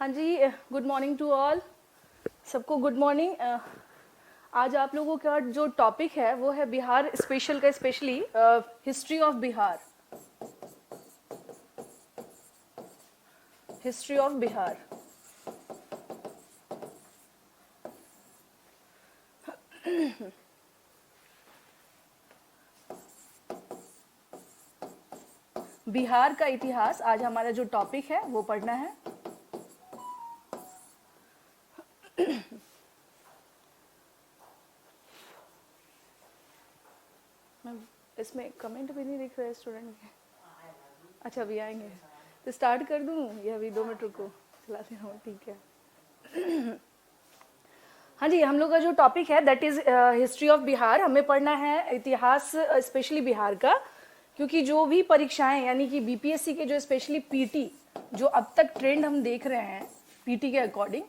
हाँ जी, good morning to all. सबको good morning. आज आप लोगों का जो टॉपिक है वो है बिहार स्पेशल का, specially history of Bihar. History of Bihar. Bihar का इतिहास आज हमारा जो टॉपिक है वो पढ़ना है। इसमें कमेंट भी नहीं दिख रहे हैं स्टूडेंट के। अच्छा, अभी आएंगे तो स्टार्ट कर दूं या अभी 2 मिनट रुको, चलाते रहो, ठीक है। हाँ जी, हम लोग का जो टॉपिक है that is history of Bihar. हमें पढ़ना है इतिहास स्पेशली बिहार का, क्योंकि जो भी परीक्षाएं यानी कि बीपीएससी के जो स्पेशली पीटी जो अब तक ट्रेंड हम देख रहे हैं पीटी के अकॉर्डिंग,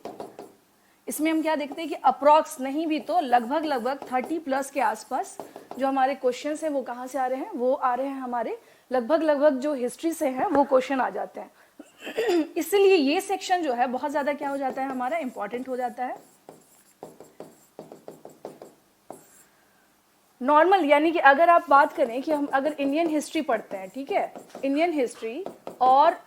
इसमें हम क्या देखते हैं कि अप्रॉक्स नहीं भी तो लगभग 30+ के आसपास जो हमारे क्वेश्चंस हैं वो कहाँ से आ रहे हैं, वो आ रहे हैं हमारे लगभग जो हिस्ट्री से हैं वो क्वेश्चन आ जाते हैं। इसलिए ये सेक्शन जो है बहुत ज़्यादा क्या हो जाता है, हमारा इंपॉर्टेंट हो जाता है। नॉर्मल यानी कि अगर आप बात करें कि हम अगर इंडियन हिस्ट्री पढ़ते हैं, ठीक है, इंडियन हिस्ट्री, और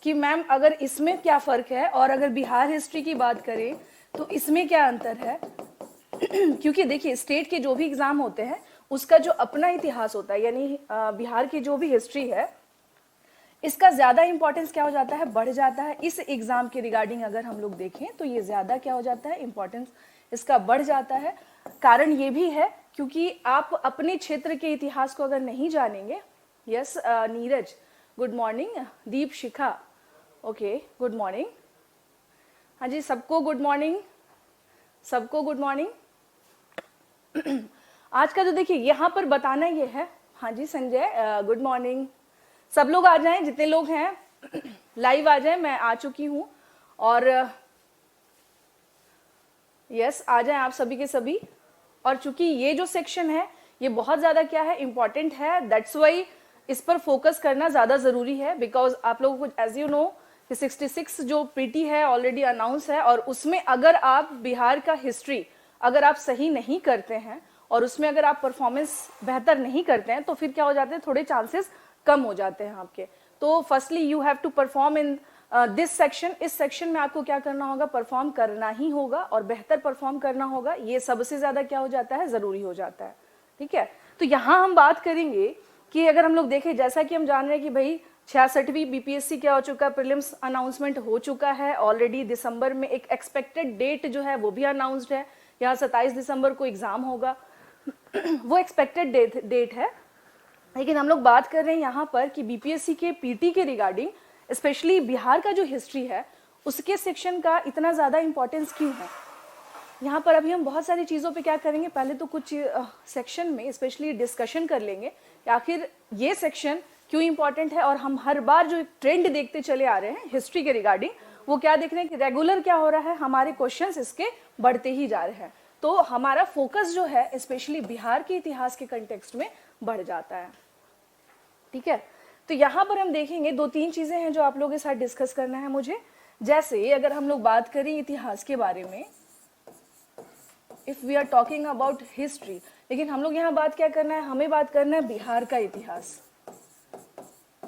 कि मैम अगर इसमें क्या फ़र्क है और अगर बिहार हिस्ट्री की बात करें तो इसमें क्या अंतर है। क्योंकि देखिए स्टेट के जो भी एग्ज़ाम होते हैं उसका जो अपना इतिहास होता है, यानी बिहार की जो भी हिस्ट्री है इसका ज़्यादा इंपॉर्टेंस क्या हो जाता है, बढ़ जाता है। इस एग्ज़ाम के रिगार्डिंग अगर हम लोग देखें तो ये ज़्यादा क्या हो जाता है, इंपॉर्टेंस इसका बढ़ जाता है। कारण ये भी है क्योंकि आप अपने क्षेत्र के इतिहास को अगर नहीं जानेंगे। Yes Neeraj, good morning. Deep Shikha, okay, good morning. हाँ जी, सबको गुड मॉर्निंग, सबको गुड मॉर्निंग। आज का जो देखिए यहाँ पर बताना ये है। हाँ जी संजय, गुड मॉर्निंग। सब लोग आ जाएं, जितने लोग हैं लाइव आ जाएं। मैं आ चुकी हूँ और यस आ जाएं आप सभी के सभी। और चूंकि ये जो सेक्शन है ये बहुत ज़्यादा क्या है, इम्पॉर्टेंट है, दैट्स वाई इस पर फोकस करना ज़्यादा ज़रूरी है। बिकॉज आप लोगों को एज यू नो कि 66 जो पीटी है ऑलरेडी अनाउंस है, और उसमें अगर आप बिहार का हिस्ट्री अगर आप सही नहीं करते हैं और उसमें अगर आप परफॉर्मेंस बेहतर नहीं करते हैं तो फिर क्या हो जाते हैं, थोड़े चांसेस कम हो जाते हैं आपके। तो firstly you have to perform in this section. इस सेक्शन में आपको क्या करना होगा, परफॉर्म करना ही होगा और बेहतर परफॉर्म करना होगा। ये सबसे ज़्यादा क्या हो जाता है, ज़रूरी हो जाता है, ठीक है। तो यहाँ हम बात करेंगे कि अगर हम लोग देखें, जैसा कि हम जान रहे हैं कि भाई 66वीं बीपीएससी क्या हो चुका है, प्रीलिम्स अनाउंसमेंट हो चुका है ऑलरेडी। दिसंबर में एक एक्सपेक्टेड डेट जो है वो भी अनाउंस्ड है, यहाँ 27 दिसंबर को एग्ज़ाम होगा। वो एक्सपेक्टेड डेट है। लेकिन हम लोग बात कर रहे हैं यहाँ पर कि बीपीएससी के पीटी के रिगार्डिंग स्पेशली बिहार का जो हिस्ट्री है उसके सेक्शन का इतना ज़्यादा इंपॉर्टेंस क्यों है। यहाँ पर अभी हम बहुत सारी चीज़ों पे क्या करेंगे, पहले तो कुछ सेक्शन में स्पेशली डिस्कशन कर लेंगे कि आखिर ये सेक्शन क्यों इंपॉर्टेंट है। और हम हर बार जो ट्रेंड देखते चले आ रहे हैं हिस्ट्री के रिगार्डिंग, वो क्या देख रहे हैं कि रेगुलर क्या हो रहा है, हमारे क्वेश्चंस इसके बढ़ते ही जा रहे हैं। तो हमारा फोकस जो है स्पेशली बिहार के इतिहास के कंटेक्स्ट में बढ़ जाता है, ठीक है। तो यहाँ पर हम देखेंगे 2-3 चीज़ें हैं जो आप लोगों के साथ डिस्कस करना है मुझे। जैसे अगर हम लोग बात करें इतिहास के बारे में, if we are talking about history, लेकिन हम लोग यहाँ बात क्या करना है, हमें बात करना है बिहार का इतिहास।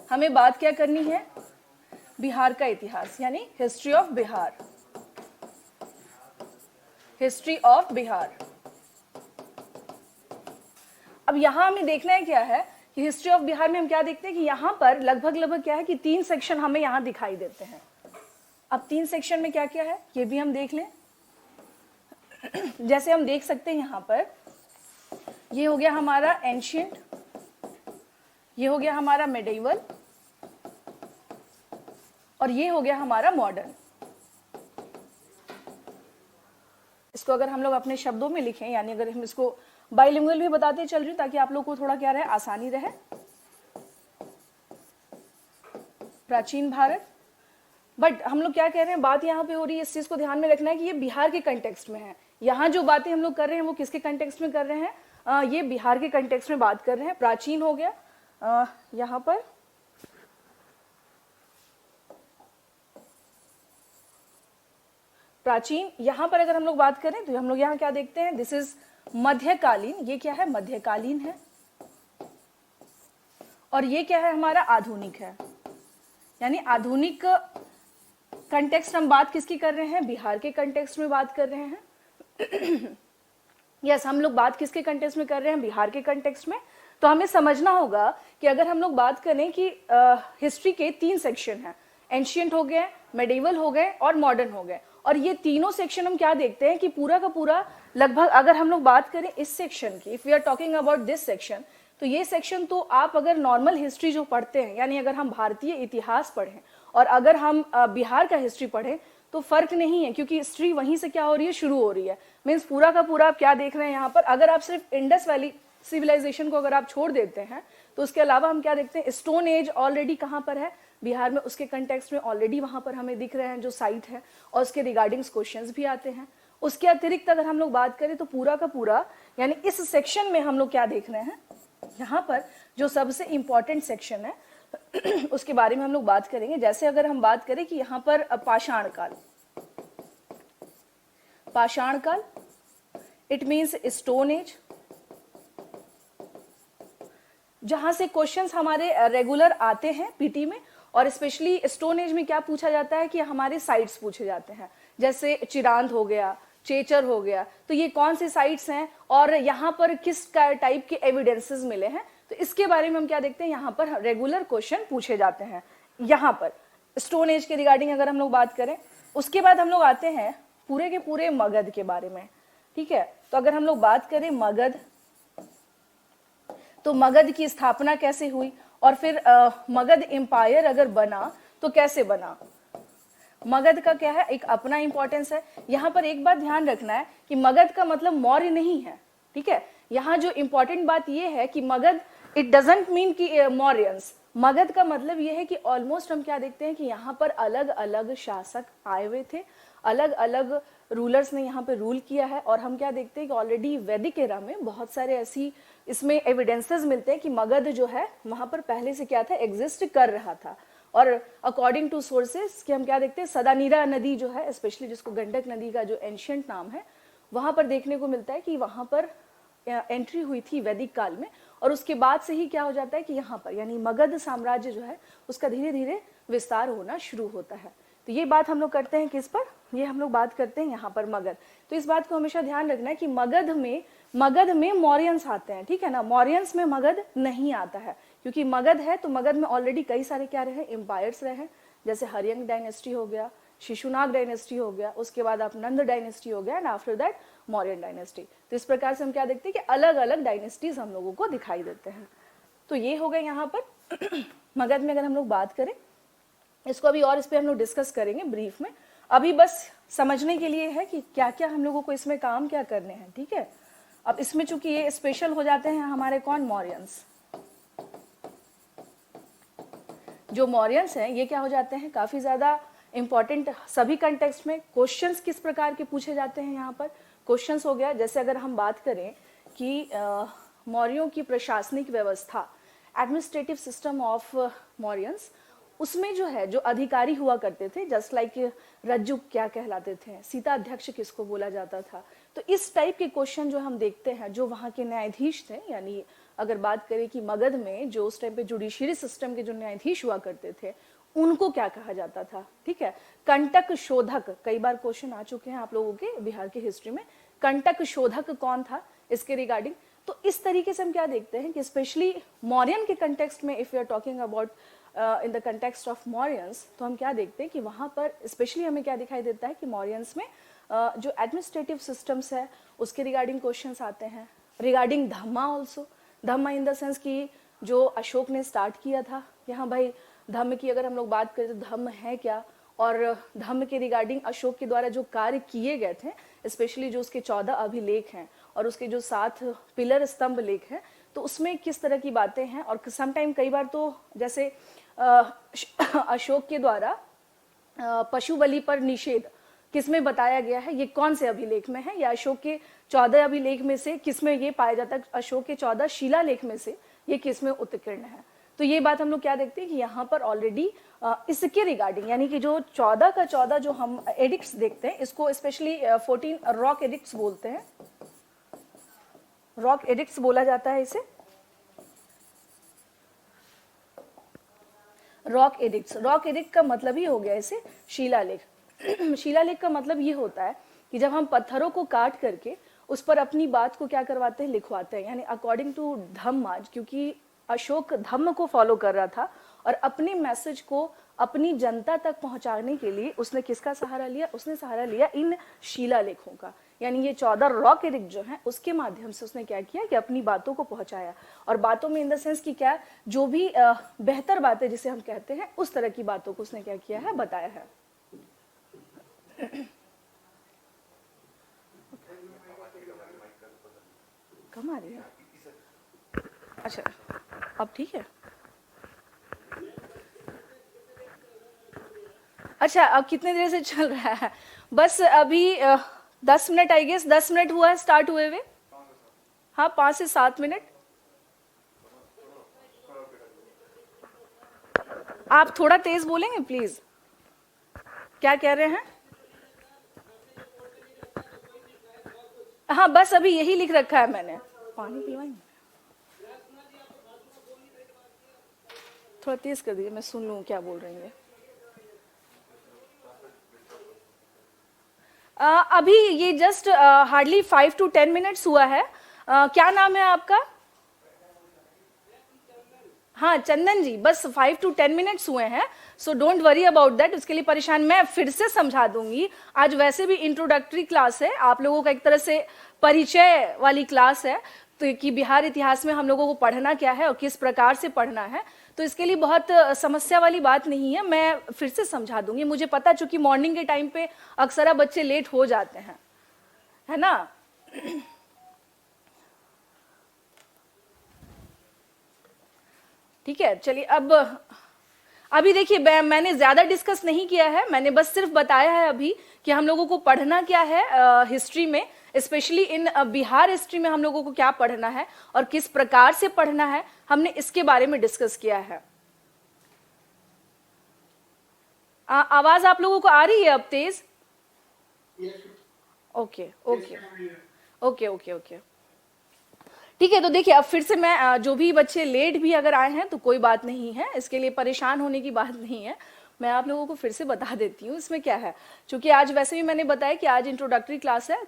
हमें बात क्या करनी है, बिहार का इतिहास, यानी history of Bihar. History of Bihar. अब यहाँ हमें देखना है क्या है कि हिस्ट्री ऑफ बिहार में हम क्या देखते हैं कि यहाँ पर लगभग क्या है कि 3 सेक्शन हमें यहाँ दिखाई देते हैं। अब 3 सेक्शन में क्या क्या है ये भी हम देख लें। जैसे हम देख सकते हैं यहाँ पर ये हो गया हमारा एंशियंट, ये हो गया हमारा मेडिवल, और ये हो गया हमारा मॉडर्न। इसको अगर हम लोग अपने शब्दों में लिखें, यानी अगर हम इसको बाइलिंगुअल भी बताते चल रही हूँ ताकि आप लोग को थोड़ा क्या रहे, आसानी रहे। प्राचीन भारत, बट हम लोग क्या कह रहे हैं, बात यहाँ पे हो रही है, इस चीज को ध्यान में रखना है कि ये बिहार के कंटेक्स्ट में है। यहाँ जो बातें हम लोग कर रहे हैं वो किसके कंटेक्स्ट में कर रहे हैं, ये बिहार के कंटेक्स्ट में बात कर रहे हैं। प्राचीन हो गया यहाँ पर, प्राचीन, यहाँ पर अगर हम लोग बात करें तो हम लोग यहाँ क्या देखते हैं, दिस इज मध्यकालीन, ये क्या है, मध्यकालीन है, और ये क्या है, हमारा आधुनिक है। यानी आधुनिक कंटेक्स्ट हम बात किसकी कर रहे हैं, बिहार के कंटेक्स्ट में बात कर रहे हैं। यस, हम लोग बात किसके कंटेक्स्ट में कर रहे हैं, बिहार के कंटेक्स्ट में। तो हमें समझना होगा कि अगर हम लोग बात करें कि हिस्ट्री के 3 सेक्शन हैं, एंशियंट हो गए, मेडिवल हो गए और मॉडर्न हो गए, और ये तीनों सेक्शन हम क्या देखते हैं कि पूरा का पूरा लगभग, अगर हम लोग बात करें इस सेक्शन की, if we are talking about this section, तो ये सेक्शन तो आप अगर नॉर्मल हिस्ट्री जो पढ़ते हैं, यानी अगर हम भारतीय इतिहास पढ़ें और अगर हम बिहार का हिस्ट्री पढ़ें तो फर्क नहीं है, क्योंकि हिस्ट्री वहीं से क्या हो रही है, शुरू हो रही है। मीन्स पूरा का पूरा आप क्या देख रहे हैं यहाँ पर, अगर आप सिर्फ इंडस वैली सिविलाइजेशन को अगर आप छोड़ देते हैं तो उसके अलावा हम क्या देखते हैं, स्टोन एज ऑलरेडी कहाँ पर है, बिहार में, उसके कंटेक्स्ट में ऑलरेडी वहां पर हमें दिख रहे हैं जो साइट है, और उसके रिगार्डिंग्स क्वेश्चंस भी आते हैं। उसके अतिरिक्त अगर हम लोग बात करें तो पूरा का पूरा, यानी इस सेक्शन में हम लोग क्या देख रहे हैं, यहाँ पर जो सबसे इंपॉर्टेंट सेक्शन है उसके बारे में हम लोग बात करेंगे। जैसे अगर हम बात करें कि यहाँ पर पाषाण काल, पाषाण काल इट मीन्स स्टोन एज, जहां से क्वेश्चंस हमारे रेगुलर आते हैं पीटी में, और स्पेशली स्टोन एज में क्या पूछा जाता है कि हमारे साइट्स पूछे जाते हैं, जैसे चिरांद हो गया, चेचर हो गया, तो ये कौन से साइट्स हैं और यहाँ पर किस टाइप के एविडेंसेस मिले हैं, तो इसके बारे में हम क्या देखते हैं, यहाँ पर रेगुलर क्वेश्चन पूछे जाते हैं यहाँ पर स्टोन एज के रिगार्डिंग अगर हम लोग बात करें। उसके बाद हम लोग आते हैं पूरे के पूरे मगध के बारे में, ठीक है। तो अगर हम लोग बात करें मगध, तो मगध की स्थापना कैसे हुई, और फिर मगध एम्पायर अगर बना तो कैसे बना, मगध का क्या है, एक अपना इंपॉर्टेंस है। यहाँ पर एक बात ध्यान रखना है कि मगध का मतलब मौर्य नहीं है, ठीक है। यहाँ जो इंपॉर्टेंट बात ये है कि मगध, इट डजंट मीन कि मौर्यंस, मगध का मतलब ये है कि ऑलमोस्ट हम क्या देखते हैं कि यहाँ पर अलग अलग शासक आए हुए थे, अलग अलग रूलर्स ने यहाँ पे रूल किया है, और हम क्या देखते हैं कि ऑलरेडी वैदिक एरा में बहुत सारे ऐसी इसमें एविडेंसेस मिलते हैं कि मगध जो है वहां पर पहले से क्या था, एग्जिस्ट कर रहा था। और अकॉर्डिंग टू सोर्सेस कि हम क्या देखते हैं, सदानीरा नदी जो है, स्पेशली जिसको गंडक नदी का जो एंशियंट नाम है, वहां पर देखने को मिलता है कि वहां पर एंट्री हुई थी वैदिक काल में, और उसके बाद से ही क्या हो जाता है कि यहाँ पर यानी मगध साम्राज्य जो है उसका धीरे धीरे विस्तार होना शुरू होता है। तो ये बात हम लोग करते हैं किस पर, ये हम लोग बात करते हैं यहाँ पर मगध। तो इस बात को हमेशा ध्यान रखना है कि मगध में मौर्यंस आते हैं, ठीक है ना, मौर्यंस में मगध नहीं आता है, क्योंकि मगध है तो मगध में ऑलरेडी कई सारे क्या रहे, एम्पायर्स रहे, जैसे हरियंग डायनेस्टी हो गया, शिशुनाग डायनेस्टी हो गया, उसके बाद आप नंद डायनेस्टी हो गया, and after that Mauryan dynasty. तो इस प्रकार से हम क्या देखते हैं कि अलग अलग डायनेस्टीज हम लोगों को दिखाई देते हैं। तो ये हो गए यहाँ पर मगध में। अगर हम लोग बात करें इसको अभी और इस पर हम लोग डिस्कस करेंगे ब्रीफ में, अभी बस समझने के लिए है कि क्या क्या हम लोगों को इसमें काम क्या करने हैं, ठीक है। अब इसमें चूंकि ये स्पेशल हो जाते हैं हमारे कौन, मौर्यंस। जो मौर्यंस हैं ये क्या हो जाते हैं, काफी ज्यादा इंपॉर्टेंट सभी कंटेक्स्ट में। क्वेश्चंस किस प्रकार के पूछे जाते हैं, यहाँ पर क्वेश्चंस हो गया, जैसे अगर हम बात करें कि मौर्यों की प्रशासनिक व्यवस्था, एडमिनिस्ट्रेटिव सिस्टम ऑफ मौर्यंस, उसमें जो है जो अधिकारी हुआ करते थे, जस्ट लाइक रज्जुक क्या कहलाते थे, सीता अध्यक्ष किसको बोला जाता था, तो इस टाइप के क्वेश्चन जो हम देखते हैं, जो वहाँ के न्यायाधीश थे, यानी अगर बात करें कि मगध में जो उस टाइम पे जुडिशियरी सिस्टम के जो न्यायाधीश हुआ करते थे, उनको क्या कहा जाता था, ठीक है। कंटक शोधक, कई बार क्वेश्चन आ चुके हैं आप लोगों के बिहार की हिस्ट्री में, कंटक शोधक कौन था इसके रिगार्डिंग। तो इस तरीके से हम क्या देखते हैं कि स्पेशली मौर्यन के कंटेक्स्ट में, if you are talking about in the context of Mauryans, तो हम क्या देखते हैं कि वहां पर स्पेशली हमें क्या दिखाई देता है कि मौर्यंस में जो एडमिनिस्ट्रेटिव सिस्टम्स है उसके रिगार्डिंग क्वेश्चंस आते हैं, regarding Dhamma also, Dhamma in the sense कि जो अशोक ने स्टार्ट किया था। यहाँ भाई धम्म की अगर हम लोग बात करें तो धम्म है क्या, और धम्म के रिगार्डिंग अशोक के द्वारा जो कार्य किए गए थे, स्पेशली जो उसके 14 अभिलेख हैं और उसके जो 7 पिलर स्तंभ लेख हैं, तो उसमें किस तरह की बातें हैं। और समटाइम कई बार तो जैसे अशोक के द्वारा पशु बलि पर निषेध किसमें बताया गया है, ये कौन से अभिलेख में है, या अशोक के 14 अभिलेख में से किसमें ये पाया जाता है, अशोक के 14 शिलालेख में से ये किसमें उत्कीर्ण है। तो ये बात हम लोग क्या देखते हैं कि यहाँ पर ऑलरेडी इसके रिगार्डिंग, यानी कि जो 14 का 14 जो हम एडिक्ट्स देखते हैं, इसको स्पेशली 14 रॉक एडिक्ट्स बोलते हैं, रॉक एडिक्ट्स बोला जाता है इसे, रॉक एडिक्ट्स। रॉक एडिक्ट का मतलब ही हो गया इसे शिलालेख। शिलालेख का मतलब ये होता है कि जब हम पत्थरों को काट करके उस पर अपनी बात को क्या करवाते हैं, लिखवाते हैं, यानी अकॉर्डिंग टू धम्माज, क्योंकि अशोक धम्म को फॉलो कर रहा था और अपने मैसेज को अपनी जनता तक पहुंचाने के लिए उसने किसका सहारा लिया, उसने सहारा लिया इन शिलालेखों का। यानी ये 14 रॉक एडिक्ट जो हैं उसके माध्यम से उसने क्या किया कि अपनी बातों को पहुंचाया, और बातों में इन द सेंस कि क्या, जो भी बेहतर बातें जिसे हम कहते हैं उस तरह की बातों को उसने क्या किया है, बताया है। कम आ रही है? अच्छा, अब ठीक है। अच्छा, अब कितने देर से चल रहा है? बस अभी 10 मिनट, आई गेस 10 मिनट हुआ है स्टार्ट हुए हुए। हाँ, 5 से 7 मिनट। आप थोड़ा तेज बोलेंगे प्लीज, क्या कह रहे हैं? हाँ, बस अभी यही लिख रखा है मैंने। पानी पिलवाएंगे? थोड़ा तेज कर दीजिए, मैं सुन लूँ क्या बोल रही है। अभी ये जस्ट हार्डली 5 to 10 मिनट्स हुआ है। क्या नाम है आपका? हाँ, चंदन जी, बस 5 to 10 मिनट्स हुए हैं, so don't worry about that, उसके लिए परेशान। मैं फिर से समझा दूंगी। आज वैसे भी इंट्रोडक्टरी क्लास है, आप लोगों का एक तरह से परिचय वाली क्लास है, तो कि बिहार इतिहास में हम लोगों को पढ़ना क्या है और किस प्रकार से पढ़ना है, तो इसके लिए बहुत समस्या वाली बात नहीं है। मैं फिर से समझा दूंगी। मुझे पता, चूंकि मॉर्निंग के टाइम पे अक्सर बच्चे लेट हो जाते हैं, है ना। ठीक है, चलिए। अब अभी देखिए, मैंने ज्यादा डिस्कस नहीं किया है, मैंने बस सिर्फ बताया है अभी कि हम लोगों को पढ़ना क्या है हिस्ट्री में, स्पेशली इन बिहार हिस्ट्री में हम लोगों को क्या पढ़ना है और किस प्रकार से पढ़ना है, हमने इसके बारे में डिस्कस किया है। आवाज आप लोगों को आ रही है अब तेज? Okay okay okay okay okay, ठीक है। तो देखिए, अब फिर से मैं, जो भी बच्चे लेट भी अगर आए हैं तो कोई बात नहीं है, इसके लिए परेशान होने की बात नहीं है। मैं आप लोगों को फिर से बता देती हूँ इसमें क्या है। क्योंकि आज वैसे भी मैंने बताया कि आज इंट्रोडक्टरी क्लास है,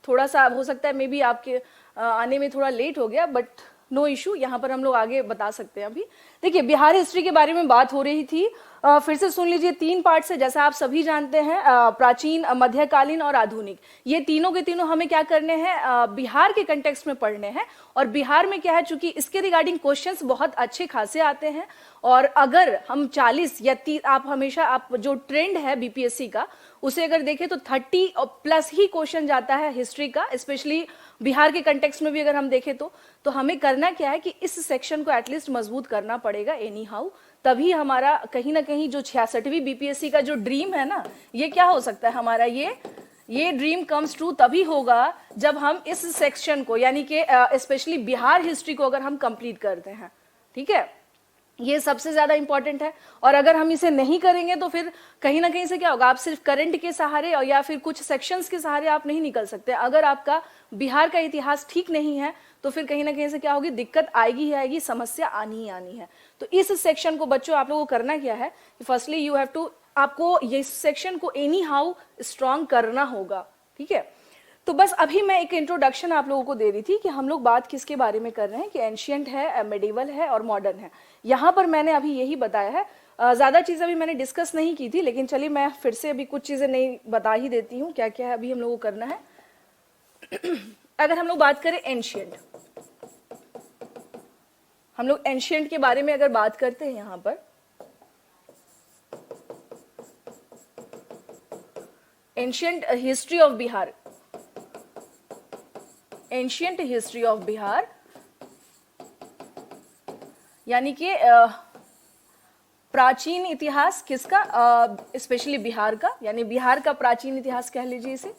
थोड़ा सा हो सकता है मे बी आपके आने में थोड़ा लेट हो गया, बट नो इशू, यहाँ पर हम लोग आगे बता सकते हैं। अभी देखिए, बिहार हिस्ट्री के बारे में बात हो रही थी। फिर से सुन लीजिए, 3 पार्ट से, जैसा आप सभी जानते हैं, प्राचीन, मध्यकालीन और आधुनिक, ये तीनों के तीनों हमें क्या करने हैं, बिहार के कंटेक्स्ट में पढ़ने हैं। और बिहार में क्या है, चूंकि इसके रिगार्डिंग क्वेश्चंस बहुत अच्छे खासे आते हैं, और अगर हम 40 या 30, आप हमेशा, आप जो ट्रेंड है बीपीएससी का उसे अगर देखें तो 30 प्लस ही क्वेश्चन जाता है हिस्ट्री का, स्पेशली बिहार के कंटेक्स्ट में भी अगर हम देखें तो हमें करना क्या है कि इस सेक्शन को एटलीस्ट मजबूत करना पड़ेगा एनी हाउ, तभी हमारा कहीं ना कहीं जो 66वीं बीपीएससी का जो ड्रीम है ना, ये क्या हो सकता है हमारा, ये ड्रीम कम्स ट्रू तभी होगा जब हम इस सेक्शन को, यानी कि स्पेशली बिहार हिस्ट्री को अगर हम कंप्लीट करते हैं। ठीक है, ये सबसे ज्यादा इंपॉर्टेंट है। और अगर हम इसे नहीं करेंगे तो फिर कहीं ना कहीं से क्या होगा, आप सिर्फ करंट के सहारे और या फिर कुछ सेक्शंस के सहारे आप नहीं निकल सकते। अगर आपका बिहार का इतिहास ठीक नहीं है तो फिर कहीं ना कहीं से क्या होगी, दिक्कत आएगी ही आएगी, समस्या आनी ही आनी है। तो इस सेक्शन को बच्चों आप लोगों को करना क्या है, फर्स्टली यू हैव टू, आपको ये सेक्शन को एनी हाउ स्ट्रॉन्ग करना होगा। ठीक है, तो बस अभी मैं एक इंट्रोडक्शन आप लोगों को दे रही थी कि हम लोग बात किसके बारे में कर रहे हैं, कि एंशियंट है, मेडिवल है और मॉडर्न है। यहाँ पर मैंने अभी यही बताया है, ज्यादा चीजें अभी मैंने डिस्कस नहीं की थी, लेकिन चलिए मैं फिर से अभी कुछ चीजें नहीं बता ही देती हूँ क्या क्या है अभी हम लोगों को करना है। अगर हम लोग बात करें एंशियंट, हम लोग एंशियंट के बारे में अगर बात करते हैं, यहाँ पर ancient history of Bihar, ancient history of Bihar, यानी कि प्राचीन इतिहास किसका, स्पेशली बिहार का, यानी बिहार का प्राचीन इतिहास कह लीजिए इसे,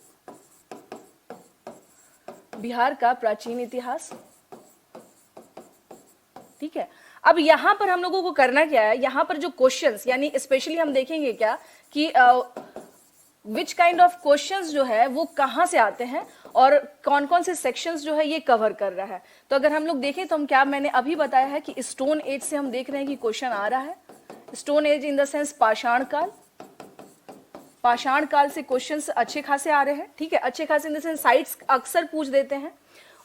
बिहार का प्राचीन इतिहास। ठीक है, अब यहाँ पर हम लोगों को करना क्या है, यहाँ पर जो क्वेश्चंस, यानी स्पेशली हम देखेंगे क्या कि विच काइंड ऑफ क्वेश्चंस जो है वो कहाँ से आते हैं और कौन कौन से सेक्शंस जो है ये कवर कर रहा है। तो अगर हम लोग देखें तो हम क्या, मैंने अभी बताया है कि स्टोन एज से हम देख रहे हैं कि क्वेश्चन आ रहा है। Stone age in the sense पाषाण काल, पाषाण काल से क्वेश्चंस अच्छे खासे आ रहे हैं, ठीक है, अच्छे खासे इन द सेंस साइट्स अक्सर पूछ देते हैं।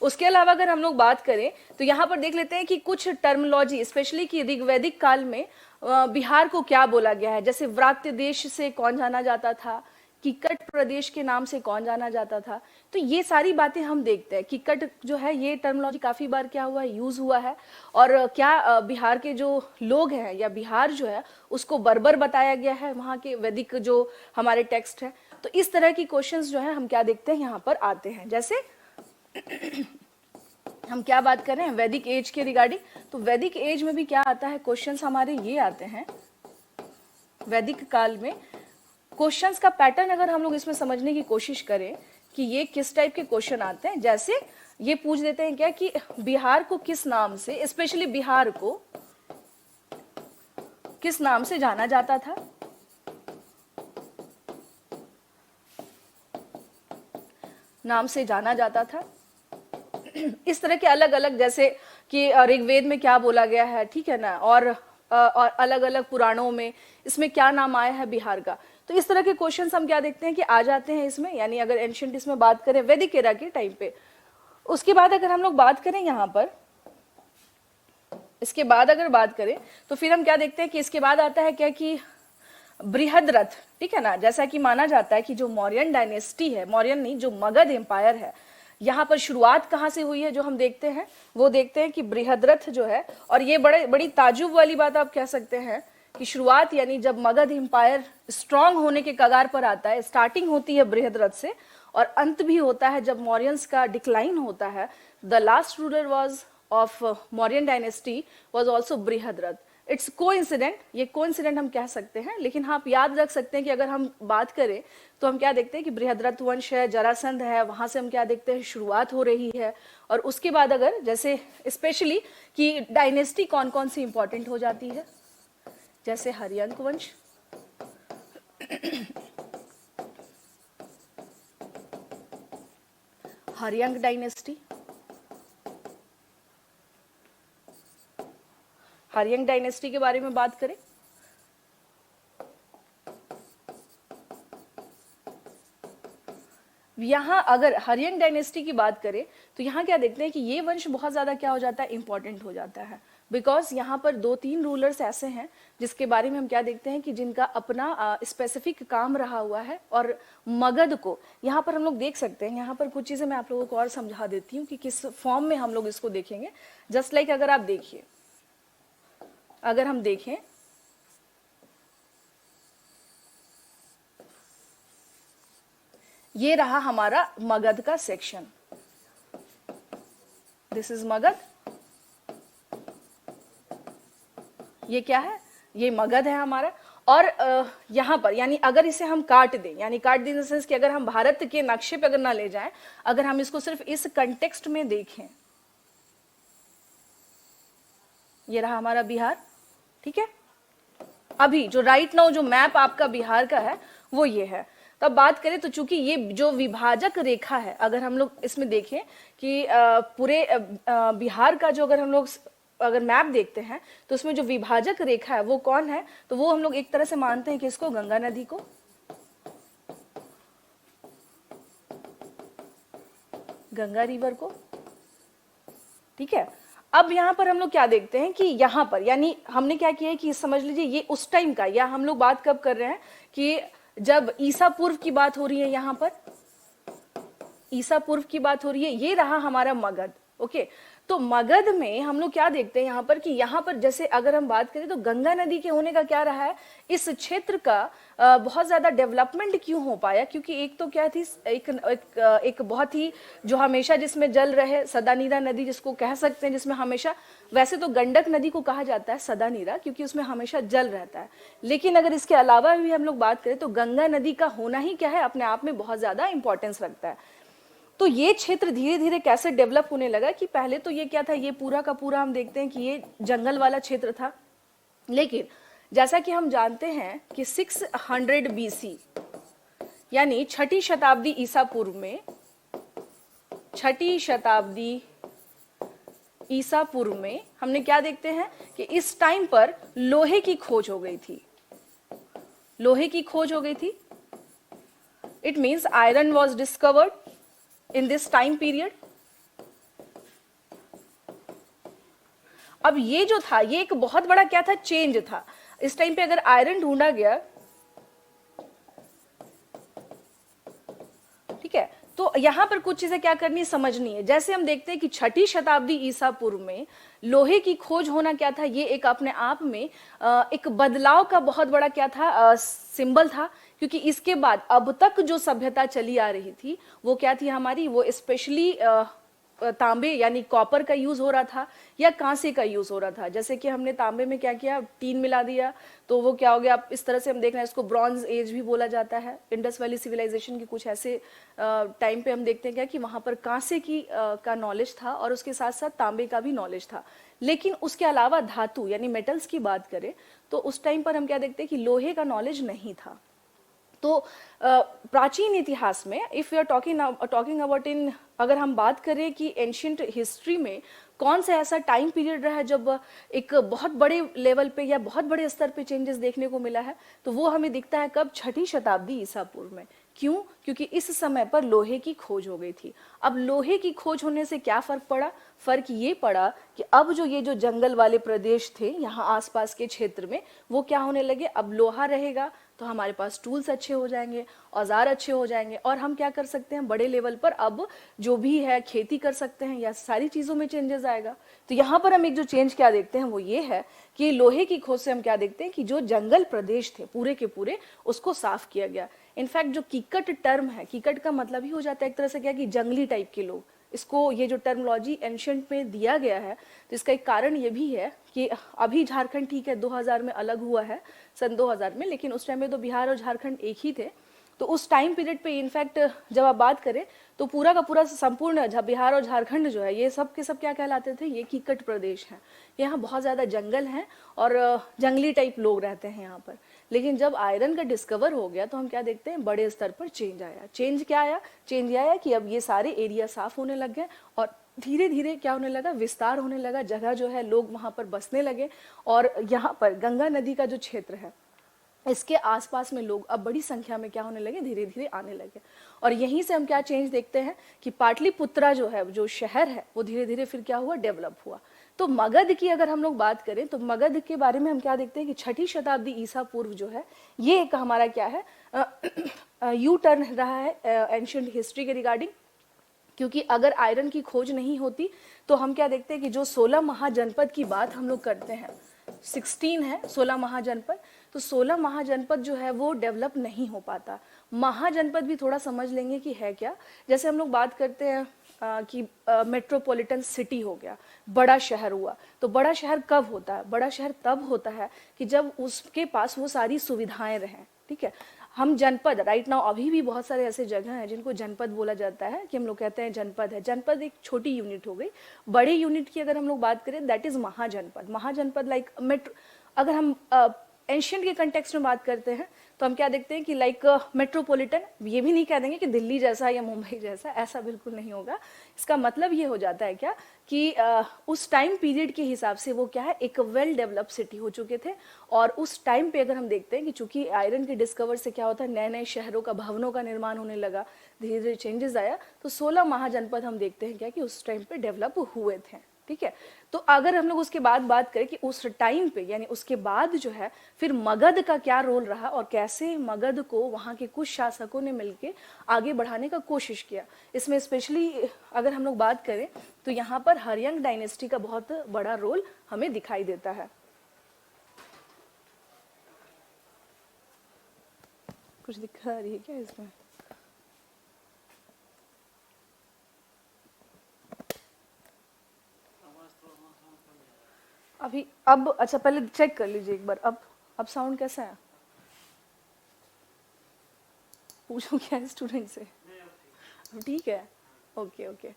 उसके अलावा अगर हम लोग बात करें तो यहाँ पर देख लेते हैं कि कुछ टर्मिनोलॉजी, स्पेशली कि ऋग्वैदिक काल में बिहार को क्या बोला गया है, जैसे व्रात्य देश से कौन जाना जाता था, किकट प्रदेश के नाम से कौन जाना जाता था। तो ये सारी बातें हम देखते हैं। किकट जो है ये टर्मिनोलॉजी काफी बार क्या हुआ है, यूज हुआ है। और क्या बिहार के जो लोग हैं या बिहार जो है उसको बर्बर बताया गया है वहाँ के वैदिक जो हमारे टेक्स्ट है। तो इस तरह की क्वेश्चंस जो है हम क्या देखते हैं यहाँ पर आते हैं। जैसे हम क्या बात कर रहे हैं वैदिक एज के रिगार्डिंग, तो वैदिक एज में भी क्या आता है, क्वेश्चंस हमारे ये आते हैं। वैदिक काल में क्वेश्चंस का पैटर्न अगर हम लोग इसमें समझने की कोशिश करें कि ये किस टाइप के क्वेश्चन आते हैं, जैसे ये पूछ देते हैं क्या कि बिहार को किस नाम से, स्पेशली बिहार को किस नाम से जाना जाता था, नाम से जाना जाता था। इस तरह के अलग अलग, जैसे कि ऋग्वेद में क्या बोला गया है, ठीक है ना, और अलग अलग पुराणों में इसमें क्या नाम आया है बिहार का। तो इस तरह के क्वेश्चंस हम क्या देखते हैं कि आ जाते हैं इसमें, यानी अगर एंशिएंट इसमें बात करें वैदिक एरा के टाइम पे। उसके बाद अगर हम लोग बात करें यहाँ पर, इसके बाद अगर बात करें तो फिर हम क्या देखते हैं कि इसके बाद आता है क्या कि बृहद्रथ, ठीक है ना, जैसा कि माना जाता है कि जो मौर्यन डायनेस्टी है, मौर्यन नहीं, जो मगध एम्पायर है, यहाँ पर शुरुआत कहाँ से हुई है जो हम देखते हैं, वो देखते हैं कि बृहद्रथ जो है। और ये बड़ी ताजुब वाली बात आप कह सकते हैं कि शुरुआत यानी जब मगध एम्पायर स्ट्रांग होने के कगार पर आता है, स्टार्टिंग होती है बृहद्रथ से और अंत भी होता है जब मौर्यंस का डिक्लाइन होता है। The last ruler was of Mauryan dynasty was also Brihadratha. It's coincident, ये कोइंसिडेंट हम कह सकते हैं, लेकिन हाँ आप याद रख सकते हैं कि अगर हम बात करें तो हम क्या देखते हैं कि बृहद्रथ वंश है, जरासंध है, वहां से हम क्या देखते हैं शुरुआत हो रही है। और उसके बाद अगर जैसे स्पेशली कि डायनेस्टी कौन कौन सी इंपॉर्टेंट हो जाती है, जैसे हर्यंक वंश, हर्यंक डायनेस्टी, हर्यंक डायनेस्टी के बारे में बात करें यहाँ, अगर हर्यंक डायनेस्टी की बात करें तो यहाँ क्या देखते हैं कि ये वंश बहुत ज्यादा क्या हो जाता है, इंपॉर्टेंट हो जाता है। बिकॉज यहाँ पर 2-3 रूलर्स ऐसे हैं जिसके बारे में हम क्या देखते हैं कि जिनका अपना स्पेसिफिक काम रहा हुआ है। और मगध को यहाँ पर हम लोग देख सकते हैं, यहाँ पर कुछ चीजें मैं आप लोगों को और समझा देती हूँ कि किस फॉर्म में हम लोग इसको देखेंगे। जस्ट लाइक अगर आप देखिए, अगर हम देखें ये रहा हमारा मगध का सेक्शन, दिस इज मगध, ये क्या है, ये मगध है हमारा। और यहाँ पर यानी अगर इसे हम काट दें, यानी काट दें इन द सेंस कि अगर हम भारत के नक्शे पे अगर ना ले जाएं, अगर हम इसको सिर्फ इस कंटेक्स्ट में देखें, ये रहा हमारा बिहार, ठीक है। अभी जो राइट नाउ जो मैप आपका बिहार का है वो ये है। तब बात करें तो चूंकि ये जो विभाजक रेखा है, अगर हम लोग इसमें देखें कि पूरे बिहार का जो अगर हम लोग अगर मैप देखते हैं तो उसमें जो विभाजक रेखा है वो कौन है, तो वो हम लोग एक तरह से मानते हैं कि इसको गंगा नदी को, गंगा रिवर को, ठीक है। अब यहाँ पर हम लोग क्या देखते हैं कि यहाँ पर यानी हमने क्या किया है कि समझ लीजिए ये उस टाइम का, या हम लोग बात कब कर रहे हैं कि जब ईसा पूर्व की बात हो रही है, यहाँ पर ईसा पूर्व की बात हो रही है, ये रहा हमारा मगध, ओके। तो मगध में हम लोग क्या देखते हैं यहाँ पर कि यहाँ पर जैसे अगर हम बात करें तो गंगा नदी के होने का क्या रहा है, इस क्षेत्र का बहुत ज्यादा डेवलपमेंट क्यों हो पाया, क्योंकि एक तो क्या थी, एक बहुत ही जो हमेशा जिसमें जल रहे, सदानीरा नदी जिसको कह सकते हैं, जिसमें हमेशा, वैसे तो गंडक नदी को कहा जाता है सदानीरा क्योंकि उसमें हमेशा जल रहता है, लेकिन अगर इसके अलावा भी हम लोग बात करें तो गंगा नदी का होना ही क्या है, अपने आप में बहुत ज्यादा इंपॉर्टेंस रखता है। तो ये क्षेत्र धीरे धीरे कैसे डेवलप होने लगा कि पहले तो ये क्या था, ये पूरा का पूरा हम देखते हैं कि ये जंगल वाला क्षेत्र था, लेकिन जैसा कि हम जानते हैं कि 600 BC यानी छठी शताब्दी ईसा पूर्व में, छठी शताब्दी ईसा पूर्व में हमने क्या देखते हैं कि इस टाइम पर लोहे की खोज हो गई थी, लोहे की खोज हो गई थी। It means iron was discovered in this time period. अब ये जो था ये एक बहुत बड़ा क्या था, चेंज था। इस टाइम पे अगर आयरन ढूंढा गया, ठीक है, तो यहां पर कुछ चीजें क्या करनी समझनी है। जैसे हम देखते हैं कि छठी शताब्दी ईसा पूर्व में लोहे की खोज होना क्या था, ये एक अपने आप में एक बदलाव का बहुत बड़ा क्या था, सिंबल था, क्योंकि इसके बाद अब तक जो सभ्यता चली आ रही थी वो क्या थी हमारी, वो स्पेशली तांबे यानी कॉपर का यूज हो रहा था या कांसे का यूज हो रहा था। जैसे कि हमने तांबे में क्या किया, टीन मिला दिया, तो वो क्या हो गया, आप इस तरह से हम देख रहे हैं, इसको ब्रॉन्ज एज भी बोला जाता है। इंडस वैली सिविलाइजेशन की कुछ ऐसे टाइम पे हम देखते हैं क्या कि वहां पर कांसे की का नॉलेज था और उसके साथ साथ तांबे का भी नॉलेज था। लेकिन उसके अलावा धातु यानी मेटल्स की बात करें तो उस टाइम पर हम क्या देखते हैं कि लोहे का नॉलेज नहीं था। तो प्राचीन इतिहास में if you are talking about in, अगर हम बात करें कि एंशियंट हिस्ट्री में कौन सा ऐसा टाइम पीरियड रहा है जब एक बहुत बड़े लेवल पे या बहुत बड़े स्तर पे चेंजेस देखने को मिला है, तो वो हमें दिखता है कब, छठी शताब्दी ईसा पूर्व में। क्यों? क्योंकि इस समय पर लोहे की खोज हो गई थी। अब लोहे की खोज होने से क्या फर्क पड़ा? फर्क ये पड़ा कि अब जो ये जो जंगल वाले प्रदेश थे यहाँ आसपास के क्षेत्र में, वो क्या होने लगे, अब लोहा रहेगा तो हमारे पास टूल्स अच्छे हो जाएंगे, औजार अच्छे हो जाएंगे, और हम क्या कर सकते हैं, बड़े लेवल पर अब जो भी है खेती कर सकते हैं, या सारी चीज़ों में चेंजेस आएगा। तो यहाँ पर हम एक जो चेंज क्या देखते हैं वो ये है कि लोहे की खोज से हम क्या देखते हैं कि जो जंगल प्रदेश थे पूरे के पूरे उसको साफ किया गया। इनफैक्ट जो कीकट टर्म है, कीकट का मतलब ही हो जाता है एक तरह से क्या कि जंगली टाइप के लोग, इसको ये जो टर्मोलॉजी एंशिएंट में दिया गया है, तो इसका एक कारण ये भी है कि अभी झारखंड ठीक है 2000 में अलग हुआ है, सन 2000 में, लेकिन उस टाइम में तो बिहार और झारखंड एक ही थे। तो उस टाइम पीरियड पे इनफैक्ट जब आप बात करें तो पूरा का पूरा संपूर्ण बिहार और झारखंड जो है ये सब के सब क्या कहलाते थे, ये कीकट प्रदेश हैं। यहाँ बहुत ज़्यादा जंगल हैं और जंगली टाइप लोग रहते हैं यहाँ पर। लेकिन जब आयरन का डिस्कवर हो गया तो हम क्या देखते हैं, बड़े स्तर पर चेंज आया। चेंज क्या आया? चेंज आया कि अब ये सारे एरिया साफ होने लग गए और धीरे धीरे क्या होने लगा, विस्तार होने लगा, जगह जो है लोग वहाँ पर बसने लगे। और यहाँ पर गंगा नदी का जो क्षेत्र है इसके आसपास में लोग अब बड़ी संख्या में क्या होने लगे, धीरे धीरे आने लगे। और यहीं से हम क्या चेंज देखते हैं कि पाटलिपुत्रा जो है, जो शहर है, वो धीरे धीरे फिर क्या हुआ, डेवलप हुआ। तो मगध की अगर हम लोग बात करें तो मगध के बारे में हम क्या देखते हैं कि छठी शताब्दी ईसा पूर्व जो है ये एक हमारा क्या है, यू टर्न रहा है एंशिएंट हिस्ट्री के रिगार्डिंग। क्योंकि अगर आयरन की खोज नहीं होती तो हम क्या देखते हैं कि जो 16 महाजनपद की बात हम लोग करते हैं, 16 है 16 महाजनपद, तो 16 महाजनपद जो है वो डेवलप नहीं हो पाता। महाजनपद भी थोड़ा समझ लेंगे कि है क्या। जैसे हम लोग बात करते हैं कि मेट्रोपॉलिटन सिटी हो गया, बड़ा शहर हुआ, तो बड़ा शहर कब होता है? बड़ा शहर तब होता है कि जब उसके पास वो सारी सुविधाएं रहें। ठीक है, हम जनपद राइट नाउ अभी भी बहुत सारे ऐसे जगह हैं जिनको जनपद बोला जाता है, कि हम लोग कहते हैं जनपद है। जनपद एक छोटी यूनिट हो गई। बड़े यूनिट की अगर हम लोग बात करें दैट इज महाजनपद। महाजनपद लाइक मेट्रो, अगर हम एंशिएंट के कंटेक्स्ट में बात करते हैं तो हम क्या देखते हैं कि लाइक मेट्रोपॉलिटन, ये भी नहीं कह देंगे कि दिल्ली जैसा या मुंबई जैसा, ऐसा बिल्कुल नहीं होगा। इसका मतलब ये हो जाता है क्या कि उस टाइम पीरियड के हिसाब से वो क्या है, एक वेल डेवलप सिटी हो चुके थे। और उस टाइम पे अगर हम देखते हैं कि चूंकि आयरन के डिस्कवर से क्या होता है, नए नए शहरों का, भवनों का निर्माण होने लगा, धीरे धीरे चेंजेस आया, तो 16 महाजनपद हम देखते हैं क्या कि उस टाइम पे डेवलप हुए थे। ठीक है, तो अगर हम लोग उसके बाद बात करें कि उस टाइम पे यानी उसके बाद जो है फिर मगध का क्या रोल रहा और कैसे मगध को वहाँ के कुछ शासकों ने मिलके आगे बढ़ाने का कोशिश किया, इसमें स्पेशली अगर हम लोग बात करें तो यहाँ पर हर्यंग डायनेस्टी का बहुत बड़ा रोल हमें दिखाई देता है। कुछ दिखा रही है क्या इसमें? अभी अब अच्छा पहले चेक कर लीजिए एक बार, अब साउंड कैसा है? पूछो क्या है स्टूडेंट से? ठीक है, ओके ओके,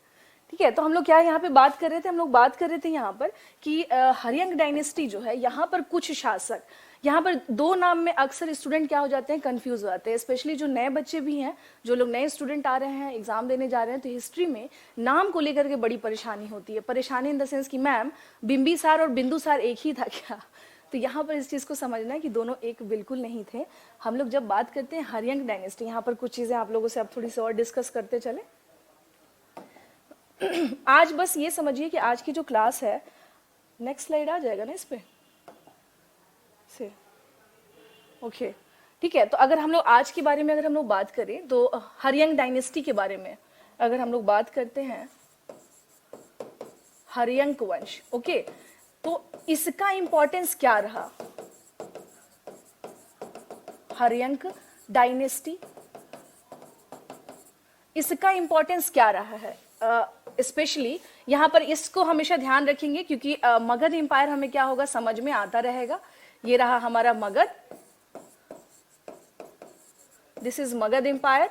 ठीक है। तो हम लोग क्या यहाँ पे बात कर रहे थे, हम लोग बात कर रहे थे यहाँ पर कि हरियंक डायनेस्टी जो है, यहाँ पर कुछ शासक, यहाँ पर दो नाम में अक्सर स्टूडेंट क्या हो जाते हैं, कंफ्यूज हो जाते हैं, स्पेशली जो नए बच्चे भी हैं, जो लोग नए स्टूडेंट आ रहे हैं, एग्जाम देने जा रहे हैं, तो हिस्ट्री में नाम को लेकर के बड़ी परेशानी होती है। परेशानी इन द सेंस कि मैम बिंबिसार और बिंदुसार एक ही था क्या? तो यहाँ पर इस चीज़ को समझना है कि दोनों एक बिल्कुल नहीं थे। हम लोग जब बात करते हैं हरियंक डायनेस्टी, यहाँ पर कुछ चीज़ें आप लोगों से अब थोड़ी सी और डिस्कस करते चले। आज बस ये समझिए कि आज की जो क्लास है, नेक्स्ट स्लाइड आ जाएगा ना इस पे से, ओके ठीक है। तो अगर हम लोग आज के बारे में अगर हम लोग बात करें तो हरियंक डायनेस्टी के बारे में अगर हम लोग बात करते हैं, हरियंक वंश, ओके, तो इसका इंपॉर्टेंस क्या रहा, हरियंक डायनेस्टी, इसका इंपॉर्टेंस क्या रहा है? स्पेशली यहाँ पर इसको हमेशा ध्यान रखेंगे क्योंकि मगध एम्पायर हमें क्या होगा समझ में आता रहेगा। ये रहा हमारा Magadh, this is Magadh empire,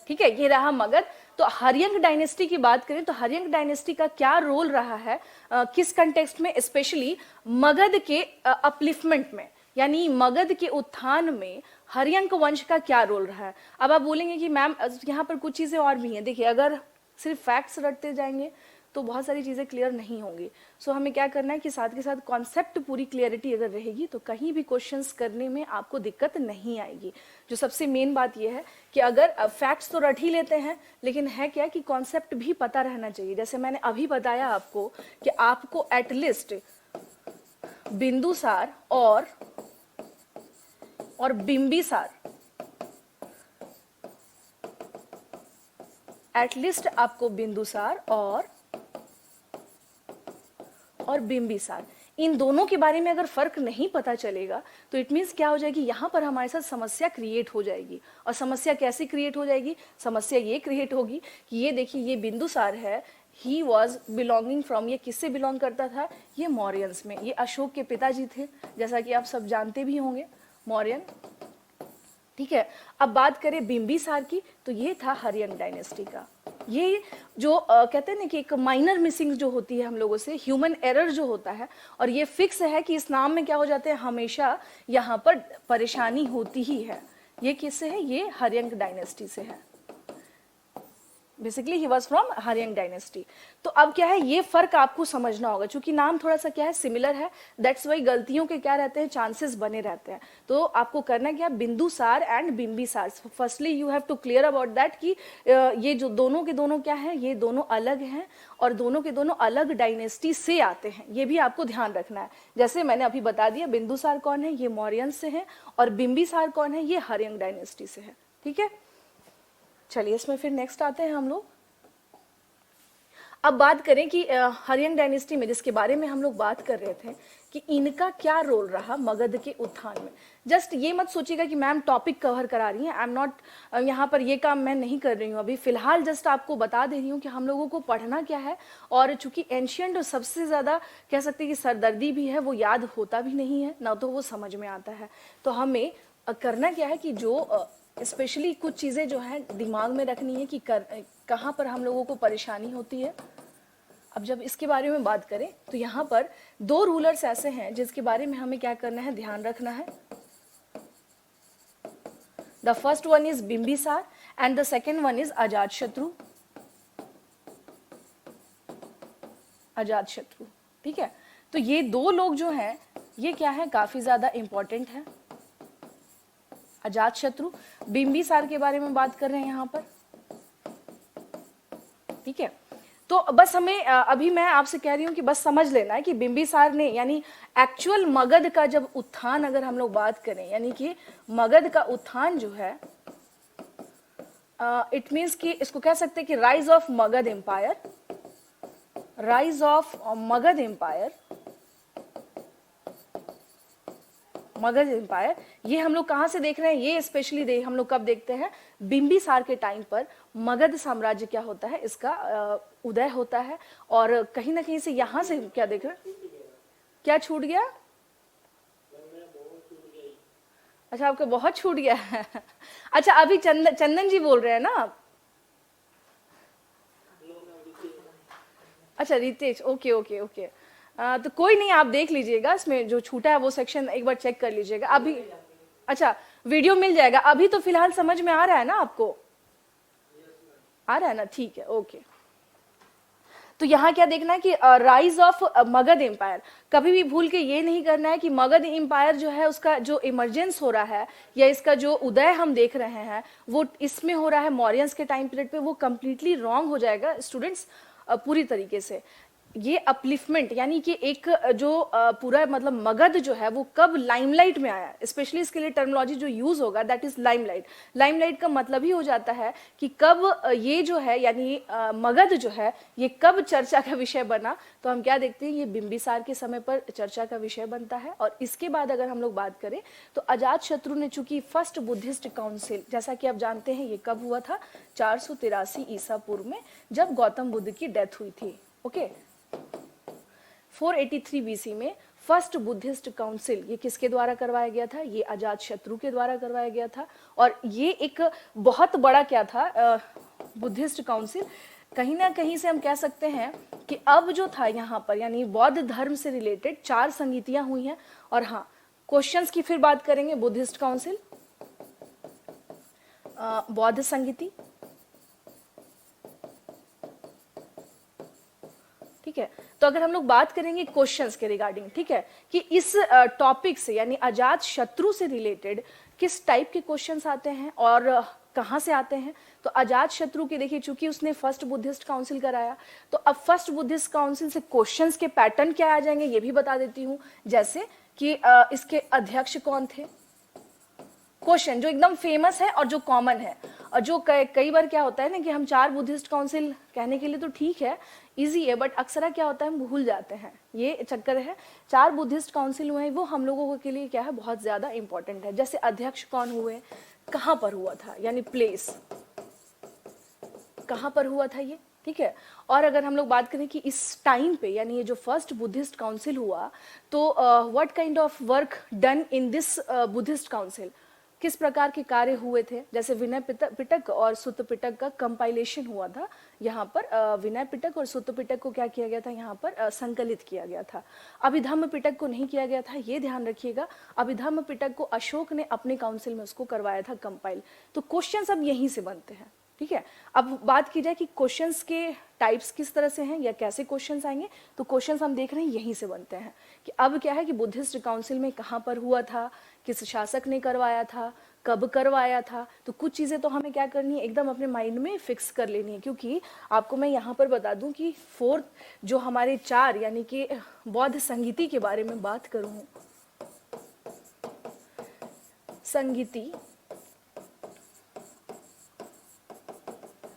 ठीक है, ये रहा मगध। तो हरियंक डायनेस्टी की बात करें तो हरियंक डायनेस्टी का क्या रोल रहा है, किस कंटेक्स्ट में, स्पेशली मगध के अपलिफ्टमेंट में, यानी मगध के उत्थान में हरियंक वंश का क्या रोल रहा है। अब आप बोलेंगे कि मैम यहाँ पर कुछ चीजें और भी हैं। देखिए, अगर सिर्फ फैक्ट्स रटते जाएंगे तो बहुत सारी चीजें क्लियर नहीं होंगी। सो हमें क्या करना है कि साथ के साथ कॉन्सेप्ट पूरी क्लियरिटी अगर रहेगी तो कहीं भी क्वेश्चंस करने में आपको दिक्कत नहीं आएगी। जो सबसे मेन बात यह है कि अगर फैक्ट्स तो रट ही लेते हैं, लेकिन है क्या कि कॉन्सेप्ट भी पता रहना चाहिए। जैसे मैंने अभी बताया आपको कि आपको एटलीस्ट बिंदुसार और बिंबिसार, एटलीस्ट आपको बिंदुसार और बिंबिसार, इन दोनों के बारे में अगर फर्क नहीं पता चलेगा तो इट मीन्स क्या हो जाएगी, यहां पर हमारे साथ समस्या क्रिएट हो जाएगी। और समस्या कैसे क्रिएट हो जाएगी? समस्या ये क्रिएट होगी कि ये देखिए, ये बिंदुसार है, ही वॉज बिलोंगिंग फ्रॉम, ये किससे बिलोंग करता था? ये मौर्यंस में। ये अशोक के पिताजी थे, जैसा कि आप सब जानते भी होंगे, मौर्यन, ठीक है। अब बात करें बिंबिसार की, तो ये था हरियंक डायनेस्टी का। ये जो कहते हैं ना कि एक माइनर मिसिंग जो होती है हम लोगों से, ह्यूमन एरर जो होता है, और ये फिक्स है कि इस नाम में क्या हो जाते हैं, हमेशा यहाँ पर परेशानी होती ही है। ये किससे है? ये हरियंक डायनेस्टी से है। Basically he was from Haryanka dynasty. तो अब क्या है, ये फर्क आपको समझना होगा, क्योंकि नाम थोड़ा सा क्या है, सिमिलर है, दैट्स वाई गलतियों के क्या रहते हैं, चांसेस बने रहते हैं। तो आपको करना क्या, Bindusar and Bimbisar, firstly you have to clear about that कि ये जो दोनों के दोनों क्या है, ये दोनों अलग हैं और दोनों के दोनों अलग डायनेस्टी से आते हैं। ये भी आपको ध्यान रखना है। जैसे मैंने अभी बता दिया, बिंदुसार कौन है, ये मौर्यन से है, और बिंबिसार कौन है, ये हरियंक डायनेस्टी से है, ठीक है। चलिए इसमें फिर नेक्स्ट आते हैं हम लोग। अब बात करें कि हरियंक डायनेस्टी में, जिसके बारे में हम लोग बात कर रहे थे कि इनका क्या रोल रहा मगध के उत्थान में। जस्ट ये मत सोचिएगा कि मैम टॉपिक कवर करा रही हैं, आई एम नॉट, यहाँ पर ये काम मैं नहीं कर रही हूँ अभी फिलहाल, जस्ट आपको बता दे रही हूँ कि हम लोगों को पढ़ना क्या है। और चूंकि एंशियंट सबसे ज़्यादा कह सकते हैं कि सरदर्दी भी है, वो याद होता भी नहीं है ना, तो वो समझ में आता है। तो हमें करना क्या है कि जो स्पेशली कुछ चीज़ें जो है दिमाग में रखनी है कि कहाँ पर हम लोगों को परेशानी होती है। अब जब इसके बारे में बात करें तो यहाँ पर दो रूलर्स ऐसे हैं जिसके बारे में हमें क्या करना है, ध्यान रखना है। The first one is Bimbisara and the second one is Ajatashatru, Ajatashatru, ठीक है। तो ये दो लोग जो हैं, ये क्या है, काफी ज्यादा इंपॉर्टेंट है। अजातशत्रु, बिंबिसार के बारे में बात कर रहे हैं यहाँ पर, ठीक है। तो बस हमें अभी मैं आपसे कह रही हूँ कि बस समझ लेना है कि बिंबिसार ने, यानी एक्चुअल मगध का जब उत्थान अगर हम लोग बात करें, यानी कि मगध का उत्थान जो है, इट मीन्स कि इसको कह सकते हैं कि rise of Magadh empire, rise of Magadh empire, Magadh empire, ये हम लोग कहाँ से देख रहे हैं, ये स्पेशली हम लोग कब देखते हैं, बिंबिसार के टाइम पर मगध साम्राज्य क्या होता है, इसका उदय होता है। और कहीं ना कहीं से यहाँ से क्या देख रहे हैं, क्या छूट गया, अच्छा, आपका बहुत छूट गया है। अच्छा, अभी चंदन जी बोल रहे हैं ना आप? अच्छा, रितेश, ओके ओके ओके। तो कोई नहीं, आप देख लीजिएगा, इसमें जो छूटा है वो सेक्शन एक बार चेक कर लीजिएगा अभी। अच्छा, वीडियो मिल जाएगा अभी, तो फिलहाल समझ में आ रहा है ना आपको? आ रहा है ना, ठीक है, ओके। तो यहाँ क्या देखना है कि राइज ऑफ मगध एम्पायर, कभी भी भूल के ये नहीं करना है कि मगध एम्पायर जो है उसका जो इमरजेंस हो रहा है या इसका जो उदय हम देख रहे हैं वो इसमें हो रहा है मौर्यंस के टाइम पीरियड पे, वो कंप्लीटली रॉन्ग हो जाएगा स्टूडेंट्स, पूरी तरीके से। ये अपलिफ्टमेंट यानी कि एक जो पूरा मतलब मगध जो है वो कब लाइमलाइट में आया, स्पेशली इसके लिए टर्मिनोलॉजी जो यूज होगा दैट इज लाइमलाइट। लाइमलाइट का मतलब ही हो जाता है कि कब ये जो है यानी मगध जो है ये कब चर्चा का विषय बना। तो हम क्या देखते हैं, ये बिंबिसार के समय पर चर्चा का विषय बनता है। और इसके बाद अगर हम लोग बात करें तो अजात शत्रु ने चूंकि फर्स्ट बुद्धिस्ट काउंसिल, जैसा कि आप जानते हैं ये कब हुआ था, 483 ईसा पूर्व में, जब गौतम बुद्ध की डेथ हुई थी। ओके, 483 बीसी में फर्स्ट बुद्धिस्ट काउंसिल ये किसके द्वारा करवाया गया था, ये अजात शत्रु के द्वारा करवाया गया था। और ये एक बहुत बड़ा क्या था बुद्धिस्ट काउंसिल, कहीं ना कहीं से हम कह सकते हैं कि अब जो था यहाँ पर यानी बौद्ध धर्म से रिलेटेड 4 संगीतियां हुई हैं। और हाँ, क्वेश्चंस की फिर बात करेंगे, बुद्धिस्ट काउंसिल, बौद्ध संगीति, ठीक है। तो अगर हम लोग बात करेंगे क्वेश्चंस के रिगार्डिंग, ठीक है, कि इस टॉपिक से यानी अजात शत्रु से रिलेटेड किस टाइप के क्वेश्चंस आते हैं और कहाँ से आते हैं। तो अजात शत्रु के देखिए, चूंकि उसने फर्स्ट बुद्धिस्ट काउंसिल कराया, तो अब फर्स्ट बुद्धिस्ट काउंसिल से क्वेश्चंस के पैटर्न क्या आ जाएंगे ये भी बता देती हूँ। जैसे कि इसके अध्यक्ष कौन थे, क्वेश्चन जो एकदम फेमस है और जो कॉमन है। और जो कई बार क्या होता है ना कि हम 4 बुद्धिस्ट काउंसिल कहने के लिए तो ठीक है, इजी है, बट अक्सर क्या होता है हम भूल जाते हैं, ये चक्कर है। 4 बुद्धिस्ट काउंसिल हुए हैं, वो हम लोगों के लिए क्या है, बहुत ज्यादा इंपॉर्टेंट है। जैसे अध्यक्ष कौन हुए, कहाँ पर हुआ था, यानी प्लेस कहाँ पर हुआ था ये, ठीक है। और अगर हम लोग बात करें कि इस टाइम पे यानी ये जो फर्स्ट बुद्धिस्ट काउंसिल हुआ, तो what kind of work done in this Buddhist council, किस प्रकार के कार्य हुए थे। जैसे विनय पिटक और सुत्त पिटक का कंपाइलेशन हुआ था यहाँ पर, विनय पिटक और सुत्त पिटक को क्या किया गया था यहाँ पर, संकलित किया गया था। अभिधम्म पिटक को नहीं किया गया था, ये ध्यान रखिएगा। अभिधम्म पिटक को अशोक ने अपने काउंसिल में उसको करवाया था कंपाइल। तो क्वेश्चन अब यहीं से बनते हैं, ठीक है। अब बात की जाए कि क्वेश्चंस के टाइप्स किस तरह से हैं या कैसे क्वेश्चंस आएंगे, तो क्वेश्चंस हम देख रहे हैं यहीं से बनते हैं कि अब क्या है कि बुद्धिस्ट काउंसिल में कहाँ पर हुआ था, किस शासक ने करवाया था, कब करवाया था। तो कुछ चीज़ें तो हमें क्या करनी है, एकदम अपने माइंड में फिक्स कर लेनी है। क्योंकि आपको मैं यहाँ पर बता दूं कि 4 जो हमारे 4 यानी कि बौद्ध संगीति के बारे में बात करूँ, संगीति,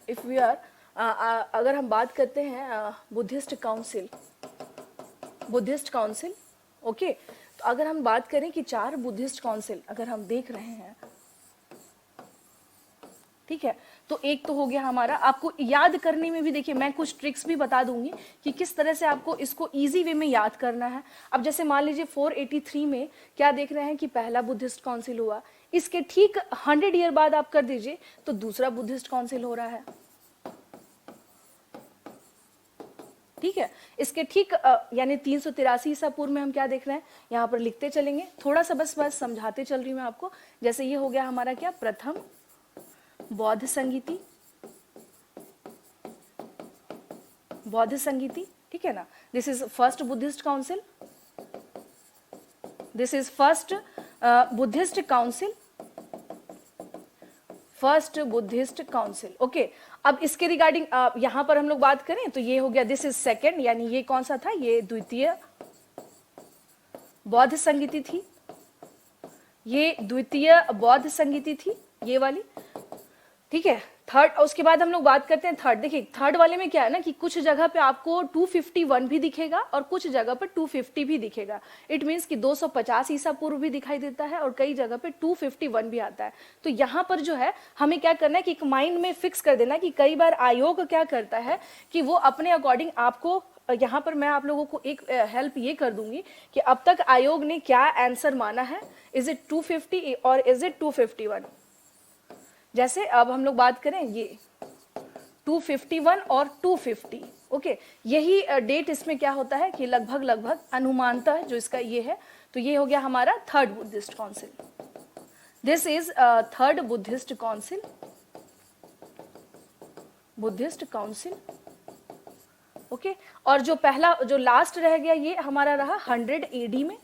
इफ वी आर अगर हम बात करते हैं बुद्धिस्ट काउंसिल, ओके। तो अगर हम बात करें कि 4 बुद्धिस्ट काउंसिल अगर हम देख रहे हैं, ठीक है, तो एक तो हो गया हमारा, आपको याद करने में भी देखिए मैं कुछ ट्रिक्स भी बता दूंगी कि किस तरह से आपको इसको इजी वे में याद करना है। अब जैसे मान लीजिए 483 में क्या देख रहे हैं कि पहला बुद्धिस्ट काउंसिल हुआ, इसके ठीक 100 ईयर बाद आप कर दीजिए तो दूसरा बुद्धिस्ट काउंसिल हो रहा है, ठीक है। इसके ठीक यानी 383 ईसा पूर्व में हम क्या देख रहे हैं, यहाँ पर लिखते चलेंगे, थोड़ा सा बस समझाते चल रही हूँ मैं आपको। जैसे ये हो गया हमारा क्या, प्रथम बौद्ध संगीति, ठीक है ना। This is first Buddhist council, this is first Buddhist council, first Buddhist council, okay. अब इसके रिगार्डिंग यहां पर हम लोग बात करें तो ये हो गया, दिस इज सेकेंड, यानी ये कौन सा था, ये द्वितीय बौद्ध संगीति थी, ये द्वितीय बौद्ध संगीति थी, ये वाली, ठीक है। थर्ड, उसके बाद हम लोग बात करते हैं थर्ड। देखिए थर्ड वाले में क्या है ना कि कुछ जगह पे आपको 251 भी दिखेगा और कुछ जगह पे 250 भी दिखेगा। इट मीन्स कि 250 ईसा पूर्व भी दिखाई देता है और कई जगह पे 251 भी आता है। तो यहाँ पर जो है हमें क्या करना है कि एक माइंड में फिक्स कर देना कि कई बार आयोग क्या करता है कि वो अपने अकॉर्डिंग आपको यहाँ पर मैं आप लोगों को एक हेल्प ये कर दूंगी कि अब तक आयोग ने क्या आंसर माना है, इज इट 250 और इज इट 251। जैसे अब हम लोग बात करें ये 251 और 250, ओके, यही डेट इसमें क्या होता है कि लगभग लगभग अनुमानतः जो इसका ये है, तो ये हो गया हमारा third Buddhist council. This is third Buddhist council, Buddhist council, okay. और जो पहला जो लास्ट रह गया ये हमारा रहा 100 एडी में।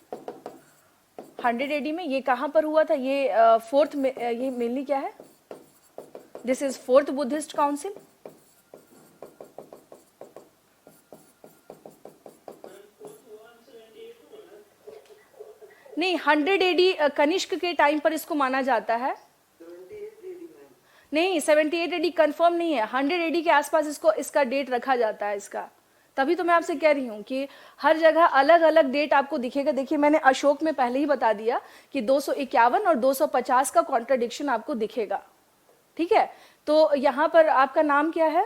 100 एडी में ये कहां पर हुआ था, ये फोर्थ में, ये मेनली क्या है, this is fourth Buddhist council. नहीं, 100 एडी कनिष्क के टाइम पर इसको माना जाता है। नहीं, 78 एडी कंफर्म नहीं है, 100 एडी के आसपास इसको इसका डेट रखा जाता है इसका। तभी तो मैं आपसे कह रही हूँ कि हर जगह अलग अलग डेट आपको दिखेगा। देखिए मैंने अशोक में पहले ही बता दिया कि 251 और 250 का कॉन्ट्रडिक्शन आपको दिखेगा, ठीक है। तो यहाँ पर आपका नाम क्या है?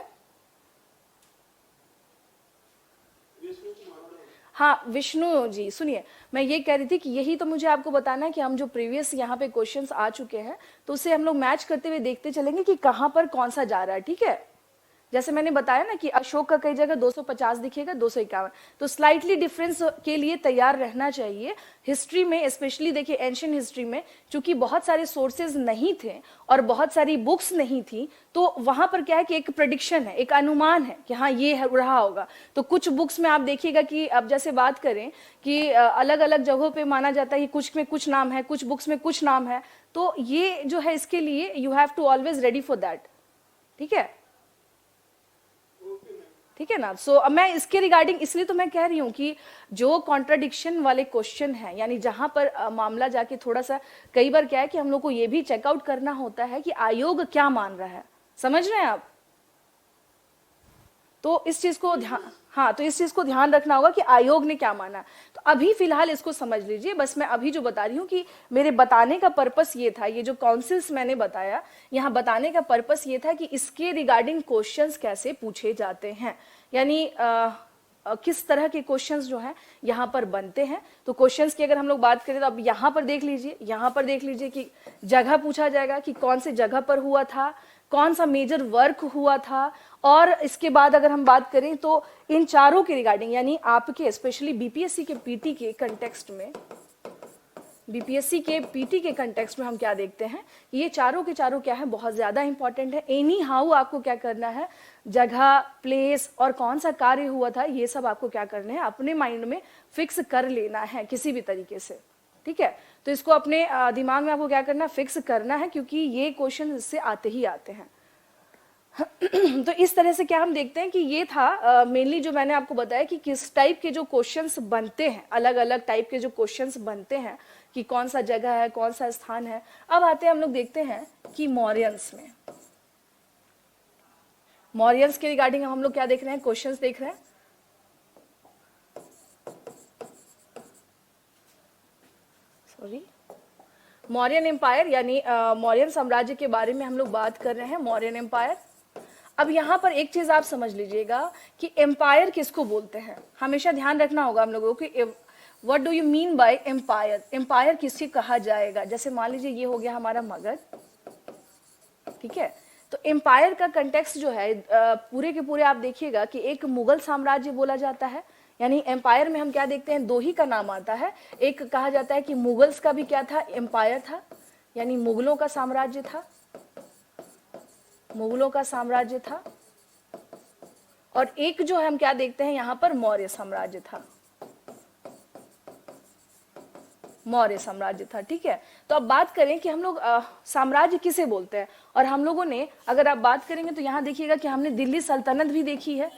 हाँ विष्णु जी, सुनिए मैं ये कह रही थी कि यही तो मुझे आपको बताना है कि हम जो प्रीवियस यहाँ पे क्वेश्चंस आ चुके हैं तो उसे हम लोग मैच करते हुए देखते चलेंगे कि कहाँ पर कौन सा जा रहा है, ठीक है। जैसे मैंने बताया ना कि अशोक का कई जगह 250 दिखेगा, 251, तो स्लाइटली डिफरेंस के लिए तैयार रहना चाहिए। हिस्ट्री में स्पेशली देखिए, एंशियंट हिस्ट्री में चूंकि बहुत सारे सोर्सेज नहीं थे और बहुत सारी बुक्स नहीं थी, तो वहां पर क्या है कि एक प्रेडिक्शन है, एक अनुमान है कि हाँ ये रहा होगा। तो कुछ बुक्स में आप देखिएगा कि अब जैसे बात करें कि अलग अलग जगहों पे माना जाता है कि कुछ में कुछ नाम है, कुछ बुक्स में कुछ नाम है, तो ये जो है इसके लिए you have to always ready for that, ठीक है, ठीक है ना। सो अब मैं इसके रिगार्डिंग इसलिए तो मैं कह रही हूँ कि जो कॉन्ट्राडिक्शन वाले क्वेश्चन है, यानी जहां पर मामला जाके थोड़ा सा कई बार क्या है कि हम लोग को ये भी चेकआउट करना होता है कि आयोग क्या मान रहा है, समझ रहे हैं आप। तो इस चीज को ध्यान, हाँ तो इस चीज को ध्यान रखना होगा कि आयोग ने क्या माना। तो अभी फिलहाल इसको समझ लीजिए, बस मैं अभी जो बता रही हूँ कि मेरे बताने का पर्पस ये था, ये जो काउंसिल्स मैंने बताया यहाँ बताने का पर्पस ये था कि इसके रिगार्डिंग क्वेश्चंस कैसे पूछे जाते हैं, यानी किस तरह के क्वेश्चंस जो हैं यहाँ पर बनते हैं। तो क्वेश्चंस की अगर हम लोग बात करें तो अब यहाँ पर देख लीजिए, यहाँ पर देख लीजिए कि जगह पूछा जाएगा कि कौन से जगह पर हुआ था, कौन सा मेजर वर्क हुआ था, और इसके बाद अगर हम बात करें तो इन चारों के रिगार्डिंग, यानी आपके स्पेशली बीपीएससी के पीटी के कंटेक्स्ट में, बीपीएससी के पीटी के कंटेक्स्ट में हम क्या देखते हैं, ये चारों के चारों क्या है, बहुत ज्यादा इंपॉर्टेंट है। एनी हाउ आपको क्या करना है, जगह, प्लेस और कौन सा कार्य हुआ था, ये सब आपको क्या करना है, अपने माइंड में फिक्स कर लेना है किसी भी तरीके से, ठीक है। तो इसको अपने दिमाग में आपको क्या करना है, फिक्स करना है, क्योंकि ये क्वेश्चन इससे आते ही आते हैं। तो इस तरह से क्या हम देखते हैं कि ये था मेनली जो मैंने आपको बताया कि किस टाइप के जो क्वेश्चंस बनते हैं, अलग अलग टाइप के जो क्वेश्चंस बनते हैं कि कौन सा जगह है, कौन सा स्थान है। अब आते हैं हम लोग देखते हैं कि मौर्यंस में, मौर्यंस के रिगार्डिंग हम लोग क्या देख रहे हैं, क्वेश्चंस देख रहे हैं। सॉरी, मौर्यन एम्पायर यानी मौर्यन साम्राज्य के बारे में हम लोग बात कर रहे हैं, मौर्यन एम्पायर। अब यहाँ पर एक चीज आप समझ लीजिएगा कि एम्पायर किसको बोलते हैं, हमेशा ध्यान रखना होगा हम लोगों को। What do you mean by empire, empire किससे कहा जाएगा। जैसे मान लीजिए ये हो गया हमारा मगध, ठीक है। तो एम्पायर का कंटेक्स्ट जो है पूरे के पूरे आप देखिएगा कि एक मुगल साम्राज्य बोला जाता है, यानी एम्पायर में हम क्या देखते हैं, दो ही का नाम आता है। एक कहा जाता है कि मुगल्स का भी क्या था, एम्पायर था, यानी मुगलों का साम्राज्य था, मुगलों का साम्राज्य था। और एक जो हम क्या देखते हैं यहाँ पर, मौर्य साम्राज्य था, मौर्य साम्राज्य था, ठीक है। तो अब बात करें कि हम लोग साम्राज्य किसे बोलते हैं, और हम लोगों ने अगर आप बात करेंगे तो यहाँ देखिएगा कि हमने दिल्ली सल्तनत भी देखी है,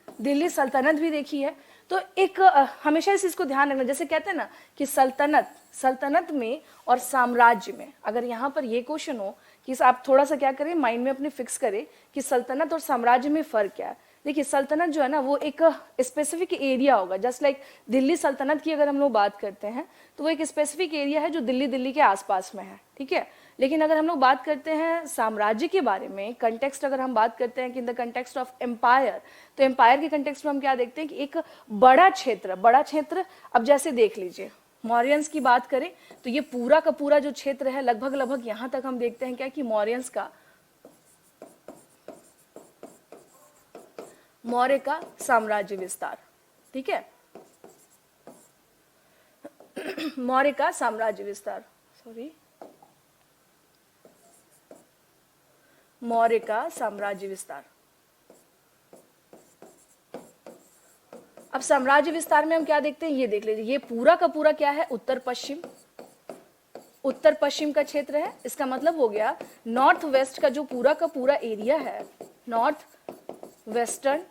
दिल्ली सल्तनत भी देखी है। तो एक हमेशा इस चीज को ध्यान रखना, जैसे कहते हैं ना कि सल्तनत, सल्तनत में और साम्राज्य में, अगर यहाँ पर ये क्वेश्चन हो कि आप थोड़ा सा क्या करें, माइंड में अपने फिक्स करें कि सल्तनत और साम्राज्य में फर्क क्या है। देखिए सल्तनत जो है ना वो एक स्पेसिफिक एरिया होगा, जस्ट लाइक दिल्ली सल्तनत की अगर हम लोग बात करते हैं तो वो एक स्पेसिफिक एरिया है जो दिल्ली के आसपास में है, ठीक है। लेकिन अगर हम लोग बात करते हैं साम्राज्य के बारे में, कंटेक्स्ट अगर हम बात करते हैं कि in the context of empire, तो एम्पायर के कंटेक्स्ट में हम क्या देखते हैं कि एक बड़ा क्षेत्र, अब जैसे देख लीजिए मौर्यंस की बात करें तो ये पूरा का पूरा जो क्षेत्र है लगभग यहां तक हम देखते हैं क्या कि मौर्यंस का, मौर्य का साम्राज्य विस्तार, ठीक है, मौर्य का साम्राज्य विस्तार, मौर्य का साम्राज्य विस्तार। अब साम्राज्य विस्तार में हम क्या देखते हैं, ये देख लीजिए, ये पूरा का पूरा क्या है, उत्तर पश्चिम का क्षेत्र है। इसका मतलब हो गया नॉर्थ वेस्ट का जो पूरा का पूरा एरिया है, नॉर्थ वेस्टर्न,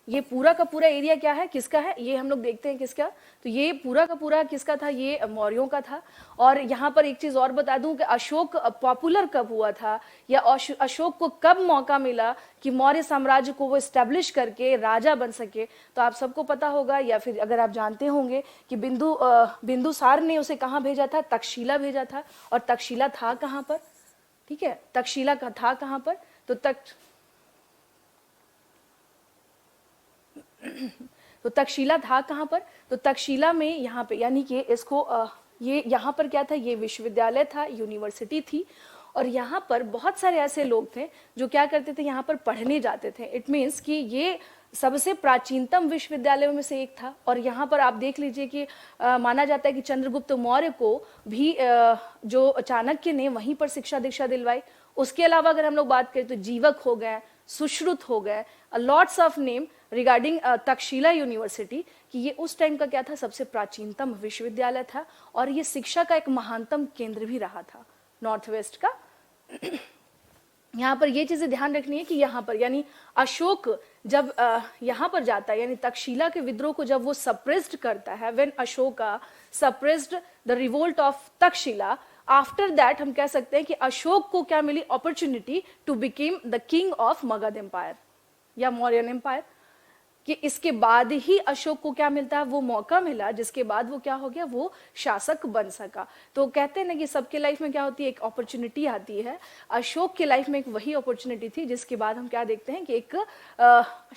ये पूरा का पूरा एरिया क्या है, किसका है, ये हम लोग देखते हैं किसका, तो ये पूरा का पूरा किसका था, ये मौर्यों का था। और यहाँ पर एक चीज और बता दूं कि अशोक पॉपुलर कब हुआ था, या अशोक को कब मौका मिला कि मौर्य साम्राज्य को वो स्टैब्लिश करके राजा बन सके, तो आप सबको पता होगा, या फिर अगर आप जानते होंगे कि बिंदुसार ने उसे कहाँ भेजा था, तक्षशिला भेजा था। और तक्षशिला था कहाँ पर, ठीक है, तक्षशिला का था कहाँ पर, तो तक्षशिला था कहाँ पर, तो तक्षशिला में यहाँ पे, यानी कि इसको ये यहाँ पर क्या था, ये विश्वविद्यालय था, यूनिवर्सिटी थी। और यहाँ पर बहुत सारे ऐसे लोग थे जो क्या करते थे, यहाँ पर पढ़ने जाते थे। इट मीन्स कि ये सबसे प्राचीनतम विश्वविद्यालयों में से एक था। और यहाँ पर आप देख लीजिए कि माना जाता है कि चंद्रगुप्त मौर्य को भी जो चाणक्य ने वहीं पर शिक्षा दीक्षा दिलवाई। उसके अलावा अगर हम लोग बात करें तो जीवक हो गए, सुश्रुत हो गए, lots of name regarding Takshashila university, कि ये उस टाइम का क्या था, सबसे प्राचीनतम विश्वविद्यालय था। और ये शिक्षा का एक महानतम केंद्र भी रहा था नॉर्थ वेस्ट का। यहाँ पर ये चीजें ध्यान रखनी है कि यहाँ पर यानी अशोक जब यहाँ पर जाता है, यानी तक्षशिला के विद्रोह को जब वो सप्रेस्ड करता है, when Ashoka suppressed the revolt of Takshashila, after that हम कह सकते हैं कि अशोक को क्या मिली, opportunity to became the king of Magadh empire या मौर्यन एम्पायर, कि इसके बाद ही अशोक को क्या मिलता है, वो मौका मिला जिसके बाद वो क्या हो गया, वो शासक बन सका। तो कहते हैं ना कि सबके लाइफ में क्या होती है, एक अपॉर्चुनिटी आती है। अशोक के लाइफ में एक वही अपॉर्चुनिटी थी जिसके बाद हम क्या देखते हैं कि एक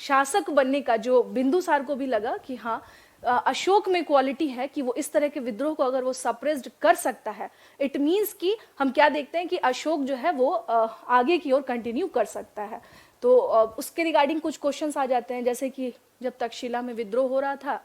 शासक बनने का जो बिंदुसार को भी लगा कि हाँ अशोक में क्वालिटी है कि वो इस तरह के विद्रोह को अगर वो सप्रेस्ड कर सकता है, इट मीन्स कि हम क्या देखते हैं कि अशोक जो है वो आगे की ओर कंटिन्यू कर सकता है। तो उसके रिगार्डिंग कुछ क्वेश्चंस आ जाते हैं, जैसे कि जब तक्षशिला में विद्रोह हो रहा था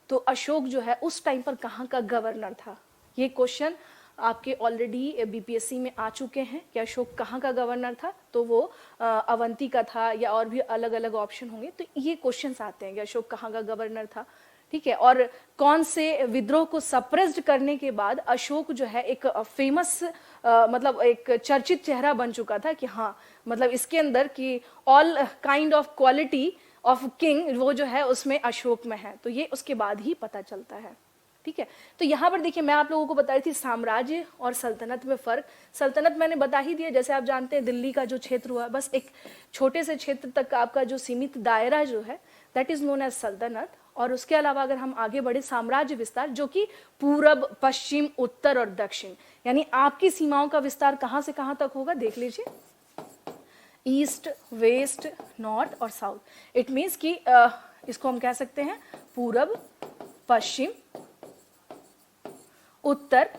तो अशोक जो है उस टाइम पर कहाँ का गवर्नर था। ये क्वेश्चन आपके ऑलरेडी बीपीएससी में आ चुके हैं कि अशोक कहाँ का गवर्नर था, तो वो अवंती का था या और भी अलग अलग ऑप्शन होंगे। तो ये क्वेश्चंस आते हैं कि अशोक कहाँ का गवर्नर था, ठीक है, और कौन से विद्रोह को सप्रेस्ड करने के बाद अशोक जो है एक फेमस मतलब एक चर्चित चेहरा बन चुका था कि हाँ मतलब इसके अंदर कि all kind of quality of king वो जो है उसमें अशोक में है। तो ये उसके बाद ही पता चलता है, ठीक है। तो यहाँ पर देखिए मैं आप लोगों को बता रही थी साम्राज्य और सल्तनत में फर्क। सल्तनत मैंने बता ही दिया, जैसे आप जानते हैं दिल्ली का जो क्षेत्र हुआ, बस एक छोटे से क्षेत्र तक का आपका जो सीमित दायरा जो है दैट इज नोन एज सल्तनत। और उसके अलावा अगर हम आगे बढ़े साम्राज्य विस्तार, जो कि पूरब, पश्चिम, उत्तर और दक्षिण, यानी आपकी सीमाओं का विस्तार कहाँ से कहाँ तक होगा देख लीजिए, ईस्ट, वेस्ट, नॉर्थ और साउथ। इट मीन्स कि इसको हम कह सकते हैं पूरब, पश्चिम, उत्तर,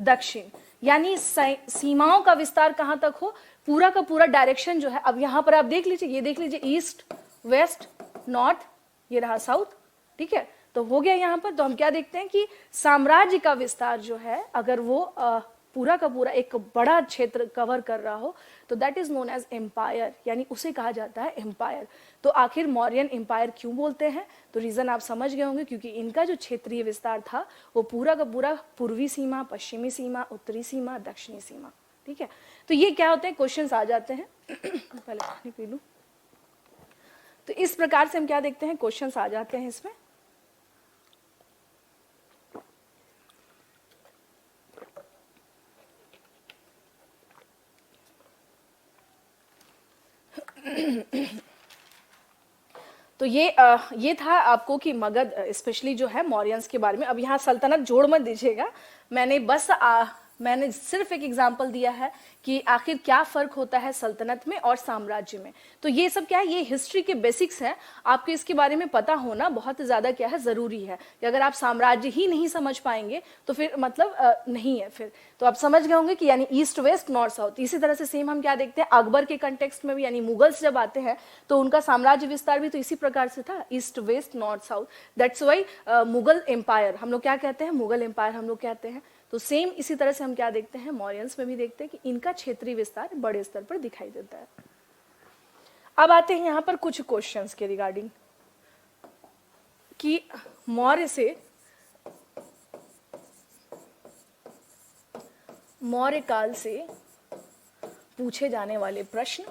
दक्षिण, यानी सीमाओं का विस्तार कहां तक हो, पूरा का पूरा डायरेक्शन जो है। अब यहां पर आप देख लीजिए, ये देख लीजिए ईस्ट, वेस्ट, नॉर्थ, ये रहा साउथ, ठीक है। तो हो गया यहाँ पर। तो हम क्या देखते हैं कि साम्राज्य का विस्तार जो है अगर वो पूरा का पूरा एक बड़ा क्षेत्र कवर कर रहा हो तो that is known as empire, यानी उसे कहा जाता है एम्पायर। तो आखिर मौर्यन एम्पायर क्यों बोलते हैं, तो रीजन आप समझ गए होंगे, क्योंकि इनका जो क्षेत्रीय विस्तार था वो पूरा का पूरा पूर्वी सीमा, पश्चिमी सीमा, उत्तरी सीमा, दक्षिणी सीमा, ठीक है। तो ये क्या होते हैं, क्वेश्चन आ जाते हैं। पहले पानी पी लूं। तो इस प्रकार से हम क्या देखते हैं, क्वेश्चंस आ जाते हैं इसमें। तो ये था आपको कि मगध स्पेशली जो है मौर्यंस के बारे में। अब यहाँ सल्तनत जोड़ मत दीजिएगा, मैंने बस मैंने सिर्फ एक एग्जाम्पल दिया है कि आखिर क्या फर्क होता है सल्तनत में और साम्राज्य में। तो ये सब क्या है, ये हिस्ट्री के बेसिक्स हैं, आपको इसके बारे में पता होना बहुत ज़्यादा क्या है ज़रूरी है, कि अगर आप साम्राज्य ही नहीं समझ पाएंगे तो फिर मतलब नहीं है फिर। तो आप समझ गए होंगे कि यानी ईस्ट वेस्ट नॉर्थ साउथ। इसी तरह से सेम हम क्या देखते हैं अकबर के कंटेक्स्ट में भी, यानी मुगल्स जब आते हैं तो उनका साम्राज्य विस्तार भी तो इसी प्रकार से था, east west north south. That's why Mughal empire हम लोग क्या कहते हैं, मुगल एम्पायर हम लोग कहते हैं। तो सेम इसी तरह से हम क्या देखते हैं मौर्यंस में भी देखते हैं कि इनका क्षेत्रीय विस्तार बड़े स्तर पर दिखाई देता है। अब आते हैं यहाँ पर कुछ क्वेश्चंस के रिगार्डिंग कि मौर्य काल से पूछे जाने वाले प्रश्न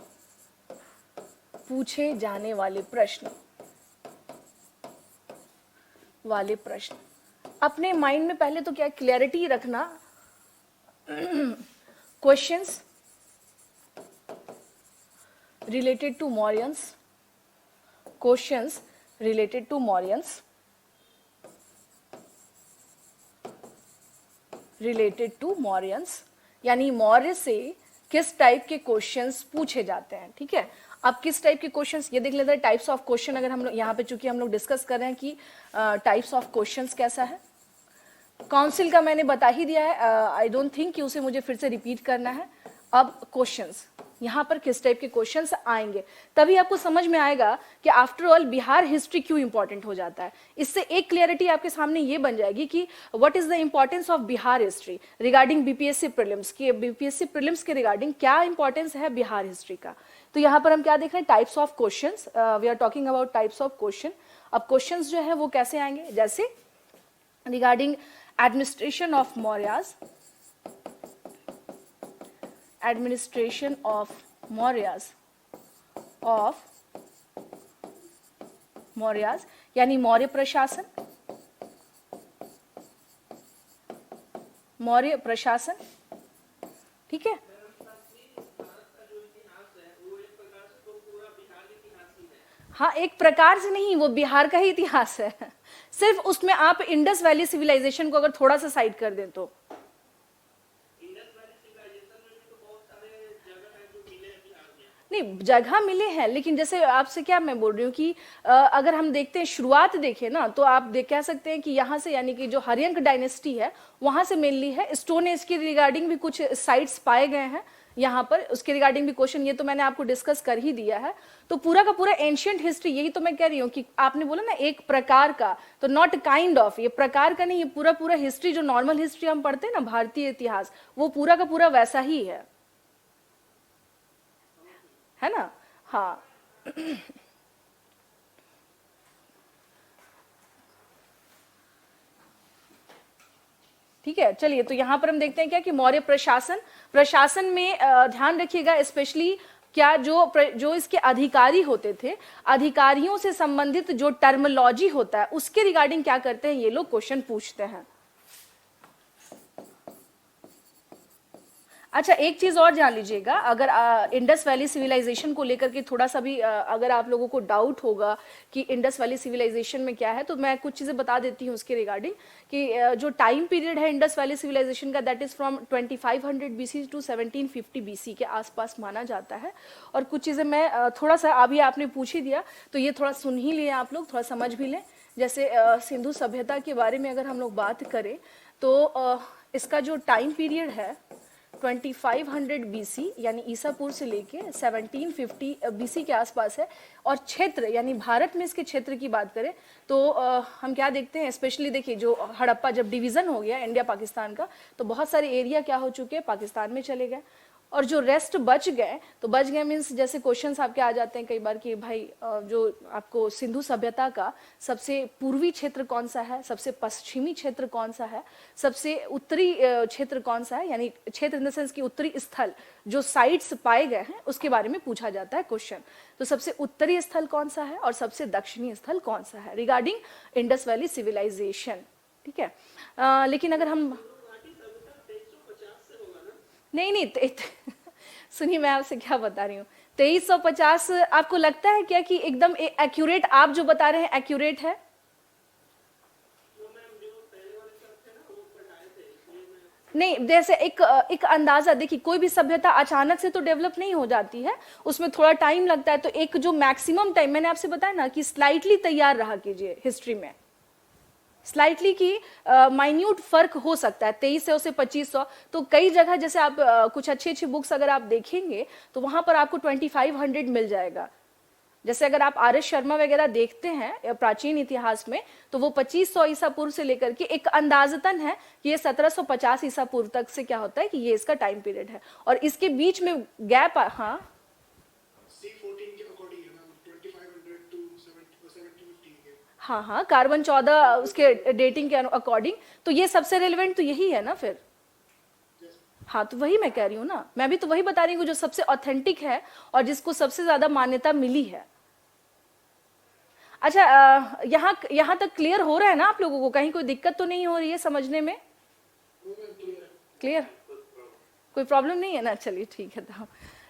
अपने माइंड में पहले तो क्या क्लैरिटी रखना। क्वेश्चंस रिलेटेड टू मौर्यंस यानी मौर्य से किस टाइप के क्वेश्चंस पूछे जाते हैं। ठीक है, अब किस टाइप के क्वेश्चंस ये देख लेते हैं। टाइप्स ऑफ क्वेश्चन अगर हम लोग यहाँ पे चूंकि हम लोग डिस्कस कर रहे हैं कि टाइप्स ऑफ क्वेश्चंस कैसा है, काउंसिल का मैंने बता ही दिया है, आई डोंट थिंक कि उसे मुझे फिर से रिपीट करना है। अब क्वेश्चंस यहाँ पर किस टाइप के क्वेश्चंस आएंगे, तभी आपको समझ में आएगा कि आफ्टर ऑल बिहार हिस्ट्री क्यों इंपॉर्टेंट हो जाता है। इससे एक क्लियरिटी आपके सामने ये बन जाएगी कि what is the importance of Bihar history regarding BPSC prelims की, बीपीएससी प्रीलिम्स के रिगार्डिंग क्या इंपॉर्टेंस है बिहार हिस्ट्री का। तो यहाँ पर हम क्या देख रहे हैं, types of questions, we are talking about types of question. अब क्वेश्चंस जो है वो कैसे आएंगे, जैसे रिगार्डिंग administration of Mauryas यानी मौर्य प्रशासन, ठीक है। हाँ, एक प्रकार से नहीं, वो बिहार का ही इतिहास है, सिर्फ उसमें आप इंडस वैली सिविलाइजेशन को अगर थोड़ा सा साइड कर दें तो। नहीं, जगह मिले हैं, लेकिन जैसे आपसे क्या मैं बोल रही हूँ कि अगर हम देखते हैं शुरुआत देखें ना, तो आप कह सकते हैं कि यहाँ से यानी कि जो हरियंक डायनेस्टी है वहां से मेनली है। स्टोन एज के रिगार्डिंग भी कुछ साइट्स पाए गए हैं यहाँ पर, उसके रिगार्डिंग भी क्वेश्चन, ये तो मैंने आपको डिस्कस कर ही दिया है। तो पूरा का पूरा एंशियंट हिस्ट्री, यही तो मैं कह रही हूँ कि आपने बोला ना एक प्रकार का, तो नॉट काइंड ऑफ, ये प्रकार का नहीं, ये पूरा पूरा हिस्ट्री जो नॉर्मल हिस्ट्री हम पढ़ते हैं ना भारतीय इतिहास, वो पूरा का पूरा वैसा ही है ना। हाँ ठीक है, चलिए तो यहां पर हम देखते हैं क्या कि मौर्य प्रशासन में ध्यान रखिएगा स्पेशली क्या जो इसके अधिकारी होते थे, अधिकारियों से संबंधित जो टर्मोलॉजी होता है उसके रिगार्डिंग क्या करते हैं ये लोग क्वेश्चन पूछते हैं। अच्छा, एक चीज और जान लीजिएगा, अगर इंडस वैली सिविलाइजेशन को लेकर के थोड़ा सा भी अगर आप लोगों को डाउट होगा कि इंडस वैली सिविलाइजेशन में क्या है, तो मैं कुछ चीजें बता देती हूँ उसके रिगार्डिंग कि जो टाइम पीरियड है इंडस वैली सिविलाइजेशन का, that is from 2500 BC to 1750 BC के आसपास माना जाता है। और कुछ चीजें मैं थोड़ा सा, अभी आपने पूछ ही दिया तो ये थोड़ा सुन ही लिए आप लोग, थोड़ा समझ भी लें। जैसे सिंधु सभ्यता के बारे में अगर हम लोग बात करें तो इसका जो टाइम पीरियड है 2500 बीसी यानी ईसापुर से लेके 1750 बीसी के आसपास है। और क्षेत्र यानी भारत में इसके क्षेत्र की बात करें तो हम क्या देखते हैं, स्पेशली देखिए जो हड़प्पा जब डिवीजन हो गया इंडिया पाकिस्तान का, तो बहुत सारे एरिया क्या हो चुके हैं, पाकिस्तान में चले गए। और जो रेस्ट बच गए, तो बच गए मीन्स जैसे क्वेश्चंस आपके आ जाते हैं कई बार कि भाई जो आपको सिंधु सभ्यता का सबसे पूर्वी क्षेत्र कौन सा है, सबसे पश्चिमी क्षेत्र कौन सा है, सबसे उत्तरी क्षेत्र कौन सा है, यानी क्षेत्र इन द सेंस की उत्तरी स्थल जो साइट्स पाए गए हैं उसके बारे में पूछा जाता है क्वेश्चन। तो सबसे उत्तरी स्थल कौन सा है और सबसे दक्षिणी स्थल कौन सा है रिगार्डिंग इंडस वैली सिविलाइजेशन। ठीक है, लेकिन अगर हम नहीं सुनिए मैं आपसे क्या बता रही हूँ, 2350 आपको लगता है क्या कि एकदम एक्यूरेट आप जो बता रहे हैं एक्यूरेट है? नहीं, जैसे एक अंदाजा देखिए, कोई भी सभ्यता अचानक से तो डेवलप नहीं हो जाती है, उसमें थोड़ा टाइम लगता है। तो एक जो मैक्सिमम टाइम मैंने आपसे बताया ना कि स्लाइटली तैयार रहा कीजिए हिस्ट्री में, स्लाइटली की माइन्यूट फर्क हो सकता है 2300 से 2500। तो कई जगह जैसे आप कुछ अच्छी अच्छी बुक्स अगर आप देखेंगे तो वहां पर आपको 2500 मिल जाएगा। जैसे अगर आप आर एस शर्मा वगैरह देखते हैं प्राचीन इतिहास में, तो वो 2500 ईसा पूर्व से लेकर के एक अंदाजतन है कि ये 1750 ईसा पूर्व तक से क्या होता है कि ये इसका टाइम पीरियड है। और इसके बीच में गैप, हाँ C14 के अकॉर्डिंग है मैम 2500 टू 1750 के। हाँ हाँ, कार्बन 14 उसके डेटिंग के अकॉर्डिंग, तो ये सबसे रेलिवेंट तो यही है ना फिर। हाँ, तो वही मैं कह रही हूँ ना, मैं भी तो वही बता रही हूँ जो सबसे ऑथेंटिक है और जिसको सबसे ज्यादा मान्यता मिली है। अच्छा, यहाँ तक क्लियर हो रहा है ना आप लोगों को? कहीं कोई दिक्कत तो नहीं हो रही है समझने में? क्लियर, कोई प्रॉब्लम नहीं है ना? चलिए ठीक है, तो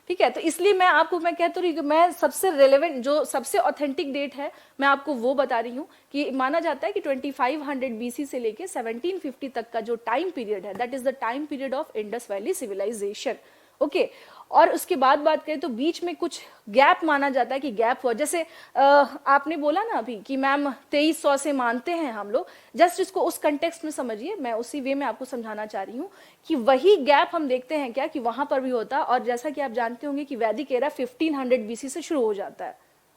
ठीक है। तो इसलिए मैं कह तो रही हूँ कि मैं सबसे रेलेवेंट जो सबसे ऑथेंटिक डेट है मैं आपको वो बता रही हूँ कि माना जाता है कि 2500 बीसी से लेके 1750 तक का जो टाइम पीरियड है, that is the time period of Indus valley civilisation. Okay, और उसके बाद बात करें तो बीच में कुछ गैप माना जाता है कि गैप हुआ। जैसे आपने बोला ना अभी कि मैम 2300 से मानते हैं हम लोग, जस्ट इसको उस कंटेक्स्ट में समझिए, मैं उसी वे में आपको समझाना चाह रही हूँ कि वही गैप हम देखते हैं क्या कि वहां पर भी होता। और जैसा कि आप जानते होंगे कि वैदिक एरा 1500 बीसी से शुरू हो जाता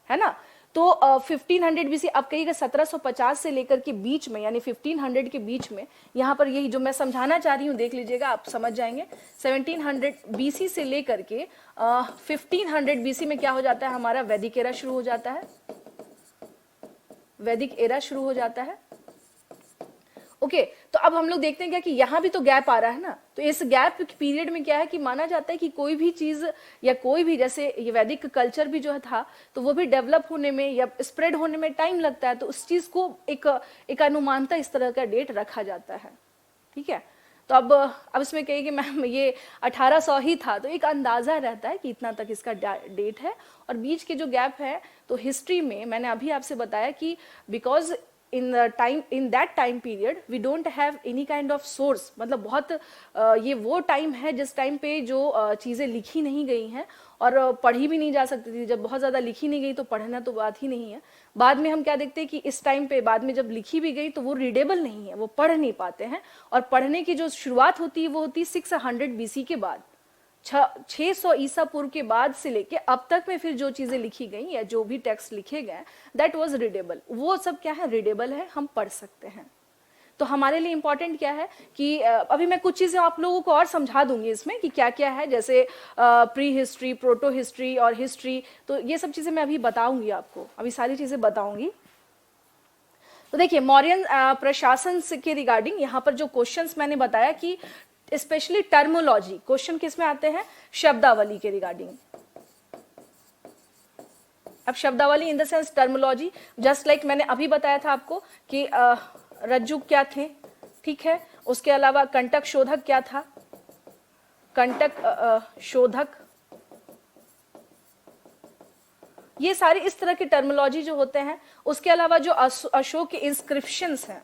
है ना? तो 1500 बीसी, अब कहिएगा 1750 से लेकर के बीच में, यानी 1500 के बीच में, यहाँ पर यही जो मैं समझाना चाह रही हूँ देख लीजिएगा, आप समझ जाएंगे। 1700 बीसी से लेकर के 1500 बीसी में क्या हो जाता है, हमारा वैदिक एरा शुरू हो जाता है। वैदिक एरा शुरू हो जाता है। ओके, तो अब हम लोग देखते हैं क्या कि यहाँ भी तो गैप आ रहा है ना। तो इस गैप पीरियड में क्या है कि माना जाता है कि कोई भी चीज या कोई भी, जैसे ये वैदिक कल्चर भी जो था तो वो भी डेवलप होने में या स्प्रेड होने में टाइम लगता है। तो उस चीज को एक अनुमानता इस तरह का डेट रखा जाता है। ठीक है, तो अब इसमें कहिए कि मैम ये 1800 ही था, तो एक अंदाजा रहता है कि इतना तक इसका डेट है। और बीच के जो गैप है तो हिस्ट्री में मैंने अभी आपसे बताया कि because in that time period we don't have any kind of source, मतलब बहुत ये वो टाइम है जिस टाइम पे जो चीज़ें लिखी नहीं गई हैं और पढ़ी भी नहीं जा सकती थी। जब बहुत ज़्यादा लिखी नहीं गई तो पढ़ना तो बात ही नहीं है। बाद में हम क्या देखते हैं कि इस टाइम पे बाद में जब लिखी भी गई तो वो रीडेबल नहीं है, वो पढ़ नहीं पाते हैं। और पढ़ने की जो शुरुआत होती है वो होती है 600 बीसी के बाद, 600 ईसा पूर्व के बाद से लेके अब तक में फिर जो चीजें लिखी गई या जो भी टेक्स्ट लिखे गए दैट वाज रीडेबल। वो सब क्या है, रीडेबल है, हम पढ़ सकते हैं। तो हमारे लिए इंपॉर्टेंट क्या है कि अभी मैं कुछ चीजें आप लोगों को और समझा दूंगी इसमें कि क्या क्या है, जैसे प्री हिस्ट्री, प्रोटो हिस्ट्री और हिस्ट्री। तो ये सब चीजें मैं अभी बताऊंगी आपको, अभी सारी चीजें बताऊंगी। तो देखिए, मौर्यन प्रशासन के रिगार्डिंग यहाँ पर जो क्वेश्चंस मैंने बताया कि स्पेशली टर्मोलॉजी क्वेश्चन किस में आते हैं, शब्दावली के रिगार्डिंग। अब शब्दावली इन the sense terminology, just like मैंने अभी बताया था आपको कि रज्जु क्या थे, ठीक है। उसके अलावा कंटक शोधक क्या था, कंटक शोधक, ये सारी इस तरह की टर्मोलॉजी जो होते हैं। उसके अलावा जो अशोक के इंस्क्रिप्शंस हैं,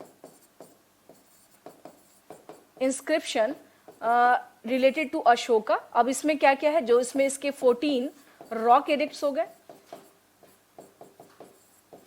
इंस्क्रिप्शन रिलेटेड टू अशोका। अब इसमें क्या क्या है, जो इसमें इसके 14 रॉक एडिक्ट्स हो गए,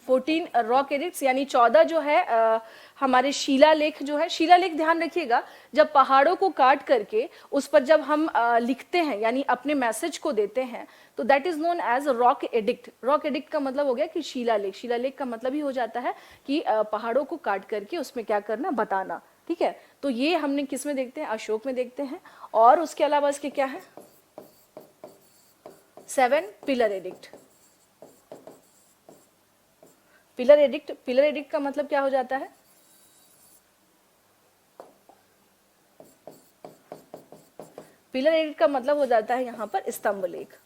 14 रॉक एडिक्ट्स, यानी 14 जो है हमारे शिलालेख जो है। शिलालेख ध्यान रखिएगा, जब पहाड़ों को काट करके उस पर जब हम लिखते हैं यानी अपने मैसेज को देते हैं तो that is known as rock edict. Rock edict का मतलब हो गया कि शिलालेख। शिलालेख का मतलब ही हो जाता है कि पहाड़ों को काट करके उसमें क्या करना, बताना। ठीक है, तो ये हमने किस में देखते हैं, अशोक में देखते हैं। और उसके अलावा इसके क्या है, 7 pillar addict. Pillar addict, pillar addict का मतलब क्या हो जाता है, पिलर एडिक्ट का मतलब हो जाता है यहाँ पर स्तंभ लेख,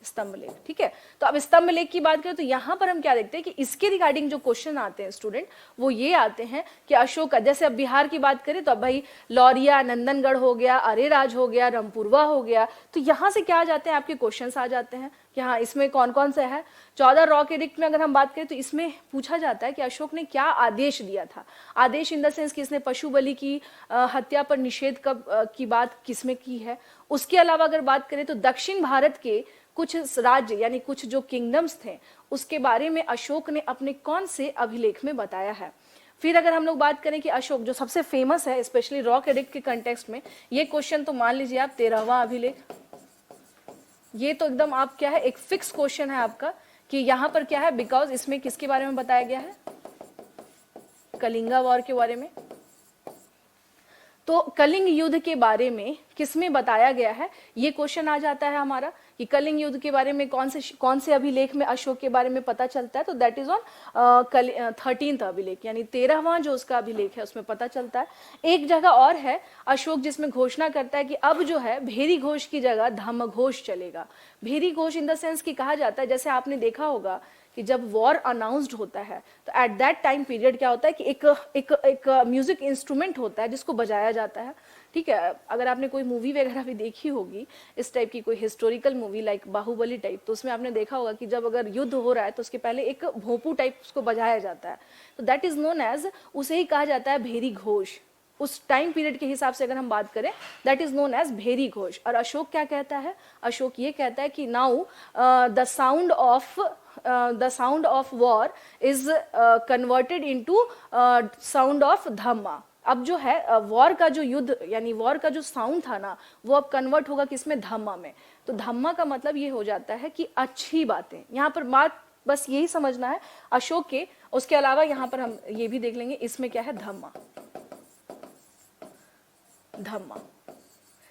स्तंभ लेख। ठीक है, तो अब स्तंभ लेख की बात करें तो यहाँ पर हम क्या देखते हैं कि इसके रिगार्डिंग जो क्वेश्चन आते हैं स्टूडेंट, वो ये आते हैं कि अशोक का, जैसे अब बिहार की बात करें तो अब भाई लौरिया, नंदनगढ़ हो गया, अरेराज हो गया, रामपुरवा हो गया। तो यहाँ से क्या आ जाते हैं, आपके क्वेश्चन आ जाते हैं कि हाँ इसमें कौन कौन सा है। 14 रॉक एडिक्ट में अगर हम बात करें तो इसमें पूछा जाता है कि अशोक ने क्या आदेश दिया था। आदेश इन द सेंस कि इसने पशु बलि की हत्या पर निषेध कब की बात किसमें की है। उसके अलावा अगर बात करें तो दक्षिण भारत के कुछ राज्य यानी कुछ जो किंगडम्स थे उसके बारे में अशोक ने अपने कौन से अभिलेख में बताया है। फिर अगर हम लोग बात करें कि अशोक जो सबसे फेमस है स्पेशली रॉक एडिक्ट के कंटेक्स्ट में, ये क्वेश्चन तो मान लीजिए आप 13वां अभिलेख, ये तो एकदम आप क्या है एक फिक्स क्वेश्चन है आपका कि यहाँ पर क्या है, बिकॉज इसमें किसके बारे में बताया गया है, कलिंगा वॉर के बारे में। तो कलिंग युद्ध के बारे में किसमें बताया गया है, ये क्वेश्चन आ जाता है हमारा कि कलिंग युद्ध के बारे में कौन से अभिलेख में अशोक के बारे में पता चलता है। तो दैट इज ऑन 13th अभिलेख, यानी 13वां जो उसका अभिलेख है उसमें पता चलता है। एक जगह और है अशोक जिसमें घोषणा करता है कि अब जो है भेरी घोष की जगह धम्म घोष चलेगा। भेरी घोष इन द सेंस कि कहा जाता है, जैसे आपने देखा होगा कि जब वॉर अनाउंस्ड होता है तो एट दैट टाइम पीरियड क्या होता है कि एक म्यूजिक इंस्ट्रूमेंट होता है जिसको बजाया जाता है। ठीक है, अगर आपने कोई मूवी वगैरह भी देखी होगी इस टाइप की, कोई historical movie like Baahubali type, तो उसमें आपने देखा होगा कि जब अगर युद्ध हो रहा है तो उसके पहले एक भोंपू टाइप उसको बजाया जाता है। तो दैट इज नोन एज, उसे ही कहा जाता है भेरी घोष। उस टाइम पीरियड के हिसाब से अगर हम बात करें दैट इज नोन एज भेरी घोष। और अशोक क्या कहता है, अशोक ये कहता है कि now the sound of war is converted into sound of Dhamma. अब जो है वॉर का जो युद्ध यानी वॉर का जो साउंड था ना वो अब कन्वर्ट होगा किसमें, धम्मा में। तो धम्मा का मतलब ये हो जाता है कि अच्छी बातें। यहाँ पर बात बस यही समझना है अशोक के। उसके अलावा यहाँ पर हम ये भी देख लेंगे इसमें क्या है, धम्मा। धम्मा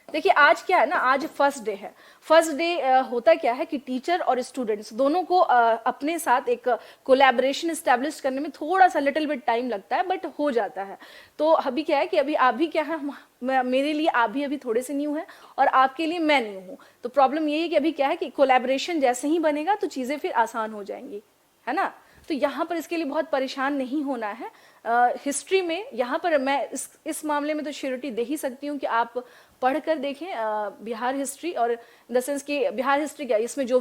देखिए आज क्या है ना, आज फर्स्ट डे है। फर्स्ट डे होता क्या है कि टीचर और स्टूडेंट्स दोनों को अपने साथ एक कोलैबोरेशन एस्टैब्लिश करने में थोड़ा सा लिटिल बिट टाइम लगता है, बट हो जाता है। तो अभी क्या है कि अभी आप भी क्या है, मेरे लिए आप भी अभी थोड़े से न्यू है और आपके लिए मैं न्यू हूँ। तो प्रॉब्लम ये है कि अभी क्या है कि कोलैबोरेशन जैसे ही बनेगा तो चीज़ें फिर आसान हो जाएंगी, है ना। तो यहाँ पर इसके लिए बहुत परेशान नहीं होना है। हिस्ट्री में यहाँ पर मैं इस मामले में तो श्योरिटी दे ही सकती हूँ कि आप पढ़ कर देखें बिहार हिस्ट्री, और इन द सेंस कि बिहार हिस्ट्री क्या, इसमें जो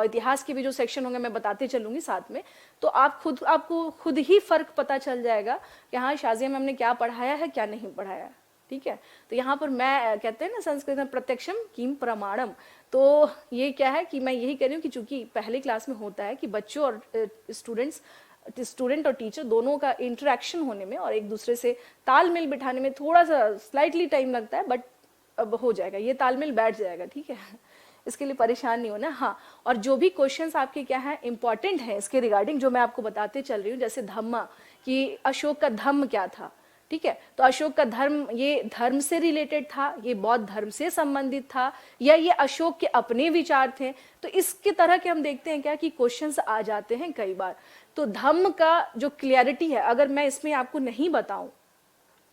इतिहास के भी जो सेक्शन होंगे मैं बताते चलूंगी साथ में, तो आपको खुद ही फर्क पता चल जाएगा कि हाँ शाजिया मैम ने क्या पढ़ाया है क्या नहीं पढ़ाया है। ठीक है, तो यहाँ पर मैं कहते हैं ना संस्कृत में प्रत्यक्षम किम प्रमाणम, तो ये क्या है कि मैं यही कह रही हूँ कि चूंकि पहले क्लास में होता है कि बच्चों और स्टूडेंट और टीचर दोनों का इंटरेक्शन होने में और एक दूसरे से तालमेल बिठाने में थोड़ा सा स्लाइटली टाइम लगता है, बट अब हो जाएगा, ये तालमेल बैठ जाएगा। ठीक है, इसके लिए परेशान नहीं होना। हाँ, और जो भी क्वेश्चंस आपके क्या है इंपॉर्टेंट है इसके रिगार्डिंग जो मैं आपको बताते चल रही हूँ, जैसे धम्मा कि अशोक का धम्म क्या था। ठीक है, तो अशोक का धर्म, ये धर्म से रिलेटेड था, ये बौद्ध धर्म से संबंधित था, या ये अशोक के अपने विचार थे। तो इसके तरह के हम देखते हैं क्या कि क्वेश्चंस आ जाते हैं कई बार। तो धम्म का जो क्लियरिटी है अगर मैं इसमें आपको नहीं बताऊं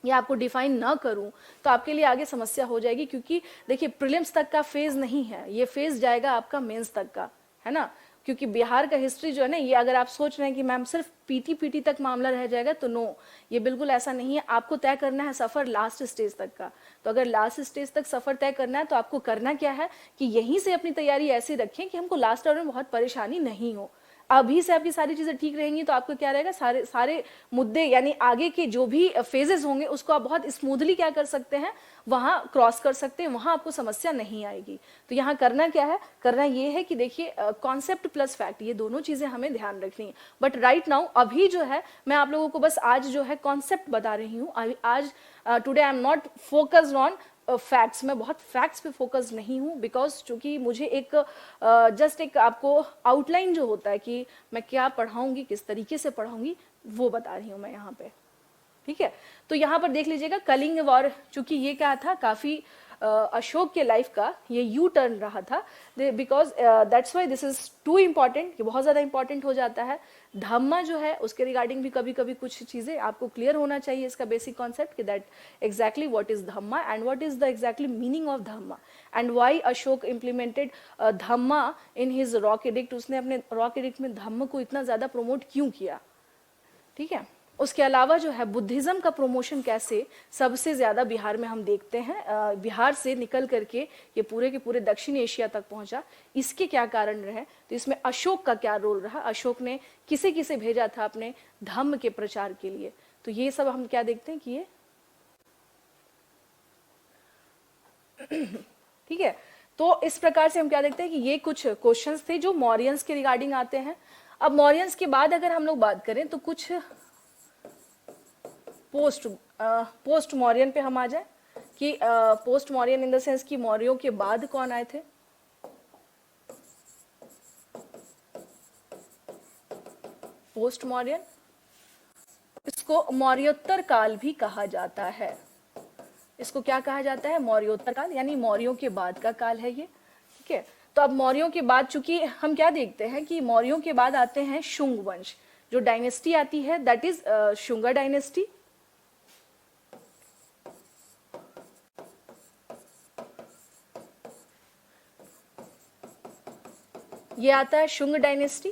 या आपको डिफाइन ना करूं तो आपके लिए आगे समस्या हो जाएगी, क्योंकि देखिए प्रीलिम्स तक का फेज नहीं है, ये फेज जाएगा आपका मेंस तक का, है ना। क्योंकि बिहार का हिस्ट्री जो है ना, ये अगर आप सोच रहे हैं कि मैम सिर्फ पीटी तक मामला रह जाएगा, तो नो, ये बिल्कुल ऐसा नहीं है। आपको तय करना है सफर लास्ट स्टेज तक का। तो अगर लास्ट स्टेज तक सफर तय करना है तो आपको करना क्या है कि यहीं से अपनी तैयारी ऐसी रखें कि हमको लास्ट आवर में बहुत परेशानी नहीं हो। अभी से आपकी सारी चीजें ठीक रहेंगी तो आपको क्या रहेगा, सारे मुद्दे यानी आगे के जो भी फेजेस होंगे उसको आप बहुत स्मूथली क्या कर सकते हैं, वहां क्रॉस कर सकते हैं, वहां आपको समस्या नहीं आएगी। तो यहाँ करना क्या है, करना ये है कि देखिए कॉन्सेप्ट प्लस फैक्ट, ये दोनों चीजें हमें ध्यान रखनी है। बट राइट नाउ अभी जो है मैं आप लोगों को बस आज जो है कॉन्सेप्ट बता रही हूँ। आज today I am not focused on facts, मैं बहुत फैक्ट्स पे फोकस नहीं हूँ, बिकॉज चूंकि मुझे एक जस्ट एक आपको आउटलाइन जो होता है कि मैं क्या पढ़ाऊंगी, किस तरीके से पढ़ाऊंगी, वो बता रही हूँ मैं यहाँ पे। ठीक है, तो यहाँ पर देख लीजिएगा कलिंग वॉर, चूंकि ये क्या था काफी अशोक के लाइफ का ये यू टर्न रहा था, because that's why this is too important, ये बहुत ज्यादा इंपॉर्टेंट हो जाता है। धम्मा जो है उसके रिगार्डिंग भी कभी कभी कुछ चीजें आपको क्लियर होना चाहिए, इसका बेसिक कॉन्सेप्ट कि that exactly what is Dhamma and what is the exactly meaning of Dhamma and why Ashok implemented Dhamma in his rock edict. उसने अपने रॉक एडिक्ट में धम्म को इतना ज्यादा प्रमोट क्यों किया। ठीक है, उसके अलावा जो है बुद्धिज्म का प्रमोशन कैसे सबसे ज्यादा बिहार में हम देखते हैं, बिहार से निकल करके ये पूरे के पूरे दक्षिण एशिया तक पहुंचा, इसके क्या कारण रहे? तो इसमें अशोक का क्या रोल रहा, अशोक ने किसे किसे भेजा था अपने धम्म के प्रचार के लिए? तो ये सब हम क्या देखते हैं कि ये ठीक है। तो इस प्रकार से हम क्या देखते हैं कि ये कुछ क्वेश्चंस थे जो मौर्यंस के रिगार्डिंग आते हैं। अब मौर्यंस के बाद अगर हम लोग बात करें तो कुछ पोस्ट मौर्यन पे हम आ जाए कि post Mauryan in the sense कि मौर्यों के बाद कौन आए थे? पोस्ट मौर्यन, इसको मौर्योत्तर काल भी कहा जाता है। इसको क्या कहा जाता है? मौर्योत्तर काल, यानी मौर्यों के बाद का काल है ये, ठीक है। तो अब मौर्यों के बाद चूंकि हम क्या देखते हैं कि मौर्यों के बाद आते हैं शुंग वंश, जो डायनेस्टी आती है दैट इज शुंगा डायनेस्टी। ये आता है शुंग डायनेस्टी।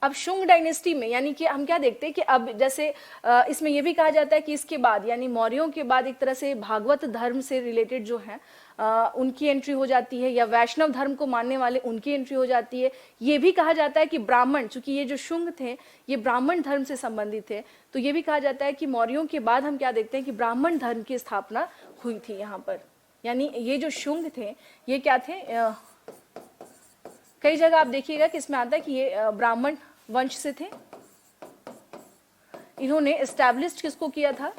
अब शुंग डायनेस्टी में यानी कि हम क्या देखते हैं कि अब जैसे इसमें यह भी कहा जाता है कि इसके बाद यानी मौर्यों के बाद एक तरह से भागवत धर्म से रिलेटेड जो है उनकी एंट्री हो जाती है, या वैष्णव धर्म को मानने वाले उनकी एंट्री हो जाती है। ये भी कहा जाता है कि ब्राह्मण, चूंकि ये जो शुंग थे ये ब्राह्मण धर्म से संबंधित थे, तो ये भी कहा जाता है कि मौर्यों के बाद हम क्या देखते हैं कि ब्राह्मण धर्म की स्थापना हुई थी यहाँ पर। यानी ये जो शुंग थे ये क्या थे, कई जगह आप देखिएगा कि इसमें आता है कि ये ब्राह्मण वंश से थे। इन्होंने एस्टैब्लिश किसको किया था?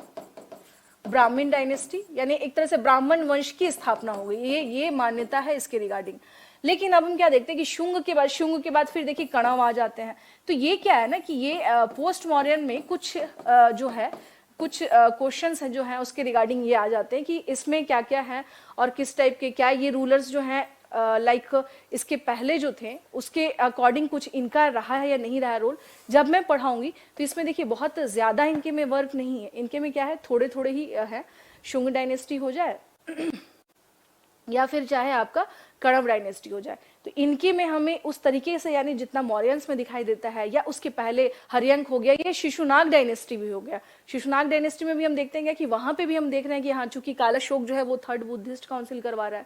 ब्राह्मण डायनेस्टी, यानी एक तरह से ब्राह्मण वंश की स्थापना हो गई, ये मान्यता है इसके रिगार्डिंग। लेकिन अब हम क्या देखते हैं कि शुंग के बाद फिर देखिए कणव आ जाते हैं। तो ये क्या है ना कि ये पोस्ट मौर्यन में कुछ जो है कुछ क्वेश्चंस हैं जो हैं उसके रिगार्डिंग ये आ जाते हैं कि इसमें क्या क्या है और किस टाइप के क्या ये रूलर्स जो हैं लाइक इसके पहले जो थे उसके अकॉर्डिंग कुछ इनका रहा है या नहीं रहा रोल। जब मैं पढ़ाऊंगी तो इसमें देखिए बहुत ज्यादा इनके में वर्क नहीं है, इनके में क्या है थोड़े थोड़े ही है। शुंग डायनेस्टी हो जाए या फिर चाहे आपका कणव डायनेस्टी हो जाए, तो इनके में हमें उस तरीके से यानी जितना मौर्यंस में दिखाई देता है, या उसके पहले हर्यंक हो गया, ये शिशुनाग डायनेस्टी भी हो गया। शिशुनाग डायनेस्टी में भी हम देखते हैं कि वहां पे भी हम देख रहे हैं कि हाँ चूंकि कालाशोक जो है वो थर्ड बुद्धिस्ट काउंसिल करवा रहा है,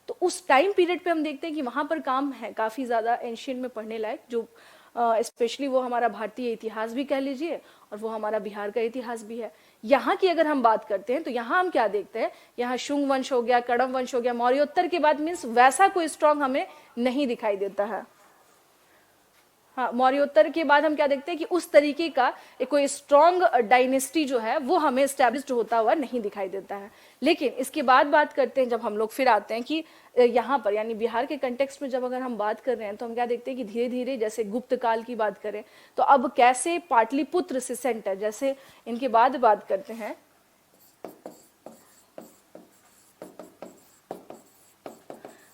तो उस टाइम पीरियड पे हम देखते हैं कि वहां पर काम है काफी ज्यादा एंशियंट में पढ़ने लायक, जो स्पेशली वो हमारा भारतीय इतिहास भी कह लीजिए और वो हमारा बिहार का इतिहास भी है। यहाँ की अगर हम बात करते हैं तो यहाँ हम क्या देखते हैं, यहाँ शुंग वंश हो गया, कणव वंश हो गया, मौर्योत्तर के बाद मीन्स वैसा कोई स्ट्रॉन्ग हमें नहीं दिखाई देता है। हाँ, मौर्योत्तर के बाद हम क्या देखते हैं कि उस तरीके का एक कोई स्ट्रॉन्ग डायनेस्टी जो है वो हमें एस्टैब्लिश्ड होता हुआ नहीं दिखाई देता है। लेकिन इसके बाद बात करते हैं, जब हम लोग फिर आते हैं कि यहाँ पर यानी बिहार के कंटेक्स्ट में जब अगर हम बात कर रहे हैं तो हम क्या देखते हैं कि धीरे धीरे जैसे गुप्त काल की बात करें तो अब कैसे पाटलिपुत्र से सेंटर, जैसे इनके बाद बात करते हैं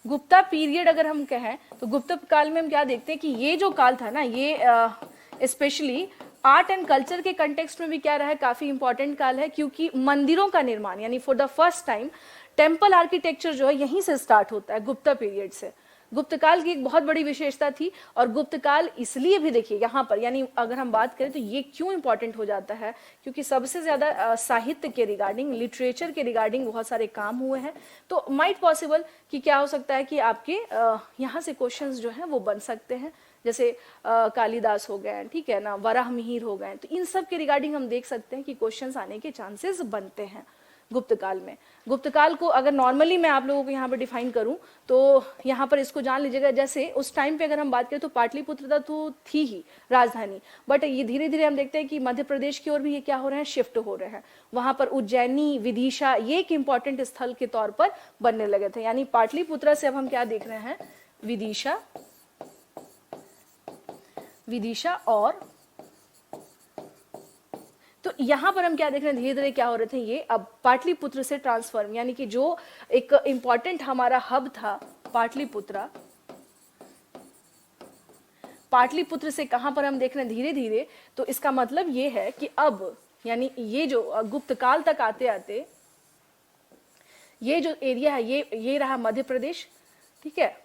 गुप्ता पीरियड अगर हम कहें तो गुप्ता काल में हम क्या देखते हैं कि ये जो काल था ना ये स्पेशली आर्ट एंड कल्चर के कंटेक्स्ट में भी क्या रहा है, काफी इंपॉर्टेंट काल है, क्योंकि मंदिरों का निर्माण यानी for the first time temple architecture जो है यहीं से स्टार्ट होता है, गुप्ता पीरियड से। गुप्त काल की एक बहुत बड़ी विशेषता थी, और गुप्त काल इसलिए भी देखिए यहाँ पर यानी अगर हम बात करें तो ये क्यों इंपॉर्टेंट हो जाता है, क्योंकि सबसे ज्यादा साहित्य के रिगार्डिंग, लिटरेचर के रिगार्डिंग बहुत सारे काम हुए हैं। तो माइट पॉसिबल कि क्या हो सकता है कि आपके यहाँ से क्वेश्चंस जो हैं वो बन सकते हैं, जैसे कालिदास हो गए, ठीक है ना, वराह मिहिर हो गए, तो इन सब के रिगार्डिंग हम देख सकते हैं कि क्वेश्चंस आने के चांसेस बनते हैं गुप्त काल में। गुप्त काल को अगर नॉर्मली मैं आप लोगों को यहाँ पर डिफाइन करूं तो यहाँ पर इसको जान लीजिएगा, जैसे उस टाइम पे अगर हम बात करें तो पाटलिपुत्र तो थी ही राजधानी, बट ये धीरे धीरे हम देखते हैं कि मध्य प्रदेश की ओर भी ये क्या हो रहे हैं, शिफ्ट हो रहे हैं। वहां पर उज्जैनी, विदिशा ये एक इंपॉर्टेंट स्थल के तौर पर बनने लगे थे। यानी पाटलिपुत्र से अब हम क्या देख रहे हैं, विदिशा और तो यहां पर हम क्या देख रहे हैं, धीरे धीरे क्या हो रहे थे, ये अब पाटलिपुत्र से ट्रांसफॉर्म, यानी कि जो एक इंपॉर्टेंट हमारा हब था पाटलिपुत्र से कहां पर हम देख रहे हैं धीरे धीरे, तो इसका मतलब ये है कि अब यानी ये जो गुप्त काल तक आते आते ये जो एरिया है ये रहा मध्य प्रदेश, ठीक है,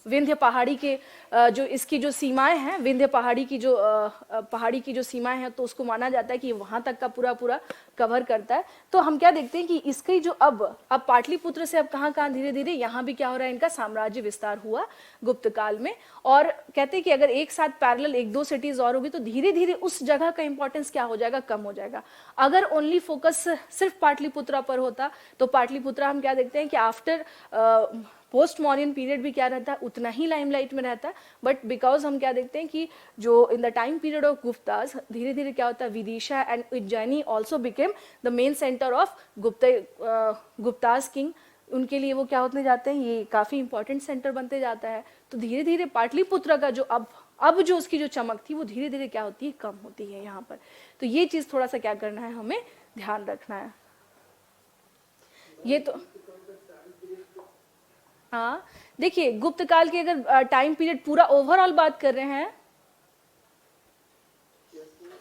विंध्य पहाड़ी के जो इसकी जो सीमाएं हैं, विंध्य पहाड़ी की जो सीमाएं हैं, तो उसको माना जाता है कि वहां तक का पूरा पूरा कवर करता है। तो हम क्या देखते हैं कि इसकी जो अब पाटलिपुत्र से अब कहाँ कहाँ धीरे धीरे यहाँ भी क्या हो रहा है, इनका साम्राज्य विस्तार हुआ गुप्त काल में। और कहते हैं कि अगर एक साथ पैरेलल एक दो सिटीज और होगी तो धीरे धीरे उस जगह का इंपॉर्टेंस क्या हो जाएगा, कम हो जाएगा। अगर ओनली फोकस सिर्फ पाटलिपुत्रा पर होता तो पाटलिपुत्रा हम क्या देखते हैं कि आफ्टर पोस्ट मॉडर्न पीरियड भी क्या रहता है, उतना ही लाइमलाइट में रहता है। बट बिकॉज हम क्या देखते हैं कि जो in the time period of Guptas धीरे धीरे क्या होता है, Vidisha and Ujjaini also became the main centre of Guptas king. उनके लिए वो क्या होते जाते हैं, ये काफी इंपॉर्टेंट सेंटर बनते जाता है। तो धीरे धीरे पाटलिपुत्र का जो अब जो उसकी जो चमक थी वो धीरे धीरे क्या होती है, कम होती है यहाँ पर। तो ये चीज थोड़ा सा क्या करना है, हमें ध्यान रखना है। ये तो हाँ, देखिए गुप्त काल के अगर टाइम पीरियड पूरा ओवरऑल बात कर रहे हैं,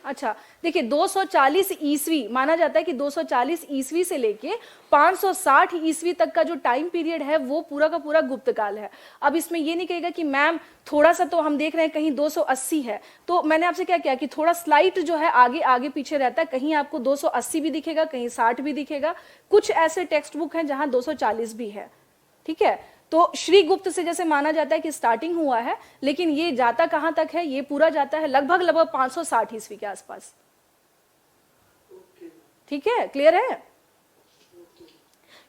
अच्छा देखिए 240 ईस्वी माना जाता है कि 240 ईस्वी से लेके 560 ईस्वी तक का जो टाइम पीरियड है वो पूरा का पूरा गुप्त काल है। अब इसमें ये नहीं कहेगा कि मैम थोड़ा सा तो हम देख रहे हैं कहीं 280 है, तो मैंने आपसे क्या किया कि थोड़ा स्लाइट जो है आगे आगे पीछे रहता है, कहीं आपको 280 भी दिखेगा, कहीं 60 भी दिखेगा। कुछ ऐसे टेक्स्ट बुक हैं जहां 240 भी है, ठीक है। तो श्री गुप्त से जैसे माना जाता है कि स्टार्टिंग हुआ है, लेकिन ये जाता कहां तक है, ये पूरा जाता है लगभग 560 ईस्वी के आसपास। ठीक है, क्लियर है।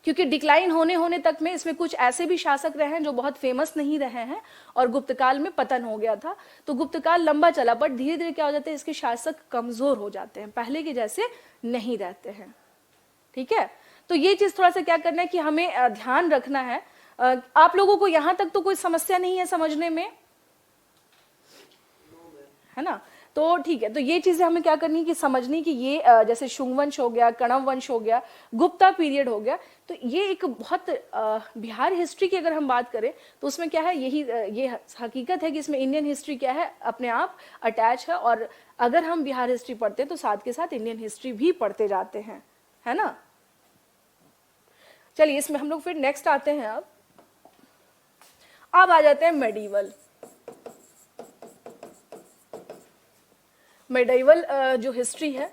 क्योंकि डिक्लाइन होने तक में इसमें कुछ ऐसे भी शासक रहे हैं जो बहुत फेमस नहीं रहे हैं और गुप्त काल में पतन हो गया था। तो गुप्त काल लंबा चला, बट धीरे धीरे क्या हो जाता है, इसके शासक कमजोर हो जाते हैं, पहले के जैसे नहीं रहते हैं। ठीक है, तो ये चीज थोड़ा सा क्या करना है कि हमें ध्यान रखना है। आप लोगों को यहां तक तो कोई समस्या नहीं है समझने में, है ना। तो ठीक है, तो ये चीजें हमें क्या करनी है कि समझनी कि ये जैसे शुंग वंश हो गया, कणव वंश हो गया, गुप्ता पीरियड हो गया, तो ये एक बहुत बिहार हिस्ट्री की अगर हम बात करें तो उसमें क्या है, ये हकीकत है कि इसमें इंडियन हिस्ट्री क्या है, अपने आप अटैच है। और अगर हम बिहार हिस्ट्री पढ़ते हैं तो साथ के साथ इंडियन हिस्ट्री भी पढ़ते जाते हैं, है ना। चलिए इसमें हम लोग फिर नेक्स्ट आते हैं। अब आ जाते हैं मेडिवल। मेडिवल जो हिस्ट्री है,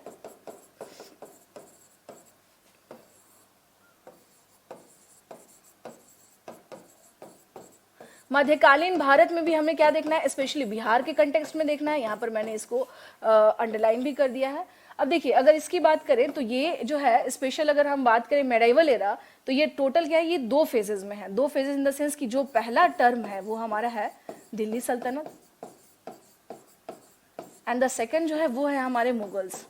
मध्यकालीन भारत में भी हमें क्या देखना है, स्पेशली बिहार के कंटेक्स्ट में देखना है। यहाँ पर मैंने इसको अंडरलाइन भी कर दिया है। अब देखिए अगर इसकी बात करें तो ये जो है स्पेशल, अगर हम बात करें मेडिवल एरा, तो ये टोटल क्या है, ये 2 फेजेस में है। 2 फेजेस इन द सेंस कि जो पहला टर्म है वो हमारा है दिल्ली सल्तनत, एंड द सेकंड जो है वो है हमारे मुगल्स।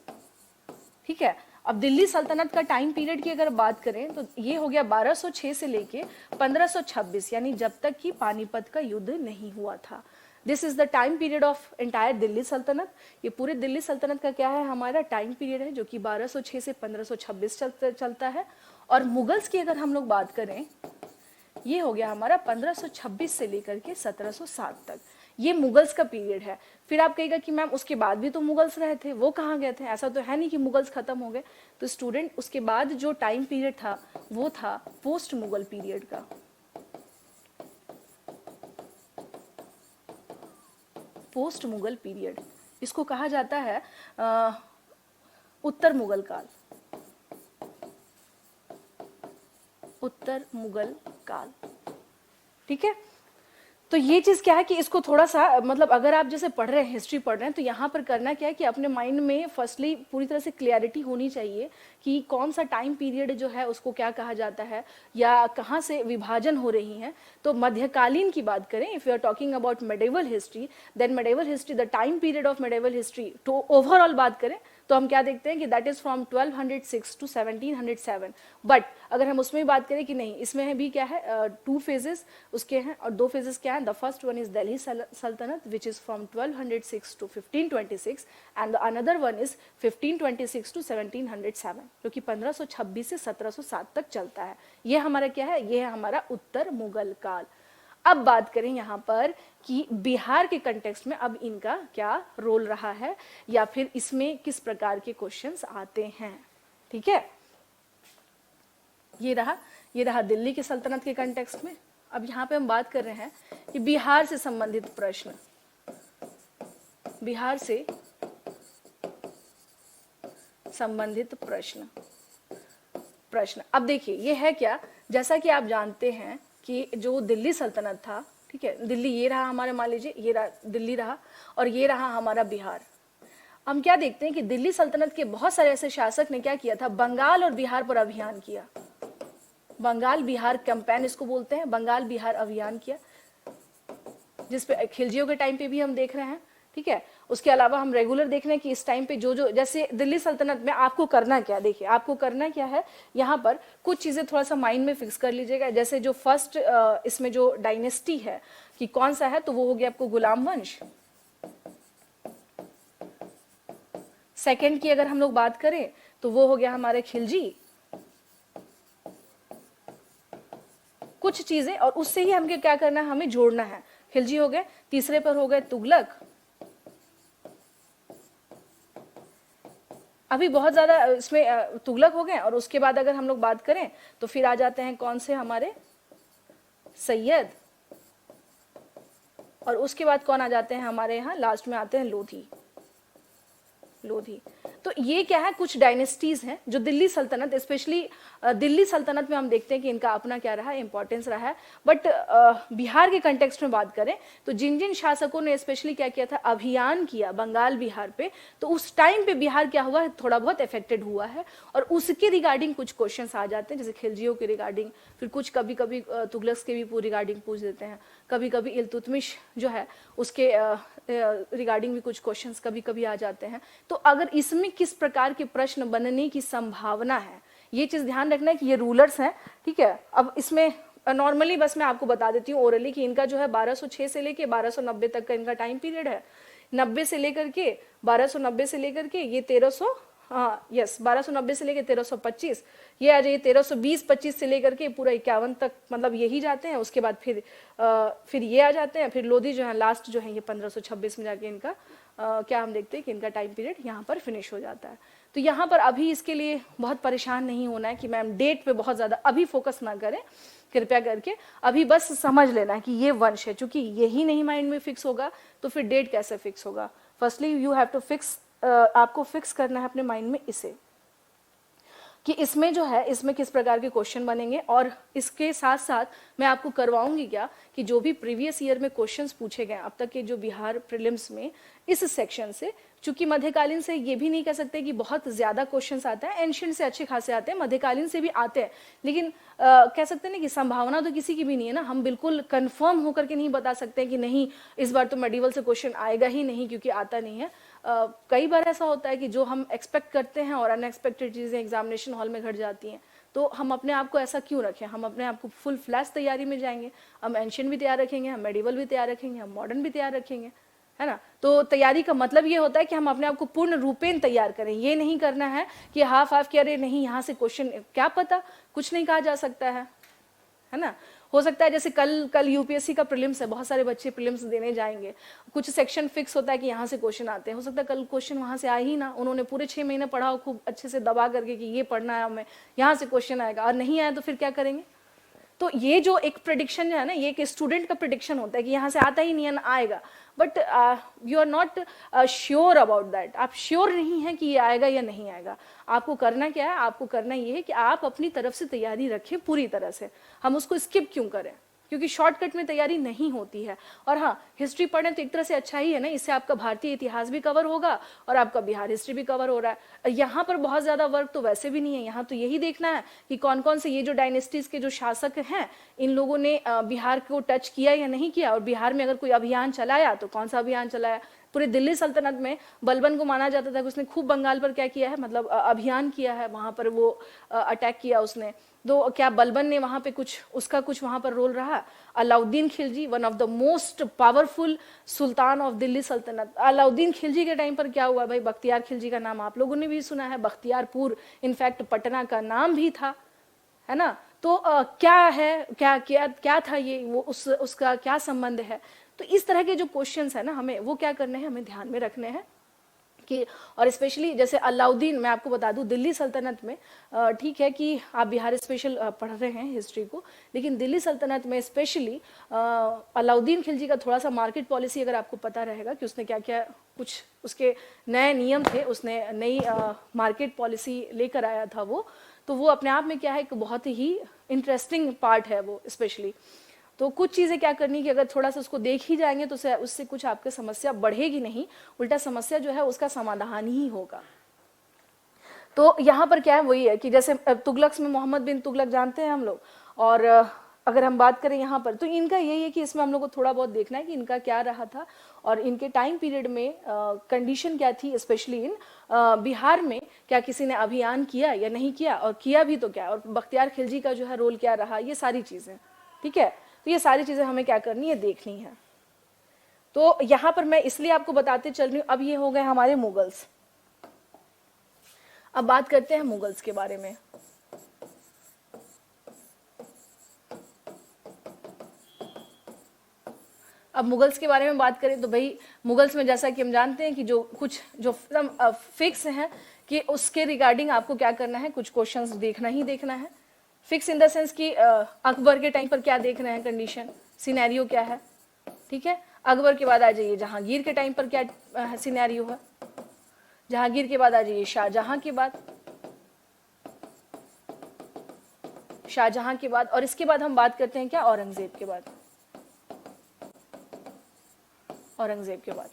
ठीक है, अब दिल्ली सल्तनत का टाइम पीरियड की अगर बात करें तो ये हो गया 1206 से लेके 1526, यानी जब तक कि पानीपत का युद्ध नहीं हुआ था। This is the time period of entire Delhi सल्तनत। ये पूरे दिल्ली सल्तनत का क्या है, हमारा टाइम पीरियड है, जो कि 1206 से 1526 चलता है। और मुगल्स की अगर हम लोग बात करें, ये हो गया हमारा 1526 से लेकर के 1707 तक, ये मुगल्स का पीरियड है। फिर आप कहेगा कि मैम उसके बाद भी तो मुगल्स रहे थे, वो कहाँ गए थे, ऐसा तो है नहीं कि मुगल्स खत्म हो गए। तो स्टूडेंट उसके बाद जो टाइम पीरियड था वो था पोस्ट मुगल पीरियड का। पोस्ट मुगल पीरियड इसको कहा जाता है उत्तर मुगल काल। उत्तर मुगल काल, ठीक है। तो ये चीज क्या है कि इसको थोड़ा सा मतलब अगर आप जैसे पढ़ रहे हैं, हिस्ट्री पढ़ रहे हैं, तो यहाँ पर करना क्या है कि अपने माइंड में फर्स्टली पूरी तरह से क्लियरिटी होनी चाहिए कि कौन सा टाइम पीरियड जो है उसको क्या कहा जाता है या कहाँ से विभाजन हो रही है। तो मध्यकालीन की बात करें, if you are talking about medieval history, then medieval history, the time period of medieval history तो ओवरऑल बात करें तो हम क्या देखते हैं कि that is from 1206 to 1707। But अगर हम उसमें बात करें कि नहीं, इसमें भी क्या है 2 फेजेस उसके हैं, और 2 फेजेस क्या है, the first one is Delhi Sultanate which is from 1206 to 1526 and the another one is 1526 to 1707, जो कि 1526 से 1707 तक चलता है। ये हमारा क्या है, ये है हमारा उत्तर मुगल काल। अब बात करें यहाँ पर कि बिहार के कंटेक्स्ट में अब इनका क्या रोल रहा है या फिर इसमें किस प्रकार के क्वेश्चंस आते हैं। ठीक है, ये रहा दिल्ली की सल्तनत के कंटेक्स्ट में। अब यहाँ पे हम बात कर रहे हैं कि बिहार से संबंधित प्रश्न, बिहार से संबंधित प्रश्न। अब देखिए ये है क्या, जैसा कि आप जानते हैं कि जो दिल्ली सल्तनत था, ठीक है, दिल्ली ये रहा हमारे, मान लीजिए ये रहा दिल्ली रहा, और ये रहा हमारा बिहार। हम क्या देखते हैं कि दिल्ली सल्तनत के बहुत सारे ऐसे शासक ने क्या किया था, बंगाल और बिहार पर अभियान किया। बंगाल बिहार कैंपेन इसको बोलते हैं, बंगाल बिहार अभियान किया, जिसपे खिलजियों के टाइम पे भी हम देख रहे हैं, ठीक है। उसके अलावा हम रेगुलर देख रहे हैं कि इस टाइम पे जो जैसे दिल्ली सल्तनत में आपको करना क्या, देखिए आपको करना क्या है, यहाँ पर कुछ चीजें थोड़ा सा माइंड में फिक्स कर लीजिएगा। जैसे जो फर्स्ट इसमें जो डायनेस्टी है कि कौन सा है, तो वो हो गया आपको गुलाम वंश। सेकेंड की अगर हम लोग बात करें तो वो हो गया हमारे खिलजी। कुछ चीजें और उससे ही हमें क्या करना है, हमें जोड़ना है। खिलजी हो गए, तीसरे पर हो गए तुगलक। अभी बहुत ज्यादा इसमें तुगलक हो गए, और उसके बाद अगर हम लोग बात करें तो फिर आ जाते हैं कौन से, हमारे सैयद, और उसके बाद कौन आ जाते हैं हमारे यहाँ लास्ट में आते हैं लोधी। तो ये क्या है, कुछ डायनेस्टीज हैं जो दिल्ली सल्तनत, स्पेशली दिल्ली सल्तनत में हम देखते हैं कि इनका अपना क्या रहा है, इंपॉर्टेंस रहा है। बट बिहार के कंटेक्स्ट में बात करें तो जिन जिन शासकों ने स्पेशली क्या किया था, अभियान किया बंगाल बिहार पे, तो उस टाइम पे बिहार क्या हुआ है, थोड़ा बहुत इफेक्टेड हुआ है, और उसके रिगार्डिंग कुछ क्वेश्चंस आ जाते हैं, जैसे खिलजियों के रिगार्डिंग, फिर कुछ कभी कभी तुगलक के भी रिगार्डिंग पूछ देते हैं, कभी कभी इल्तुतमिश जो है उसके रिगार्डिंग भी कुछ क्वेश्चंस कभी कभी आ जाते हैं। तो अगर इसमें किस प्रकार के प्रश्न बनने की संभावना है, ये चीज ध्यान रखना है कि ये रूलर्स हैं, ठीक है। अब इसमें नॉर्मली बस मैं आपको बता देती हूँ ओरली कि इनका जो है 1206 से लेके 1290 तक का इनका टाइम पीरियड है। 90 से लेकर के 1290 से लेकर के ये 1300, हाँ यस, 1290 से लेकर 1325, ये आ जाइए 1320-25 से लेकर के पूरा 51 तक, मतलब यही जाते हैं। उसके बाद फिर ये आ जाते हैं, फिर लोधी जो है लास्ट जो है ये 1526 में जाके इनका क्या हम देखते हैं कि इनका टाइम पीरियड यहाँ पर फिनिश हो जाता है। तो यहाँ पर अभी इसके लिए बहुत परेशान नहीं होना है कि मैम डेट पे बहुत ज़्यादा अभी फोकस ना करें, कृपया करके अभी बस समझ लेना है कि ये वंश है। चूंकि यही नहीं माइंड में फिक्स होगा तो फिर डेट कैसे फिक्स होगा। Firstly you have to fix, आपको फिक्स करना है अपने माइंड में इसे, कि इसमें जो है इसमें किस प्रकार के क्वेश्चन बनेंगे। और इसके साथ साथ मैं आपको करवाऊंगी क्या कि जो भी प्रीवियस ईयर में क्वेश्चंस पूछे गए अब तक के जो बिहार प्रीलिम्स में इस सेक्शन से, चूंकि मध्यकालीन से ये भी नहीं कह सकते कि बहुत ज्यादा क्वेश्चंस आते हैं, एंशिएंट से अच्छे खासे आते हैं, मध्यकालीन से भी आते हैं, लेकिन कह सकते हैं ना कि संभावना तो किसी की भी नहीं है ना। हम बिल्कुल कंफर्म होकर के नहीं बता सकते कि नहीं इस बार तो मेडिवल से क्वेश्चन आएगा ही नहीं, क्योंकि आता नहीं है। कई बार ऐसा होता है कि जो हम एक्सपेक्ट करते हैं और अनएक्सपेक्टेड चीजें एग्जामिनेशन हॉल में घट जाती हैं। तो हम अपने आप को ऐसा क्यों रखें, हम अपने आप को फुल फ्लैश तैयारी में जाएंगे। हम एंशिएंट भी तैयार रखेंगे, हम मेडिवल भी तैयार रखेंगे, हम मॉडर्न भी तैयार रखेंगे, है ना। तो तैयारी का मतलब ये होता है कि हम अपने आप को पूर्ण रूपेण तैयार करें। ये नहीं करना है कि हाफ हाफ किया, अरे नहीं यहाँ से क्वेश्चन क्या पता, कुछ नहीं कहा जा सकता है ना। हो सकता है जैसे कल यूपीएससी का प्रीलिम्स है, बहुत सारे बच्चे प्रीलिम्स देने जाएंगे, कुछ सेक्शन फिक्स होता है कि यहाँ से क्वेश्चन आते हैं, हो सकता है कल क्वेश्चन वहां से आए ही ना, उन्होंने पूरे 6 महीने पढ़ा हो खूब अच्छे से दबा करके कि ये पढ़ना है हमें, यहाँ से क्वेश्चन आएगा, और नहीं आया तो फिर क्या करेंगे। तो ये जो एक प्रेडिक्शन जो है ना, ये एक स्टूडेंट का प्रेडिक्शन होता है कि यहाँ से आता ही नहीं है ना आएगा, but you are not sure about that. आप श्योर नहीं है कि ये आएगा या नहीं आएगा। आपको करना क्या है, आपको करना ये है कि आप अपनी तरफ से तैयारी रखें पूरी तरह से। हम उसको स्किप क्यों करें, क्योंकि शॉर्टकट में तैयारी नहीं होती है। और हाँ, हिस्ट्री पढ़ें तो एक तरह से अच्छा ही है ना, इससे आपका भारतीय इतिहास भी कवर होगा और आपका बिहार हिस्ट्री भी कवर हो रहा है। यहाँ पर बहुत ज्यादा वर्क तो वैसे भी नहीं है, यहाँ तो यही देखना है कि कौन कौन से ये जो डायनेस्टीज के जो शासक हैं इन लोगों ने बिहार को टच किया या नहीं किया, और बिहार में अगर कोई अभियान चलाया तो कौन सा अभियान चलाया। पूरे दिल्ली सल्तनत में बलबन को माना जाता था कि उसने खूब बंगाल पर क्या किया है, मतलब अभियान किया है, वहां पर वो अटैक किया उसने। तो क्या बलबन ने वहां पे उसका कुछ वहां पर रोल रहा। Alauddin Khilji, one of the most powerful Sultan of Delhi सल्तनत, अलाउद्दीन खिलजी के टाइम पर क्या हुआ भाई, बख्तियार खिलजी का नाम आप लोगों ने भी सुना है, बख्तियारपुर इनफैक्ट पटना का नाम भी था, है ना। तो क्या है, क्या था ये, वो उसका क्या संबंध है। तो इस तरह के जो क्वेश्चंस है ना, हमें वो क्या करने हैं, हमें ध्यान में रखने हैं। कि और स्पेशली जैसे अलाउद्दीन, मैं आपको बता दूं दिल्ली सल्तनत में, ठीक है कि आप बिहार स्पेशल पढ़ रहे हैं हिस्ट्री को, लेकिन दिल्ली सल्तनत में स्पेशली अलाउद्दीन खिलजी का थोड़ा सा मार्केट पॉलिसी अगर आपको पता रहेगा कि उसने क्या क्या कुछ उसके नए नियम थे, उसने नई मार्केट पॉलिसी लेकर आया था वो, तो वो अपने आप में क्या है एक बहुत ही इंटरेस्टिंग पार्ट है वो स्पेशली। तो कुछ चीज़ें क्या करनी कि अगर थोड़ा सा उसको देख ही जाएंगे तो उससे कुछ आपके समस्या बढ़ेगी नहीं, उल्टा समस्या जो है उसका समाधान ही होगा। तो यहाँ पर क्या है वही है कि जैसे तुगलक में मोहम्मद बिन तुगलक जानते हैं हम लोग, और अगर हम बात करें यहाँ पर तो इनका यही है कि इसमें हम लोग को थोड़ा बहुत देखना है कि इनका क्या रहा था और इनके टाइम पीरियड में कंडीशन क्या थी, स्पेशली इन बिहार में क्या किसी ने अभियान किया या नहीं किया, और किया भी तो क्या, और बख्तियार खिलजी का जो है रोल क्या रहा, ये सारी चीज़ें। ठीक है, तो ये सारी चीज़ें हमें क्या करनी है, देखनी है। तो यहाँ पर मैं इसलिए आपको बताते चल रही हूँ। अब ये हो गए हमारे मुगल्स। अब बात करते हैं मुगल्स के बारे में। अब मुगल्स के बारे में बात करें तो भाई मुगल्स में जैसा कि हम जानते हैं कि जो कुछ जो फिक्स हैं कि उसके रिगार्डिंग आपको क्या करना है, कुछ क्वेश्चंस देखना ही देखना है। फिक्स इन द सेंस कि अकबर के टाइम पर क्या देख रहे हैं, कंडीशन सिनेरियो क्या है। ठीक है, अकबर के बाद आ जाइए जहांगीर के टाइम पर क्या सिनेरियो है, जहांगीर के बाद आ जाइए शाहजहां के बाद, शाहजहां के बाद, और इसके बाद हम बात करते हैं क्या, औरंगजेब के बाद, औरंगजेब के बाद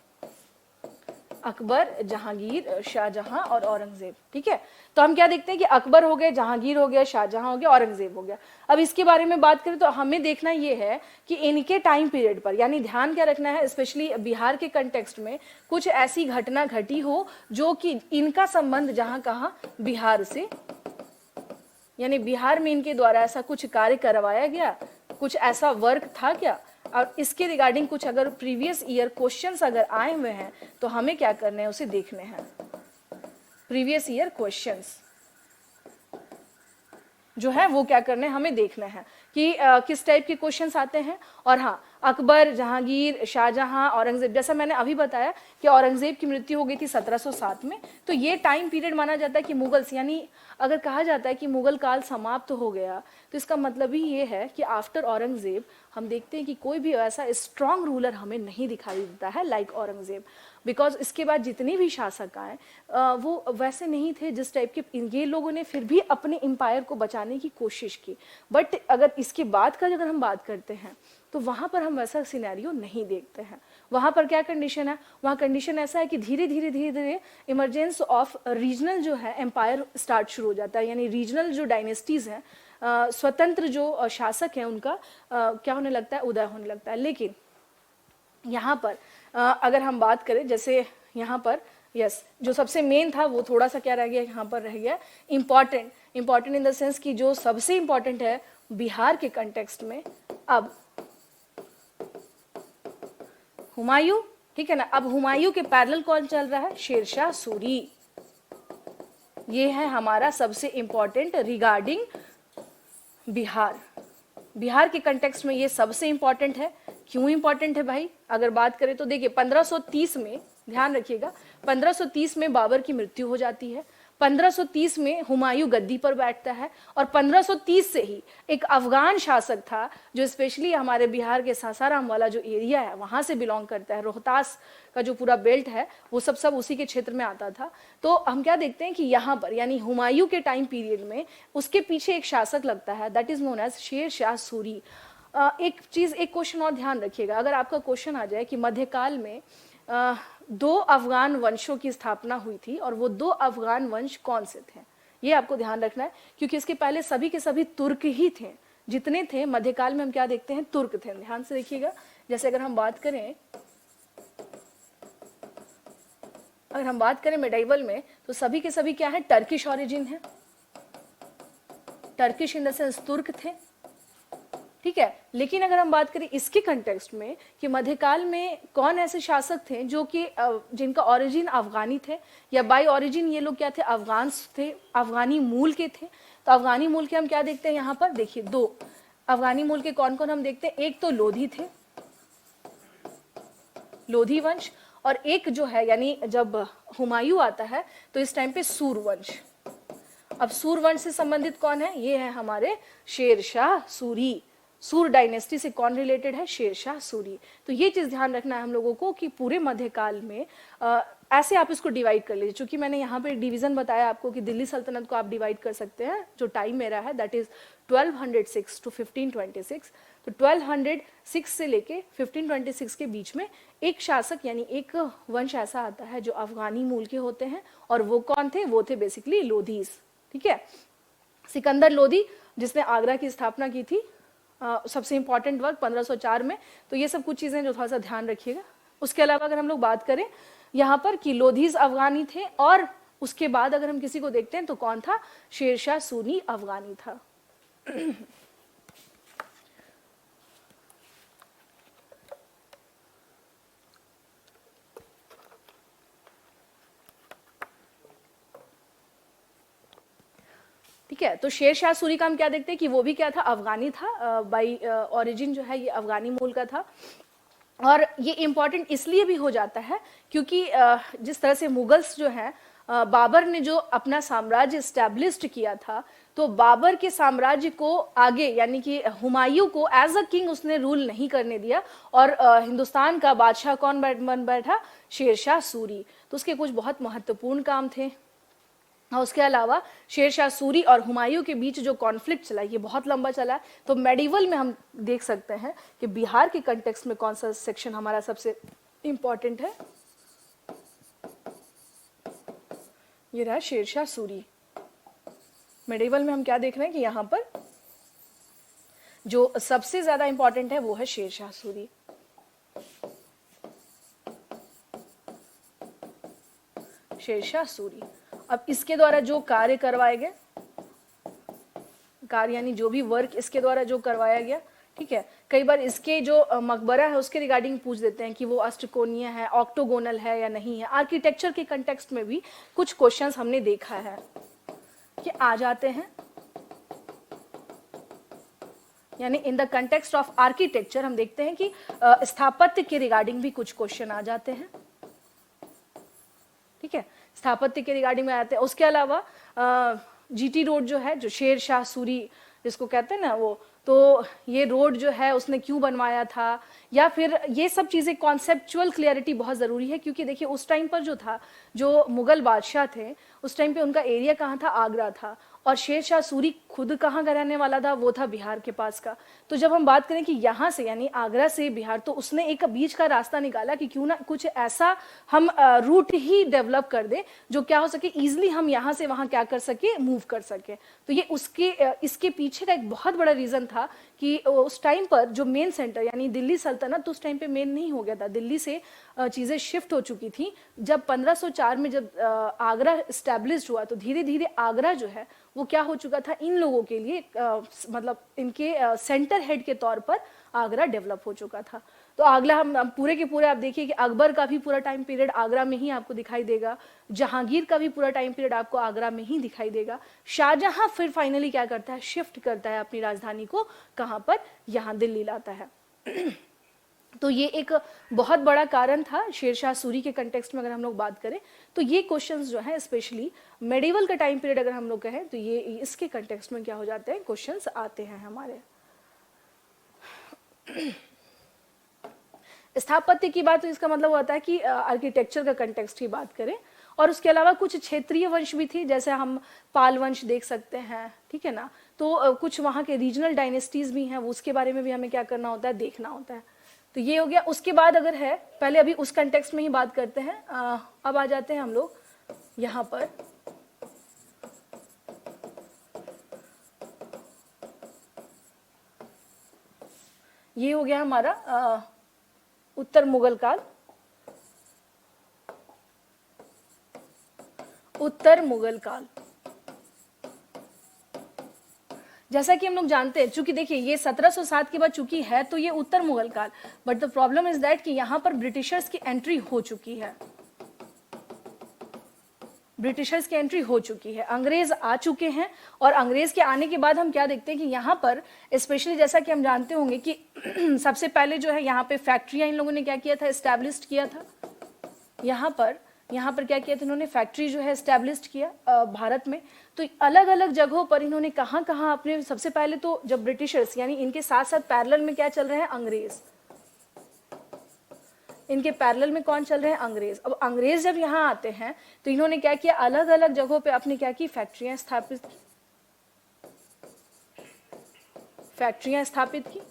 अकबर, जहांगीर, शाहजहां और औरंगजेब। ठीक है, तो हम क्या देखते हैं कि अकबर हो गए, जहांगीर हो गया, शाहजहां हो गया, औरंगजेब हो गया। अब इसके बारे में बात करें तो हमें देखना ये है कि इनके टाइम पीरियड पर, यानी ध्यान क्या रखना है, स्पेशली बिहार के कंटेक्स्ट में कुछ ऐसी घटना घटी हो जो कि इनका संबंध जहां कहा बिहार से, यानी बिहार में इनके द्वारा ऐसा कुछ कार्य करवाया गया, कुछ ऐसा वर्क था क्या, और इसके रिगार्डिंग कुछ अगर प्रीवियस ईयर क्वेश्चंस अगर आए हुए हैं तो हमें क्या करने हैं, उसे देखने हैं। प्रीवियस ईयर क्वेश्चंस जो है वो क्या करने हैं, हमें देखना है कि किस टाइप के क्वेश्चंस आते हैं। और हाँ, अकबर, जहांगीर, शाहजहां, औरंगजेब, जैसा मैंने अभी बताया कि औरंगजेब की मृत्यु हो गई थी 1707 में, तो ये टाइम पीरियड माना जाता है कि मुगल्स, यानी अगर कहा जाता है कि मुगल काल समाप्त हो गया तो इसका मतलब ही ये है कि आफ्टर औरंगजेब हम देखते हैं कि कोई भी ऐसा स्ट्रांग रूलर हमें नहीं दिखाई देता है लाइक औरंगजेब, बिकॉज इसके बाद जितने भी शासक आए वो वैसे नहीं थे जिस टाइप के, ये लोगों ने फिर भी अपने एम्पायर को बचाने की कोशिश की। बट अगर इसके बाद का अगर हम बात करते हैं तो वहाँ पर हम वैसा सिनेरियो नहीं देखते हैं। वहाँ पर क्या कंडीशन है, वहाँ कंडीशन ऐसा है कि धीरे धीरे धीरे धीरे इमरजेंस ऑफ रीजनल जो है एम्पायर स्टार्ट शुरू हो जाता है, यानी रीजनल जो डायनेस्टीज हैं, स्वतंत्र जो शासक हैं उनका क्या होने लगता है, उदय होने लगता है। लेकिन यहाँ पर अगर हम बात करें, जैसे यहाँ पर यस जो सबसे मेन था वो थोड़ा सा क्या रह गया, यहाँ पर रह गया important, important in the sense कि जो सबसे इम्पॉर्टेंट है बिहार के कंटेक्स्ट में। अब हुमायूं, ठीक है ना, अब हुमायूं के पैरेलल कौन चल रहा है, शेरशाह सूरी। ये है हमारा सबसे इम्पॉर्टेंट रिगार्डिंग बिहार। बिहार के कंटेक्स्ट में ये सबसे इम्पॉर्टेंट है। क्यों इम्पॉर्टेंट है भाई, अगर बात करें तो देखिए 1530 में, ध्यान रखिएगा 1530 में बाबर की मृत्यु हो जाती है, 1530 में हुमायूं गद्दी पर बैठता है, और 1530 से ही एक अफगान शासक था जो स्पेशली हमारे बिहार के सासाराम वाला जो एरिया है वहां से बिलोंग करता है, रोहतास का जो पूरा बेल्ट है वो सब उसी के क्षेत्र में आता था। तो हम क्या देखते हैं कि यहाँ पर यानी हुमायूं के टाइम पीरियड में उसके पीछे एक शासक लगता है, that is known as Sher Shah Suri. एक चीज, एक क्वेश्चन और ध्यान रखिएगा, अगर आपका क्वेश्चन आ जाए कि मध्यकाल में दो अफगान वंशों की स्थापना हुई थी और वो दो अफगान वंश कौन से थे, ये आपको ध्यान रखना है, क्योंकि इसके पहले सभी के सभी तुर्क ही थे, जितने थे मध्यकाल में हम क्या देखते हैं, तुर्क थे। ध्यान से देखिएगा, जैसे अगर हम बात करें मेडाइवल में तो सभी के सभी क्या है, टर्किश ऑरिजिन है, टर्किश इन द सेंस तुर्क थे। ठीक है, लेकिन अगर हम बात करें इसके कंटेक्स्ट में कि मध्यकाल में कौन ऐसे शासक थे जो कि जिनका ओरिजिन अफगानी थे, या बाय ओरिजिन ये लोग क्या थे, अफगान थे, अफगानी मूल के थे। तो अफगानी मूल के हम क्या देखते हैं यहाँ पर, देखिए दो अफगानी मूल के कौन कौन हम देखते हैं, एक तो लोधी थे, लोधी वंश, और एक जो है यानी जब हुमायूं आता है तो इस टाइम पे सूरवंश। अब सूरवंश से संबंधित कौन है? ये है हमारे शेरशाह सूरी। सूर डायनेस्टी से कौन रिलेटेड है? शेरशाह सूरी। तो ये चीज ध्यान रखना है हम लोगों को कि पूरे मध्यकाल में ऐसे आप इसको डिवाइड कर लीजिए। चूंकि मैंने यहाँ पे डिवीजन बताया आपको कि दिल्ली सल्तनत को आप डिवाइड कर सकते हैं, जो टाइम मेरा है दैट इज 1206 टू 1526। तो 1206 से लेके 1526 के बीच में एक शासक यानी एक वंश ऐसा आता है जो अफगानी मूल के होते हैं, और वो कौन थे? वो थे बेसिकली लोधीज। ठीक है, सिकंदर लोधी जिसने आगरा की स्थापना की थी, सबसे इंपॉर्टेंट वर्क 1504 में। तो ये सब कुछ चीजें जो थोड़ा सा ध्यान रखिएगा। उसके अलावा अगर हम लोग बात करें यहाँ पर कि लोधीज अफगानी थे, और उसके बाद अगर हम किसी को देखते हैं तो कौन था? शेरशाह सूरी अफगानी था। ठीक है, तो शेरशाह सूरी का हम क्या देखते हैं कि वो भी क्या था? अफगानी था, बाई ओरिजिन जो है ये अफगानी मूल का था। और ये इम्पॉर्टेंट इसलिए भी हो जाता है क्योंकि जिस तरह से मुगल्स जो हैं, बाबर ने जो अपना साम्राज्य इस्टेब्लिश्ड किया था, तो बाबर के साम्राज्य को आगे यानी कि हुमायूं को एज अ किंग उसने रूल नहीं करने दिया, और हिंदुस्तान का बादशाह कौन बन बैठा? शेरशाह सूरी। तो उसके कुछ बहुत महत्वपूर्ण काम थे। और उसके अलावा शेरशाह सूरी और हुमायूं के बीच जो कॉन्फ्लिक्ट चला ये बहुत लंबा चला। तो मेडिवल में हम देख सकते हैं कि बिहार के कंटेक्स्ट में कौन सा सेक्शन हमारा सबसे इंपॉर्टेंट है? ये रहा शेरशाह सूरी। मेडिवल में हम क्या देख रहे हैं कि यहाँ पर जो सबसे ज्यादा इंपॉर्टेंट है वो है शेरशाह सूरी। शेरशाह सूरी। अब इसके द्वारा जो कार्य करवाए गए, कार्य यानी जो भी वर्क इसके द्वारा जो करवाया गया, ठीक है, कई बार इसके जो मकबरा है उसके रिगार्डिंग पूछ देते हैं कि वो अष्टकोणीय है, ऑक्टोगोनल है या नहीं है। आर्किटेक्चर के कंटेक्स्ट में भी कुछ क्वेश्चंस हमने देखा है कि आ जाते हैं, यानी इन द कंटेक्स्ट ऑफ आर्किटेक्चर हम देखते हैं कि स्थापत्य के रिगार्डिंग भी कुछ क्वेश्चन आ जाते हैं। ठीक है, स्थापत्य के रिगार्डिंग में आते हैं। उसके अलावा जीटी रोड जो है, जो शेरशाह सूरी जिसको कहते हैं ना वो, तो ये रोड जो है उसने क्यों बनवाया था, या फिर ये सब चीजें कॉन्सेप्चुअल क्लियरिटी बहुत जरूरी है। क्योंकि देखिए उस टाइम पर जो था, जो मुगल बादशाह थे उस टाइम पे उनका एरिया कहाँ था? आगरा था, और शेरशाह सूरी खुद कहाँ का रहने वाला था? वो था बिहार के पास का। तो जब हम बात करें कि यहाँ से यानी आगरा से बिहार, तो उसने एक बीच का रास्ता निकाला कि क्यों ना कुछ ऐसा हम रूट ही डेवलप कर दे जो क्या हो सके, इजिली हम यहाँ से वहाँ क्या कर सके, मूव कर सके। तो ये उसके इसके पीछे का एक बहुत बड़ा रीजन था कि उस टाइम पर जो मेन सेंटर यानी दिल्ली सल्तनत उस टाइम पे मेन नहीं हो गया था, दिल्ली से चीजें शिफ्ट हो चुकी थी। जब 1504 में जब आगरा स्टैब्लिश्ड हुआ, तो धीरे धीरे आगरा जो है वो क्या हो चुका था, इन लोगों के लिए मतलब इनके सेंटर हेड के तौर पर आगरा डेवलप हो चुका था। तो आगरा हम पूरे के पूरे आप देखिए कि अकबर का भी पूरा टाइम पीरियड आगरा में ही आपको दिखाई देगा, जहांगीर का भी पूरा टाइम पीरियड आपको आगरा में ही दिखाई देगा। शाहजहां फिर फाइनली क्या करता है, शिफ्ट करता है अपनी राजधानी को, कहां पर, यहाँ दिल्ली लाता है। तो ये एक बहुत बड़ा कारण था शेरशाह सूरी के कंटेक्स्ट में अगर हम लोग बात करें। तो ये क्वेश्चंस जो हैं स्पेशली मेडिवल का टाइम पीरियड अगर हम लोग कहें तो ये इसके कंटेक्स्ट में क्या हो जाते हैं, क्वेश्चंस आते हैं हमारे। स्थापत्य की बात तो इसका मतलब होता है कि आर्किटेक्चर का कंटेक्स्ट की बात करें। और उसके अलावा कुछ क्षेत्रीय वंश भी थी, जैसे हम पाल वंश देख सकते हैं, ठीक है ना। तो कुछ वहाँ के रीजनल डायनेस्टीज भी हैं, उसके बारे में भी हमें क्या करना होता है, देखना होता है। तो ये हो गया। उसके बाद अगर है, पहले अभी उस कंटेक्स्ट में ही बात करते हैं। अब आ जाते हैं हम लोग यहाँ पर ये हो गया हमारा उत्तर मुगल काल। उत्तर मुगल काल जैसा कि हम लोग जानते हैं, चूंकि देखिए ये 1707 के बाद चूंकि है तो ये उत्तर मुगल काल, but the problem is that कि यहां पर ब्रिटिशर्स की एंट्री हो चुकी है। ब्रिटिशर्स की एंट्री हो चुकी है, अंग्रेज आ चुके हैं। और अंग्रेज के आने के बाद हम क्या देखते हैं कि यहाँ पर स्पेशली जैसा कि हम जानते होंगे कि सबसे पहले जो है यहाँ पे फैक्ट्रियां इन लोगों ने क्या किया था, एस्टैब्लिश किया था। यहाँ पर क्या किया था इन्होंने, फैक्ट्री जो है एस्टेब्लिश किया भारत में। तो अलग अलग जगहों पर इन्होंने कहाँ कहाँ अपने, सबसे पहले तो जब ब्रिटिशर्स यानी इनके साथ साथ पैरेलल में क्या चल रहे हैं, अंग्रेज, इनके पैरेलल में कौन चल रहे हैं, अंग्रेज। अब अंग्रेज जब यहाँ आते हैं तो इन्होंने क्या किया, अलग अलग जगहों पे अपनी क्या की, फैक्ट्रियां स्थापित की।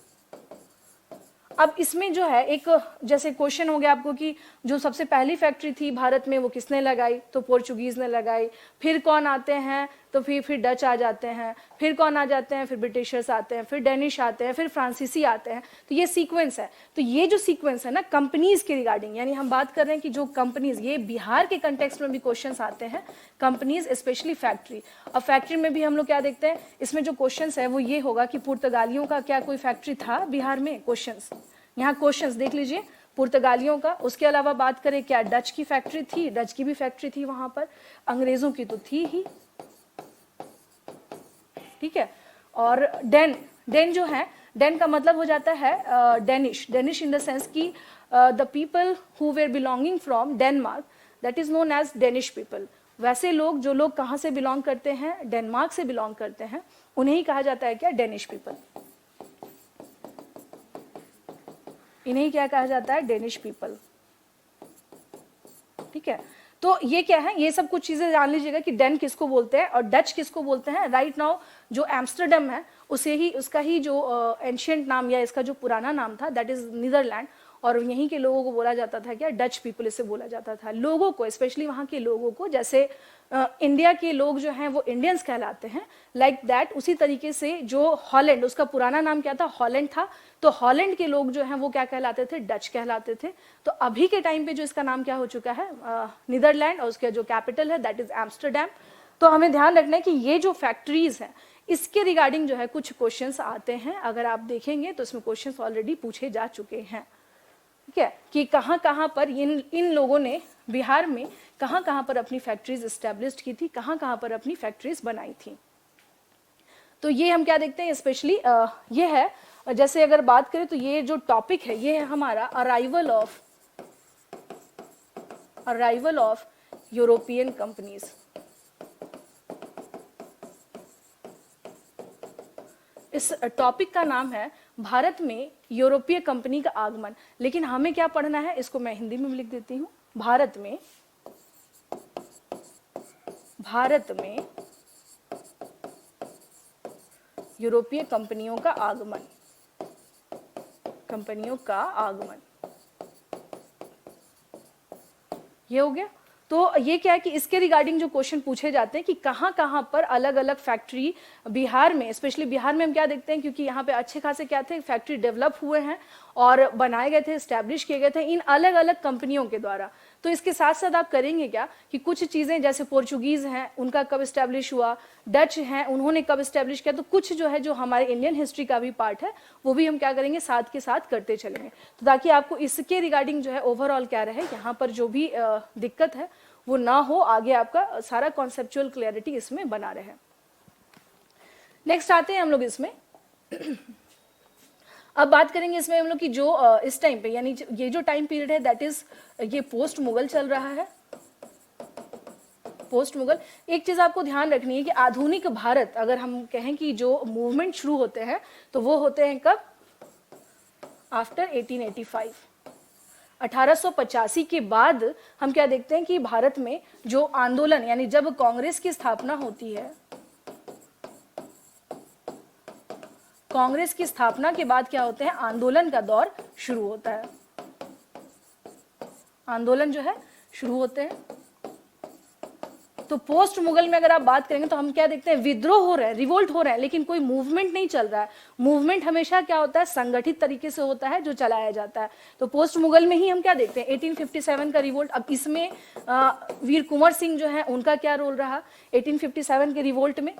अब इसमें जो है एक जैसे क्वेश्चन हो गया आपको कि जो सबसे पहली फैक्ट्री थी भारत में वो किसने लगाई, तो पोर्चुगीज ने लगाई। फिर कौन आते हैं, तो फिर डच आ जाते हैं। फिर कौन आ जाते हैं, फिर ब्रिटिशर्स आते हैं, फिर डेनिश आते हैं, फिर फ्रांसीसी आते हैं। तो ये सीक्वेंस है। तो ये जो सीक्वेंस है ना कंपनीज के रिगार्डिंग, यानी हम बात कर रहे हैं कि जो कंपनीज, ये बिहार के कंटेक्स्ट में भी क्वेश्चन आते हैं, कंपनीज स्पेशली फैक्ट्री। अब फैक्ट्री में भी हम लोग क्या देखते हैं, इसमें जो क्वेश्चन है वो ये होगा कि पुर्तगालियों का क्या कोई फैक्ट्री था बिहार में, क्वेश्चंस, यहाँ क्वेश्चंस देख लीजिए, पुर्तगालियों का। उसके अलावा बात करें क्या डच की फैक्ट्री थी, डच की भी फैक्ट्री थी वहां पर, अंग्रेजों की तो थी ही, ठीक है। और डेन जो है, डेन का मतलब हो जाता है Danish, Danish in the sense की the people who were belonging from Denmark, that is known as Danish people. वैसे लोग, जो लोग कहाँ से बिलोंग करते हैं, डेनमार्क से बिलोंग करते हैं, उन्हें ही कहा जाता है क्या, डेनिश पीपल। इन्हें क्या कहा जाता है, डेनिश पीपल, ठीक है। तो ये क्या है, ये सब कुछ चीजें जान लीजिएगा कि डेन किसको बोलते हैं और डच किसको बोलते हैं। राइट नाउ जो एम्स्टरडम है उसे ही, उसका ही जो एंशियंट नाम या इसका जो पुराना नाम था दैट इज नीदरलैंड, और यहीं के लोगों को बोला जाता था क्या, डच पीपल इसे बोला जाता था। लोगों को, स्पेशली वहाँ के लोगों को, जैसे इंडिया के लोग जो हैं वो इंडियंस कहलाते हैं, लाइक दैट उसी तरीके से जो हॉलैंड, उसका पुराना नाम क्या था, हॉलैंड था, तो हॉलैंड के लोग जो हैं वो क्या कहलाते थे, डच कहलाते थे। तो अभी के टाइम पे जो इसका नाम क्या हो चुका है, नीदरलैंड, और उसका जो कैपिटल है दैट इज एम्स्टरडैम। तो हमें ध्यान रखना है कि ये जो फैक्ट्रीज हैं इसके रिगार्डिंग जो है कुछ क्वेश्चंस आते हैं। अगर आप देखेंगे तो इसमें क्वेश्चंस ऑलरेडी पूछे जा चुके हैं, ठीक है, कि कहाँ कहाँ पर इन लोगों ने बिहार में कहाँ कहाँ पर अपनी फैक्ट्रीज एस्टेब्लिश की थी, कहाँ कहाँ पर अपनी फैक्ट्रीज बनाई थी। तो ये हम क्या देखते हैं, स्पेशली ये है, जैसे अगर बात करें तो ये जो टॉपिक है ये है हमारा अराइवल ऑफ यूरोपियन कंपनीज। इस टॉपिक का नाम है भारत में यूरोपीय कंपनी का आगमन। लेकिन हमें क्या पढ़ना है, इसको मैं हिंदी में लिख देती हूँ, भारत में यूरोपीय कंपनियों का आगमन, ये हो गया। तो ये क्या है कि इसके रिगार्डिंग जो क्वेश्चन पूछे जाते हैं कि कहाँ कहाँ पर अलग अलग फैक्ट्री बिहार में, स्पेशली बिहार में हम क्या देखते हैं, क्योंकि यहाँ पे अच्छे खासे क्या थे, फैक्ट्री डेवलप हुए हैं और बनाए गए थे, एस्टेब्लिश किए गए थे इन अलग अलग कंपनियों के द्वारा। तो इसके साथ साथ आप करेंगे क्या कि कुछ चीज़ें जैसे पोर्चुगीज़ हैं उनका कब इस्टेब्लिश हुआ, डच हैं उन्होंने कब इस्टेब्लिश किया, तो कुछ जो है जो हमारे इंडियन हिस्ट्री का भी पार्ट है वो भी हम क्या करेंगे, साथ के साथ करते चलेंगे। तो ताकि आपको इसके रिगार्डिंग जो है ओवरऑल क्या रहे, यहाँ पर जो भी दिक्कत है वो ना हो, आगे आपका सारा कॉन्सेप्चुअल क्लैरिटी इसमें बना रहे। नेक्स्ट आते हैं हम लोग इसमें अब बात करेंगे इसमें हम लोग की जो इस टाइम पे, यानी ये जो टाइम पीरियड है दैट इज ये पोस्ट मुगल चल रहा है, पोस्ट मुगल। एक चीज आपको ध्यान रखनी है कि आधुनिक भारत, अगर हम कहें कि जो मूवमेंट शुरू होते हैं तो वो होते हैं कब, आफ्टर 1885, 1885 के बाद हम क्या देखते हैं कि भारत में जो आंदोलन, यानी जब कांग्रेस की स्थापना होती है, कांग्रेस की स्थापना के बाद क्या होते हैं, आंदोलन का दौर शुरू होता है, आंदोलन जो है शुरू होते हैं। तो पोस्ट मुगल में अगर आप बात करेंगे तो हम क्या देखते हैं, विद्रोह हो रहे हैं, रिवोल्ट हो रहे हैं, लेकिन कोई मूवमेंट नहीं चल रहा है। मूवमेंट हमेशा क्या होता है, संगठित तरीके से होता है, जो चलाया जाता है। तो पोस्ट मुगल में ही हम क्या देखते हैं, 1857 का रिवोल्ट। अब इसमें वीर कुंवर सिंह जो है उनका क्या रोल रहा 1857 के रिवोल्ट में,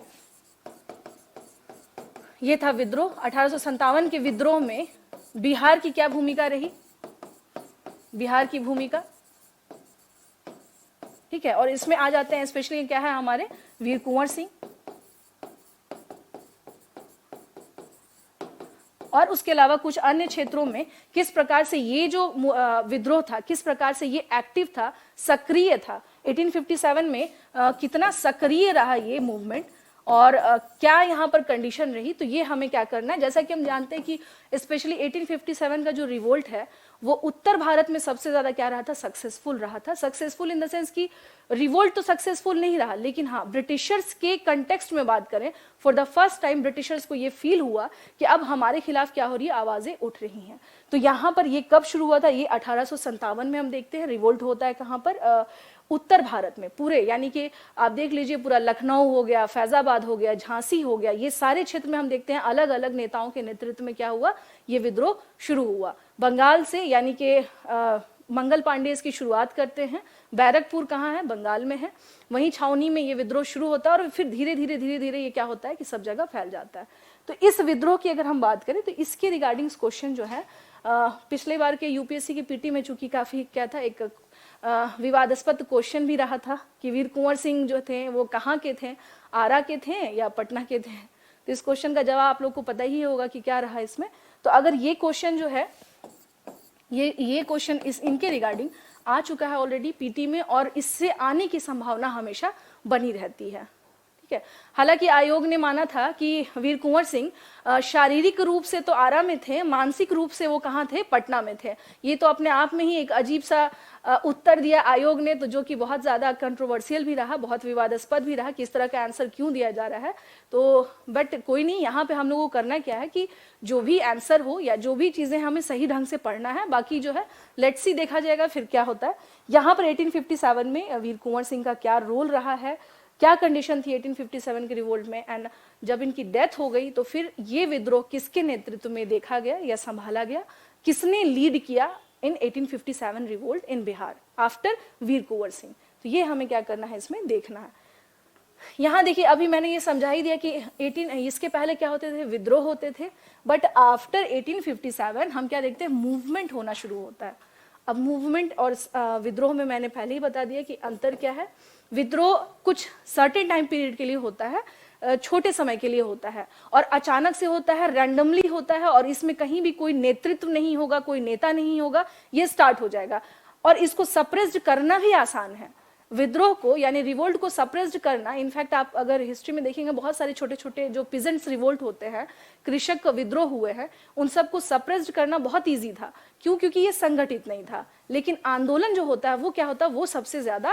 ये था विद्रोह। 1857 के विद्रोह में बिहार की क्या भूमिका रही, बिहार की भूमिका, ठीक है। और इसमें आ जाते हैं स्पेशली क्या है हमारे वीर कुंवर सिंह। और उसके अलावा कुछ अन्य क्षेत्रों में किस प्रकार से ये जो विद्रोह था, किस प्रकार से ये एक्टिव था, सक्रिय था, 1857 में कितना सक्रिय रहा ये मूवमेंट, और क्या यहाँ पर कंडीशन रही, तो ये हमें क्या करना है। जैसा कि हम जानते हैं कि स्पेशली 1857 का जो रिवोल्ट है वो उत्तर भारत में सबसे ज्यादा क्या रहा था, सक्सेसफुल रहा था। सक्सेसफुल इन द सेंस कि रिवोल्ट तो सक्सेसफुल नहीं रहा, लेकिन हाँ ब्रिटिशर्स के कंटेक्स्ट में बात करें, for the first time Britishers को ये फील हुआ कि अब हमारे खिलाफ क्या हो रही है, आवाजें उठ रही हैं। तो यहाँ पर ये कब शुरू हुआ था, ये 1857 में हम देखते हैं रिवोल्ट होता है कहाँ पर, उत्तर भारत में पूरे, यानी कि आप देख लीजिए पूरा लखनऊ हो गया, फैजाबाद हो गया, झांसी हो गया, ये सारे क्षेत्र में हम देखते हैं अलग अलग नेताओं के नेतृत्व में क्या हुआ, ये विद्रोह शुरू हुआ। बंगाल से यानी कि मंगल पांडे इसकी शुरुआत करते हैं। बैरकपुर कहाँ है, बंगाल में है, वहीं छावनी में ये विद्रोह शुरू होता है और फिर धीरे धीरे ये क्या होता है कि सब जगह फैल जाता है। तो इस विद्रोह की अगर हम बात करें तो इसके रिगार्डिंग क्वेश्चन जो है पिछले बार के यूपीएससी के पीटी में चूंकि काफी क्या था, एक विवादास्पद क्वेश्चन भी रहा था कि वीर कुंवर सिंह जो थे वो कहाँ के थे, आरा के थे या पटना के थे। तो इस क्वेश्चन का जवाब आप लोग को पता ही होगा कि क्या रहा इसमें। तो अगर ये क्वेश्चन जो है, ये क्वेश्चन इनके रिगार्डिंग आ चुका है ऑलरेडी पीटी में, और इससे आने की संभावना हमेशा बनी रहती है, ठीक है। हालांकि आयोग ने माना था कि वीर कुंवर सिंह शारीरिक रूप से तो आरा में थे, मानसिक रूप से वो कहाँ थे, पटना में थे। ये तो अपने आप में ही एक अजीब सा उत्तर दिया आयोग ने, तो जो कि बहुत ज्यादा कंट्रोवर्शियल भी रहा, बहुत विवादास्पद भी रहा कि इस तरह का आंसर क्यों दिया जा रहा है। तो बट कोई नहीं, यहाँ पे हम लोगों को करना क्या है कि जो भी आंसर हो या जो भी चीजें हमें सही ढंग से पढ़ना है, बाकी जो है लेट्स सी देखा जाएगा फिर क्या होता है। यहाँ पर 1857 में वीर कुंवर सिंह का क्या रोल रहा है, क्या कंडीशन थी 1857 के रिवोल्ट में, एंड जब इनकी डेथ हो गई तो फिर ये विद्रोह किसके नेतृत्व में देखा गया या संभाला गया, किसने लीड किया इन 1857 रिवोल्ट इन बिहार आफ्टर वीर कुंवर सिंह। तो ये हमें क्या करना है, इसमें देखना है। यहाँ देखिए अभी मैंने ये समझा ही दिया कि इसके पहले क्या होते थे, विद्रोह होते थे, बट आफ्टर 1857 हम क्या देखते हैं, मूवमेंट होना शुरू होता है। अब मूवमेंट और विद्रोह में मैंने पहले ही बता दिया कि अंतर क्या है। विद्रोह कुछ सर्टेन टाइम पीरियड के लिए होता है, छोटे समय के लिए होता है, और अचानक से होता है, रैंडमली होता है, और इसमें कहीं भी कोई नेतृत्व नहीं होगा, कोई नेता नहीं होगा, ये स्टार्ट हो जाएगा। और इसको सप्रेस्ड करना भी आसान है। विद्रोह को यानी रिवोल्ट को सप्रेस्ड करना, इनफैक्ट आप अगर हिस्ट्री में देखेंगे बहुत सारे छोटे छोटे जो पीजेंट्स रिवोल्ट होते हैं, कृषक विद्रोह हुए हैं, उन सबको सप्रेस्ड करना बहुत ईजी था। क्यों? क्योंकि ये संगठित नहीं था। लेकिन आंदोलन जो होता है वो क्या होता है, वो सबसे ज्यादा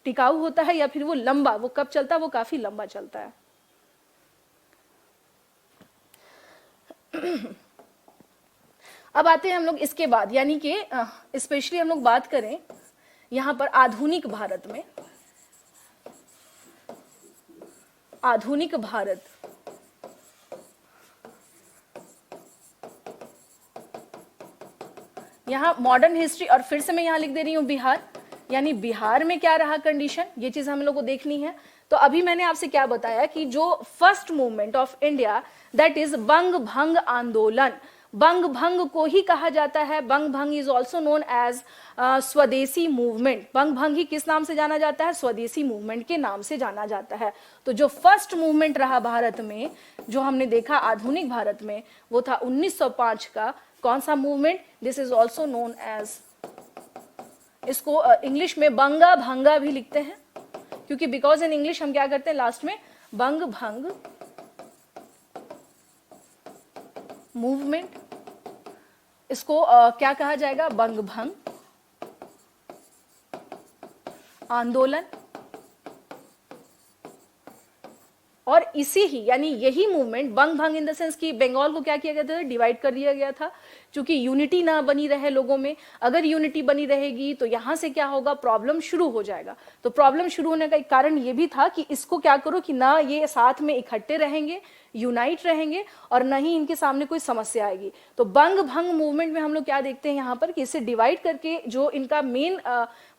टिकाऊ होता है, या फिर वो लंबा, वो कब चलता है, वो काफी लंबा चलता है। अब आते हैं हम लोग इसके बाद, यानी कि स्पेशली हम लोग बात करें यहां पर आधुनिक भारत में, आधुनिक भारत, यहां मॉडर्न हिस्ट्री, और फिर से मैं यहां लिख दे रही हूं बिहार, यानी बिहार में क्या रहा कंडीशन, ये चीज हम लोग को देखनी है। तो अभी मैंने आपसे क्या बताया कि जो first movement of India, that is बंग भंग आंदोलन, बंग भंग को ही कहा जाता है, बंग भंग इज ऑल्सो नोन एज स्वदेशी मूवमेंट। बंग भंग ही किस नाम से जाना जाता है, स्वदेशी मूवमेंट के नाम से जाना जाता है। तो जो फर्स्ट मूवमेंट रहा भारत में, जो हमने देखा आधुनिक भारत में, वो था 1905 का कौन सा movement, this is also known as, इसको इंग्लिश में बंगा भंगा भी लिखते हैं, क्योंकि बिकॉज इन इंग्लिश हम क्या करते हैं लास्ट में बंग भंग मूवमेंट, इसको क्या कहा जाएगा, बंग भंग आंदोलन। और इसी ही यानी यही मूवमेंट बंग भंग इन द सेंस कि बंगाल को क्या किया गया था, डिवाइड कर दिया गया था, क्योंकि यूनिटी ना बनी रहे लोगों में। अगर यूनिटी बनी रहेगी तो यहां से क्या होगा, प्रॉब्लम शुरू हो जाएगा। तो प्रॉब्लम शुरू होने का एक कारण ये भी था कि इसको क्या करो कि ना ये साथ में इकट्ठे रहेंगे, यूनाइट रहेंगे, और न ही इनके सामने कोई समस्या आएगी। तो बंग भंग मूवमेंट में हम लोग क्या देखते हैं यहाँ पर कि इसे डिवाइड करके जो इनका मेन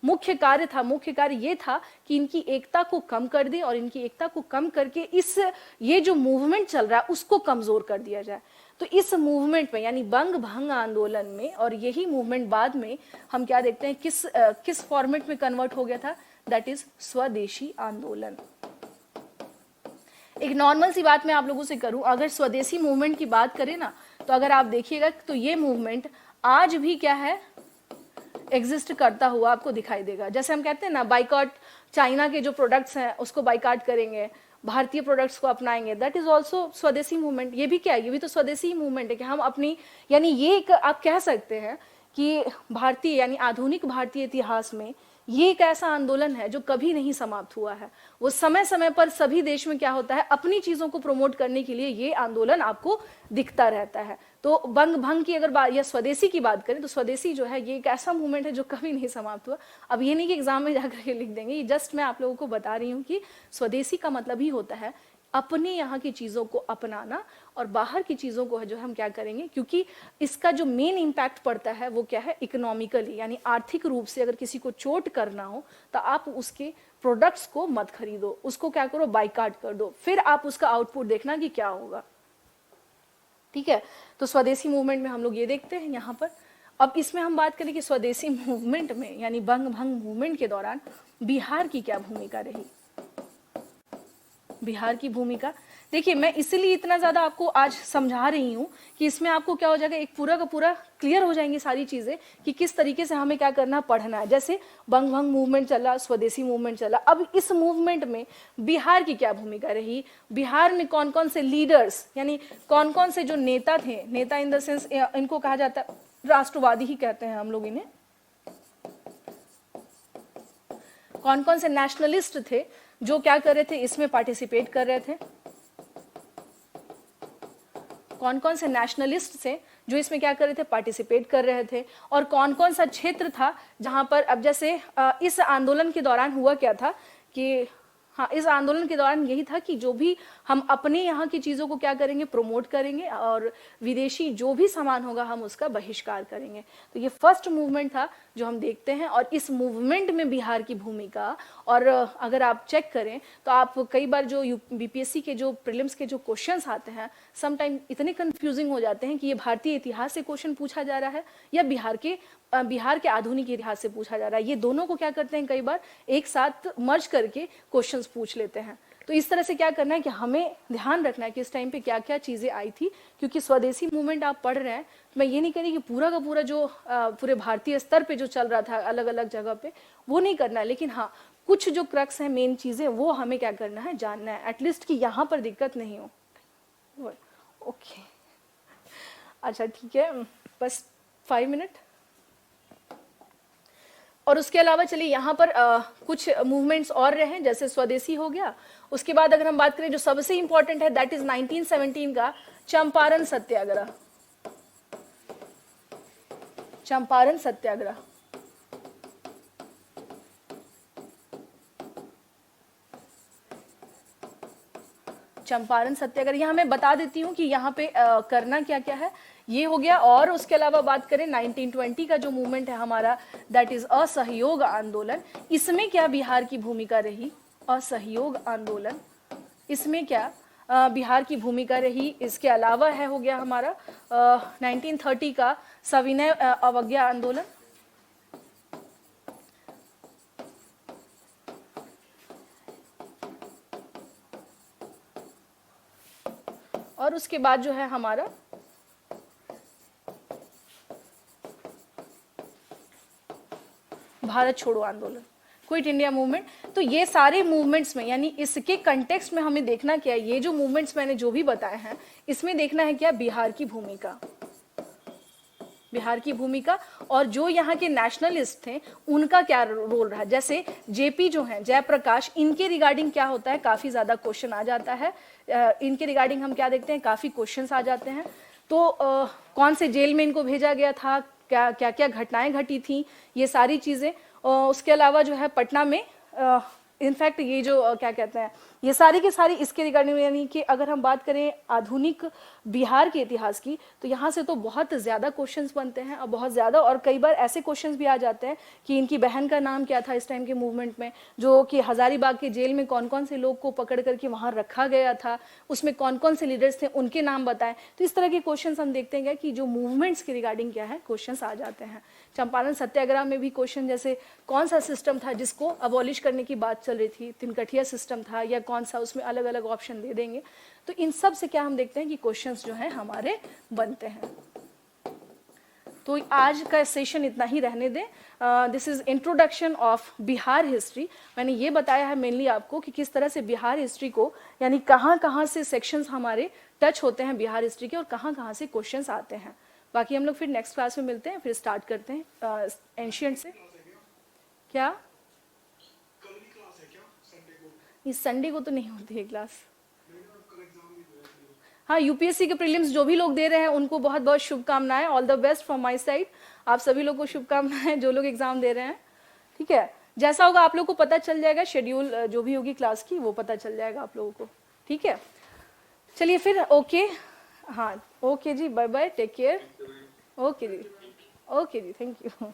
मुख्य कार्य था, मुख्य कार्य ये था कि इनकी एकता को कम कर दे, और इनकी एकता को कम करके इस ये जो मूवमेंट चल रहा है उसको कमजोर कर दिया जाए। तो इस मूवमेंट में यानी बंग भंग आंदोलन में, और यही मूवमेंट बाद में हम क्या देखते हैं किस फॉर्मेट में कन्वर्ट हो गया था, दैट इज स्वदेशी आंदोलन। एक नॉर्मल सी बात मैं आप लोगों से करूं, अगर स्वदेशी मूवमेंट की बात करें ना, तो अगर आप देखिएगा तो ये मूवमेंट आज भी क्या है, एग्जिस्ट करता हुआ आपको दिखाई देगा। जैसे हम कहते हैं ना, बाइकआउट, चाइना के जो प्रोडक्ट्स हैं उसको बाइकआउट करेंगे, भारतीय प्रोडक्ट्स को अपनाएंगे, दैट इज ऑल्सो स्वदेशी मूवमेंट। ये भी क्या है, ये भी तो स्वदेशी मूवमेंट है कि हम अपनी, यानी ये एक आप कह सकते हैं कि भारतीय यानी आधुनिक भारतीय इतिहास में ये एक ऐसा आंदोलन है जो कभी नहीं समाप्त हुआ है। वो समय समय पर सभी देश में क्या होता है, अपनी चीजों को प्रमोट करने के लिए ये आंदोलन आपको दिखता रहता है। तो बंग भंग की अगर बात या स्वदेशी की बात करें तो स्वदेशी जो है ये एक ऐसा मूवमेंट है जो कभी नहीं समाप्त हुआ। अब ये नहीं कि एग्जाम में जाकर के लिख देंगे, ये जस्ट मैं आप लोगों को बता रही हूँ कि स्वदेशी का मतलब ही होता है अपने यहाँ की चीज़ों को अपनाना, और बाहर की चीज़ों को है जो हम क्या करेंगे, क्योंकि इसका जो मेन इम्पैक्ट पड़ता है वो क्या है, इकोनॉमिकली, यानी आर्थिक रूप से अगर किसी को चोट करना हो तो आप उसके प्रोडक्ट्स को मत खरीदो, उसको क्या करो, बाइकाट कर दो, फिर आप उसका आउटपुट देखना कि क्या होगा। ठीक है, तो स्वदेशी मूवमेंट में हम लोग ये देखते हैं यहाँ पर। अब इसमें हम बात करें कि स्वदेशी मूवमेंट में यानी बंग भंग मूवमेंट के दौरान बिहार की क्या भूमिका रही। बिहार की भूमिका देखिए, मैं इसलिए इतना ज्यादा आपको आज समझा रही हूँ कि इसमें आपको क्या हो जाएगा, एक पूरा का पूरा क्लियर हो जाएंगी सारी चीजें कि किस तरीके से हमें क्या करना, पढ़ना है। जैसे बंग भंग मूवमेंट चला, स्वदेशी मूवमेंट चला, अब इस मूवमेंट में बिहार की क्या भूमिका रही, बिहार में कौन कौन से लीडर्स यानी कौन कौन से जो नेता थे, नेता इन द सेंस इनको कहा जाता है राष्ट्रवादी ही कहते हैं हम लोग इन्हें, कौन कौन से नेशनलिस्ट थे जो क्या कर रहे थे, इसमें पार्टिसिपेट कर रहे थे, कौन कौन से नेशनलिस्ट थे जो इसमें क्या कर रहे थे, पार्टिसिपेट कर रहे थे, और कौन कौन सा क्षेत्र था जहां पर, अब जैसे इस आंदोलन के दौरान हुआ क्या था कि हाँ, इस आंदोलन के दौरान यही था कि जो भी हम अपने यहाँ की चीज़ों को क्या करेंगे, प्रमोट करेंगे, और विदेशी जो भी सामान होगा हम उसका बहिष्कार करेंगे। तो ये फर्स्ट मूवमेंट था जो हम देखते हैं, और इस मूवमेंट में बिहार की भूमिका, और अगर आप चेक करें तो आप कई बार जो बीपीएससी के जो प्रीलिम्स के जो क्वेश्चंस आते हैं समटाइम इतने कंफ्यूजिंग हो जाते हैं कि ये भारतीय इतिहास से क्वेश्चन पूछा जा रहा है या बिहार के आधुनिक इतिहास से पूछा जा रहा है। ये दोनों को क्या करते हैं, कई बार एक साथ मर्ज करके क्वेश्चंस पूछ लेते हैं। तो इस तरह से क्या करना है कि हमें ध्यान रखना है कि इस टाइम पे क्या क्या चीजें आई थी, क्योंकि स्वदेशी मूवमेंट आप पढ़ रहे हैं तो मैं ये नहीं कह रही कि पूरा का पूरा जो पूरे भारतीय स्तर पे जो चल रहा था अलग अलग जगह पे वो नहीं करना है, लेकिन हाँ कुछ जो क्रक्स है, मेन चीजें, वो हमें क्या करना है, जानना है, एटलीस्ट कि यहाँ पर दिक्कत नहीं हो। ओके, अच्छा ठीक है, बस 5 मिनट। और उसके अलावा चलिए यहाँ पर कुछ मूवमेंट्स और रहे, जैसे स्वदेशी हो गया। उसके बाद अगर हम बात करें जो सबसे इंपॉर्टेंट है, दैट इज 1917 का चंपारण सत्याग्रह। चंपारण सत्याग्रह चंपारण सत्याग्रह यहाँ मैं बता देती हूँ कि यहाँ पे करना क्या क्या है, ये हो गया। और उसके अलावा बात करें 1920 का जो मूवमेंट है हमारा, दैट इज असहयोग आंदोलन। इसमें क्या बिहार की भूमिका रही, असहयोग आंदोलन, इसमें क्या बिहार की भूमिका रही। इसके अलावा है हो गया हमारा 1930 का सविनय अवज्ञा आंदोलन। और उसके बाद जो है हमारा भारत छोड़ो आंदोलन, क्विट इंडिया मूवमेंट। तो ये सारे मूवमेंट्स में यानी इसके कंटेक्स्ट में हमें देखना क्या है, ये जो मूवमेंट्स मैंने जो भी बताए हैं इसमें देखना है क्या, बिहार की भूमिका, बिहार की भूमिका, और जो यहाँ के नेशनलिस्ट थे उनका क्या रोल रहा। जैसे जेपी जो है, जयप्रकाश, इनके रिगार्डिंग क्या होता है, काफी ज्यादा क्वेश्चन आ जाता है। इनके रिगार्डिंग हम क्या देखते हैं, काफी क्वेश्चंस आ जाते हैं। तो कौन से जेल में इनको भेजा गया था, क्या क्या क्या घटनाएं घटी थी, ये सारी चीजें। उसके अलावा जो है पटना में इनफैक्ट ये जो क्या कहते हैं, ये सारी की सारी इसके रिगार्डिंग, यानी कि अगर हम बात करें आधुनिक बिहार के इतिहास की तो यहाँ से तो बहुत ज़्यादा क्वेश्चंस बनते हैं, और बहुत ज़्यादा, और कई बार ऐसे क्वेश्चंस भी आ जाते हैं कि इनकी बहन का नाम क्या था इस टाइम के मूवमेंट में, जो कि हजारीबाग के जेल में कौन कौन से लोग को पकड़ करके वहाँ रखा गया था, उसमें कौन कौन से लीडर्स थे, उनके नाम बताएं। तो इस तरह के क्वेश्चन हम देखते हैं कि जो मूवमेंट्स के रिगार्डिंग क्या है, क्वेश्चन आ जाते हैं। चंपारण सत्याग्रह में भी क्वेश्चन, जैसे कौन सा सिस्टम था जिसको अबॉलिश करने की बात चल रही थी, तिनकठिया सिस्टम था या कौन सा, उसमें अलग अलग ऑप्शन दे देंगे। तो इन सब से क्या हम देखते हैं कि क्वेश्चंस जो हैं हमारे बनते हैं। तो आज का सेशन इतना ही रहने दें। This is introduction of Bihar history. मैंने ये बताया है मेनली आपको कि किस तरह से बिहार हिस्ट्री को, यानी कहाँ कहाँ से सेक्शंस हमारे टच होते हैं बिहार हिस्ट्री के और कहाँ कहाँ से क्वेश्चंस आते हैं। बाकी हम लोग फिर नेक्स्ट क्लास में मिलते हैं, फिर स्टार्ट करते हैं एंशियंट से। क्या कल भी क्लास है क्या संडे को? इस संडे को तो नहीं होती है क्लास। नहीं ना, कल एग्जाम भी दे रहे हैं। हाँ, यूपीएससी के प्रीलिम्स जो भी लोग दे रहे हैं उनको बहुत बहुत शुभकामनाएं, all the best from my side. आप सभी लोग को शुभकामनाएं जो लोग एग्जाम दे रहे हैं। ठीक है, जैसा होगा आप लोग को पता चल जाएगा, शेड्यूल जो भी होगी क्लास की वो पता चल जाएगा आप लोगों को। ठीक है, चलिए फिर, ओके। हाँ, okay ji, bye bye, take care. Okay ji, thank you.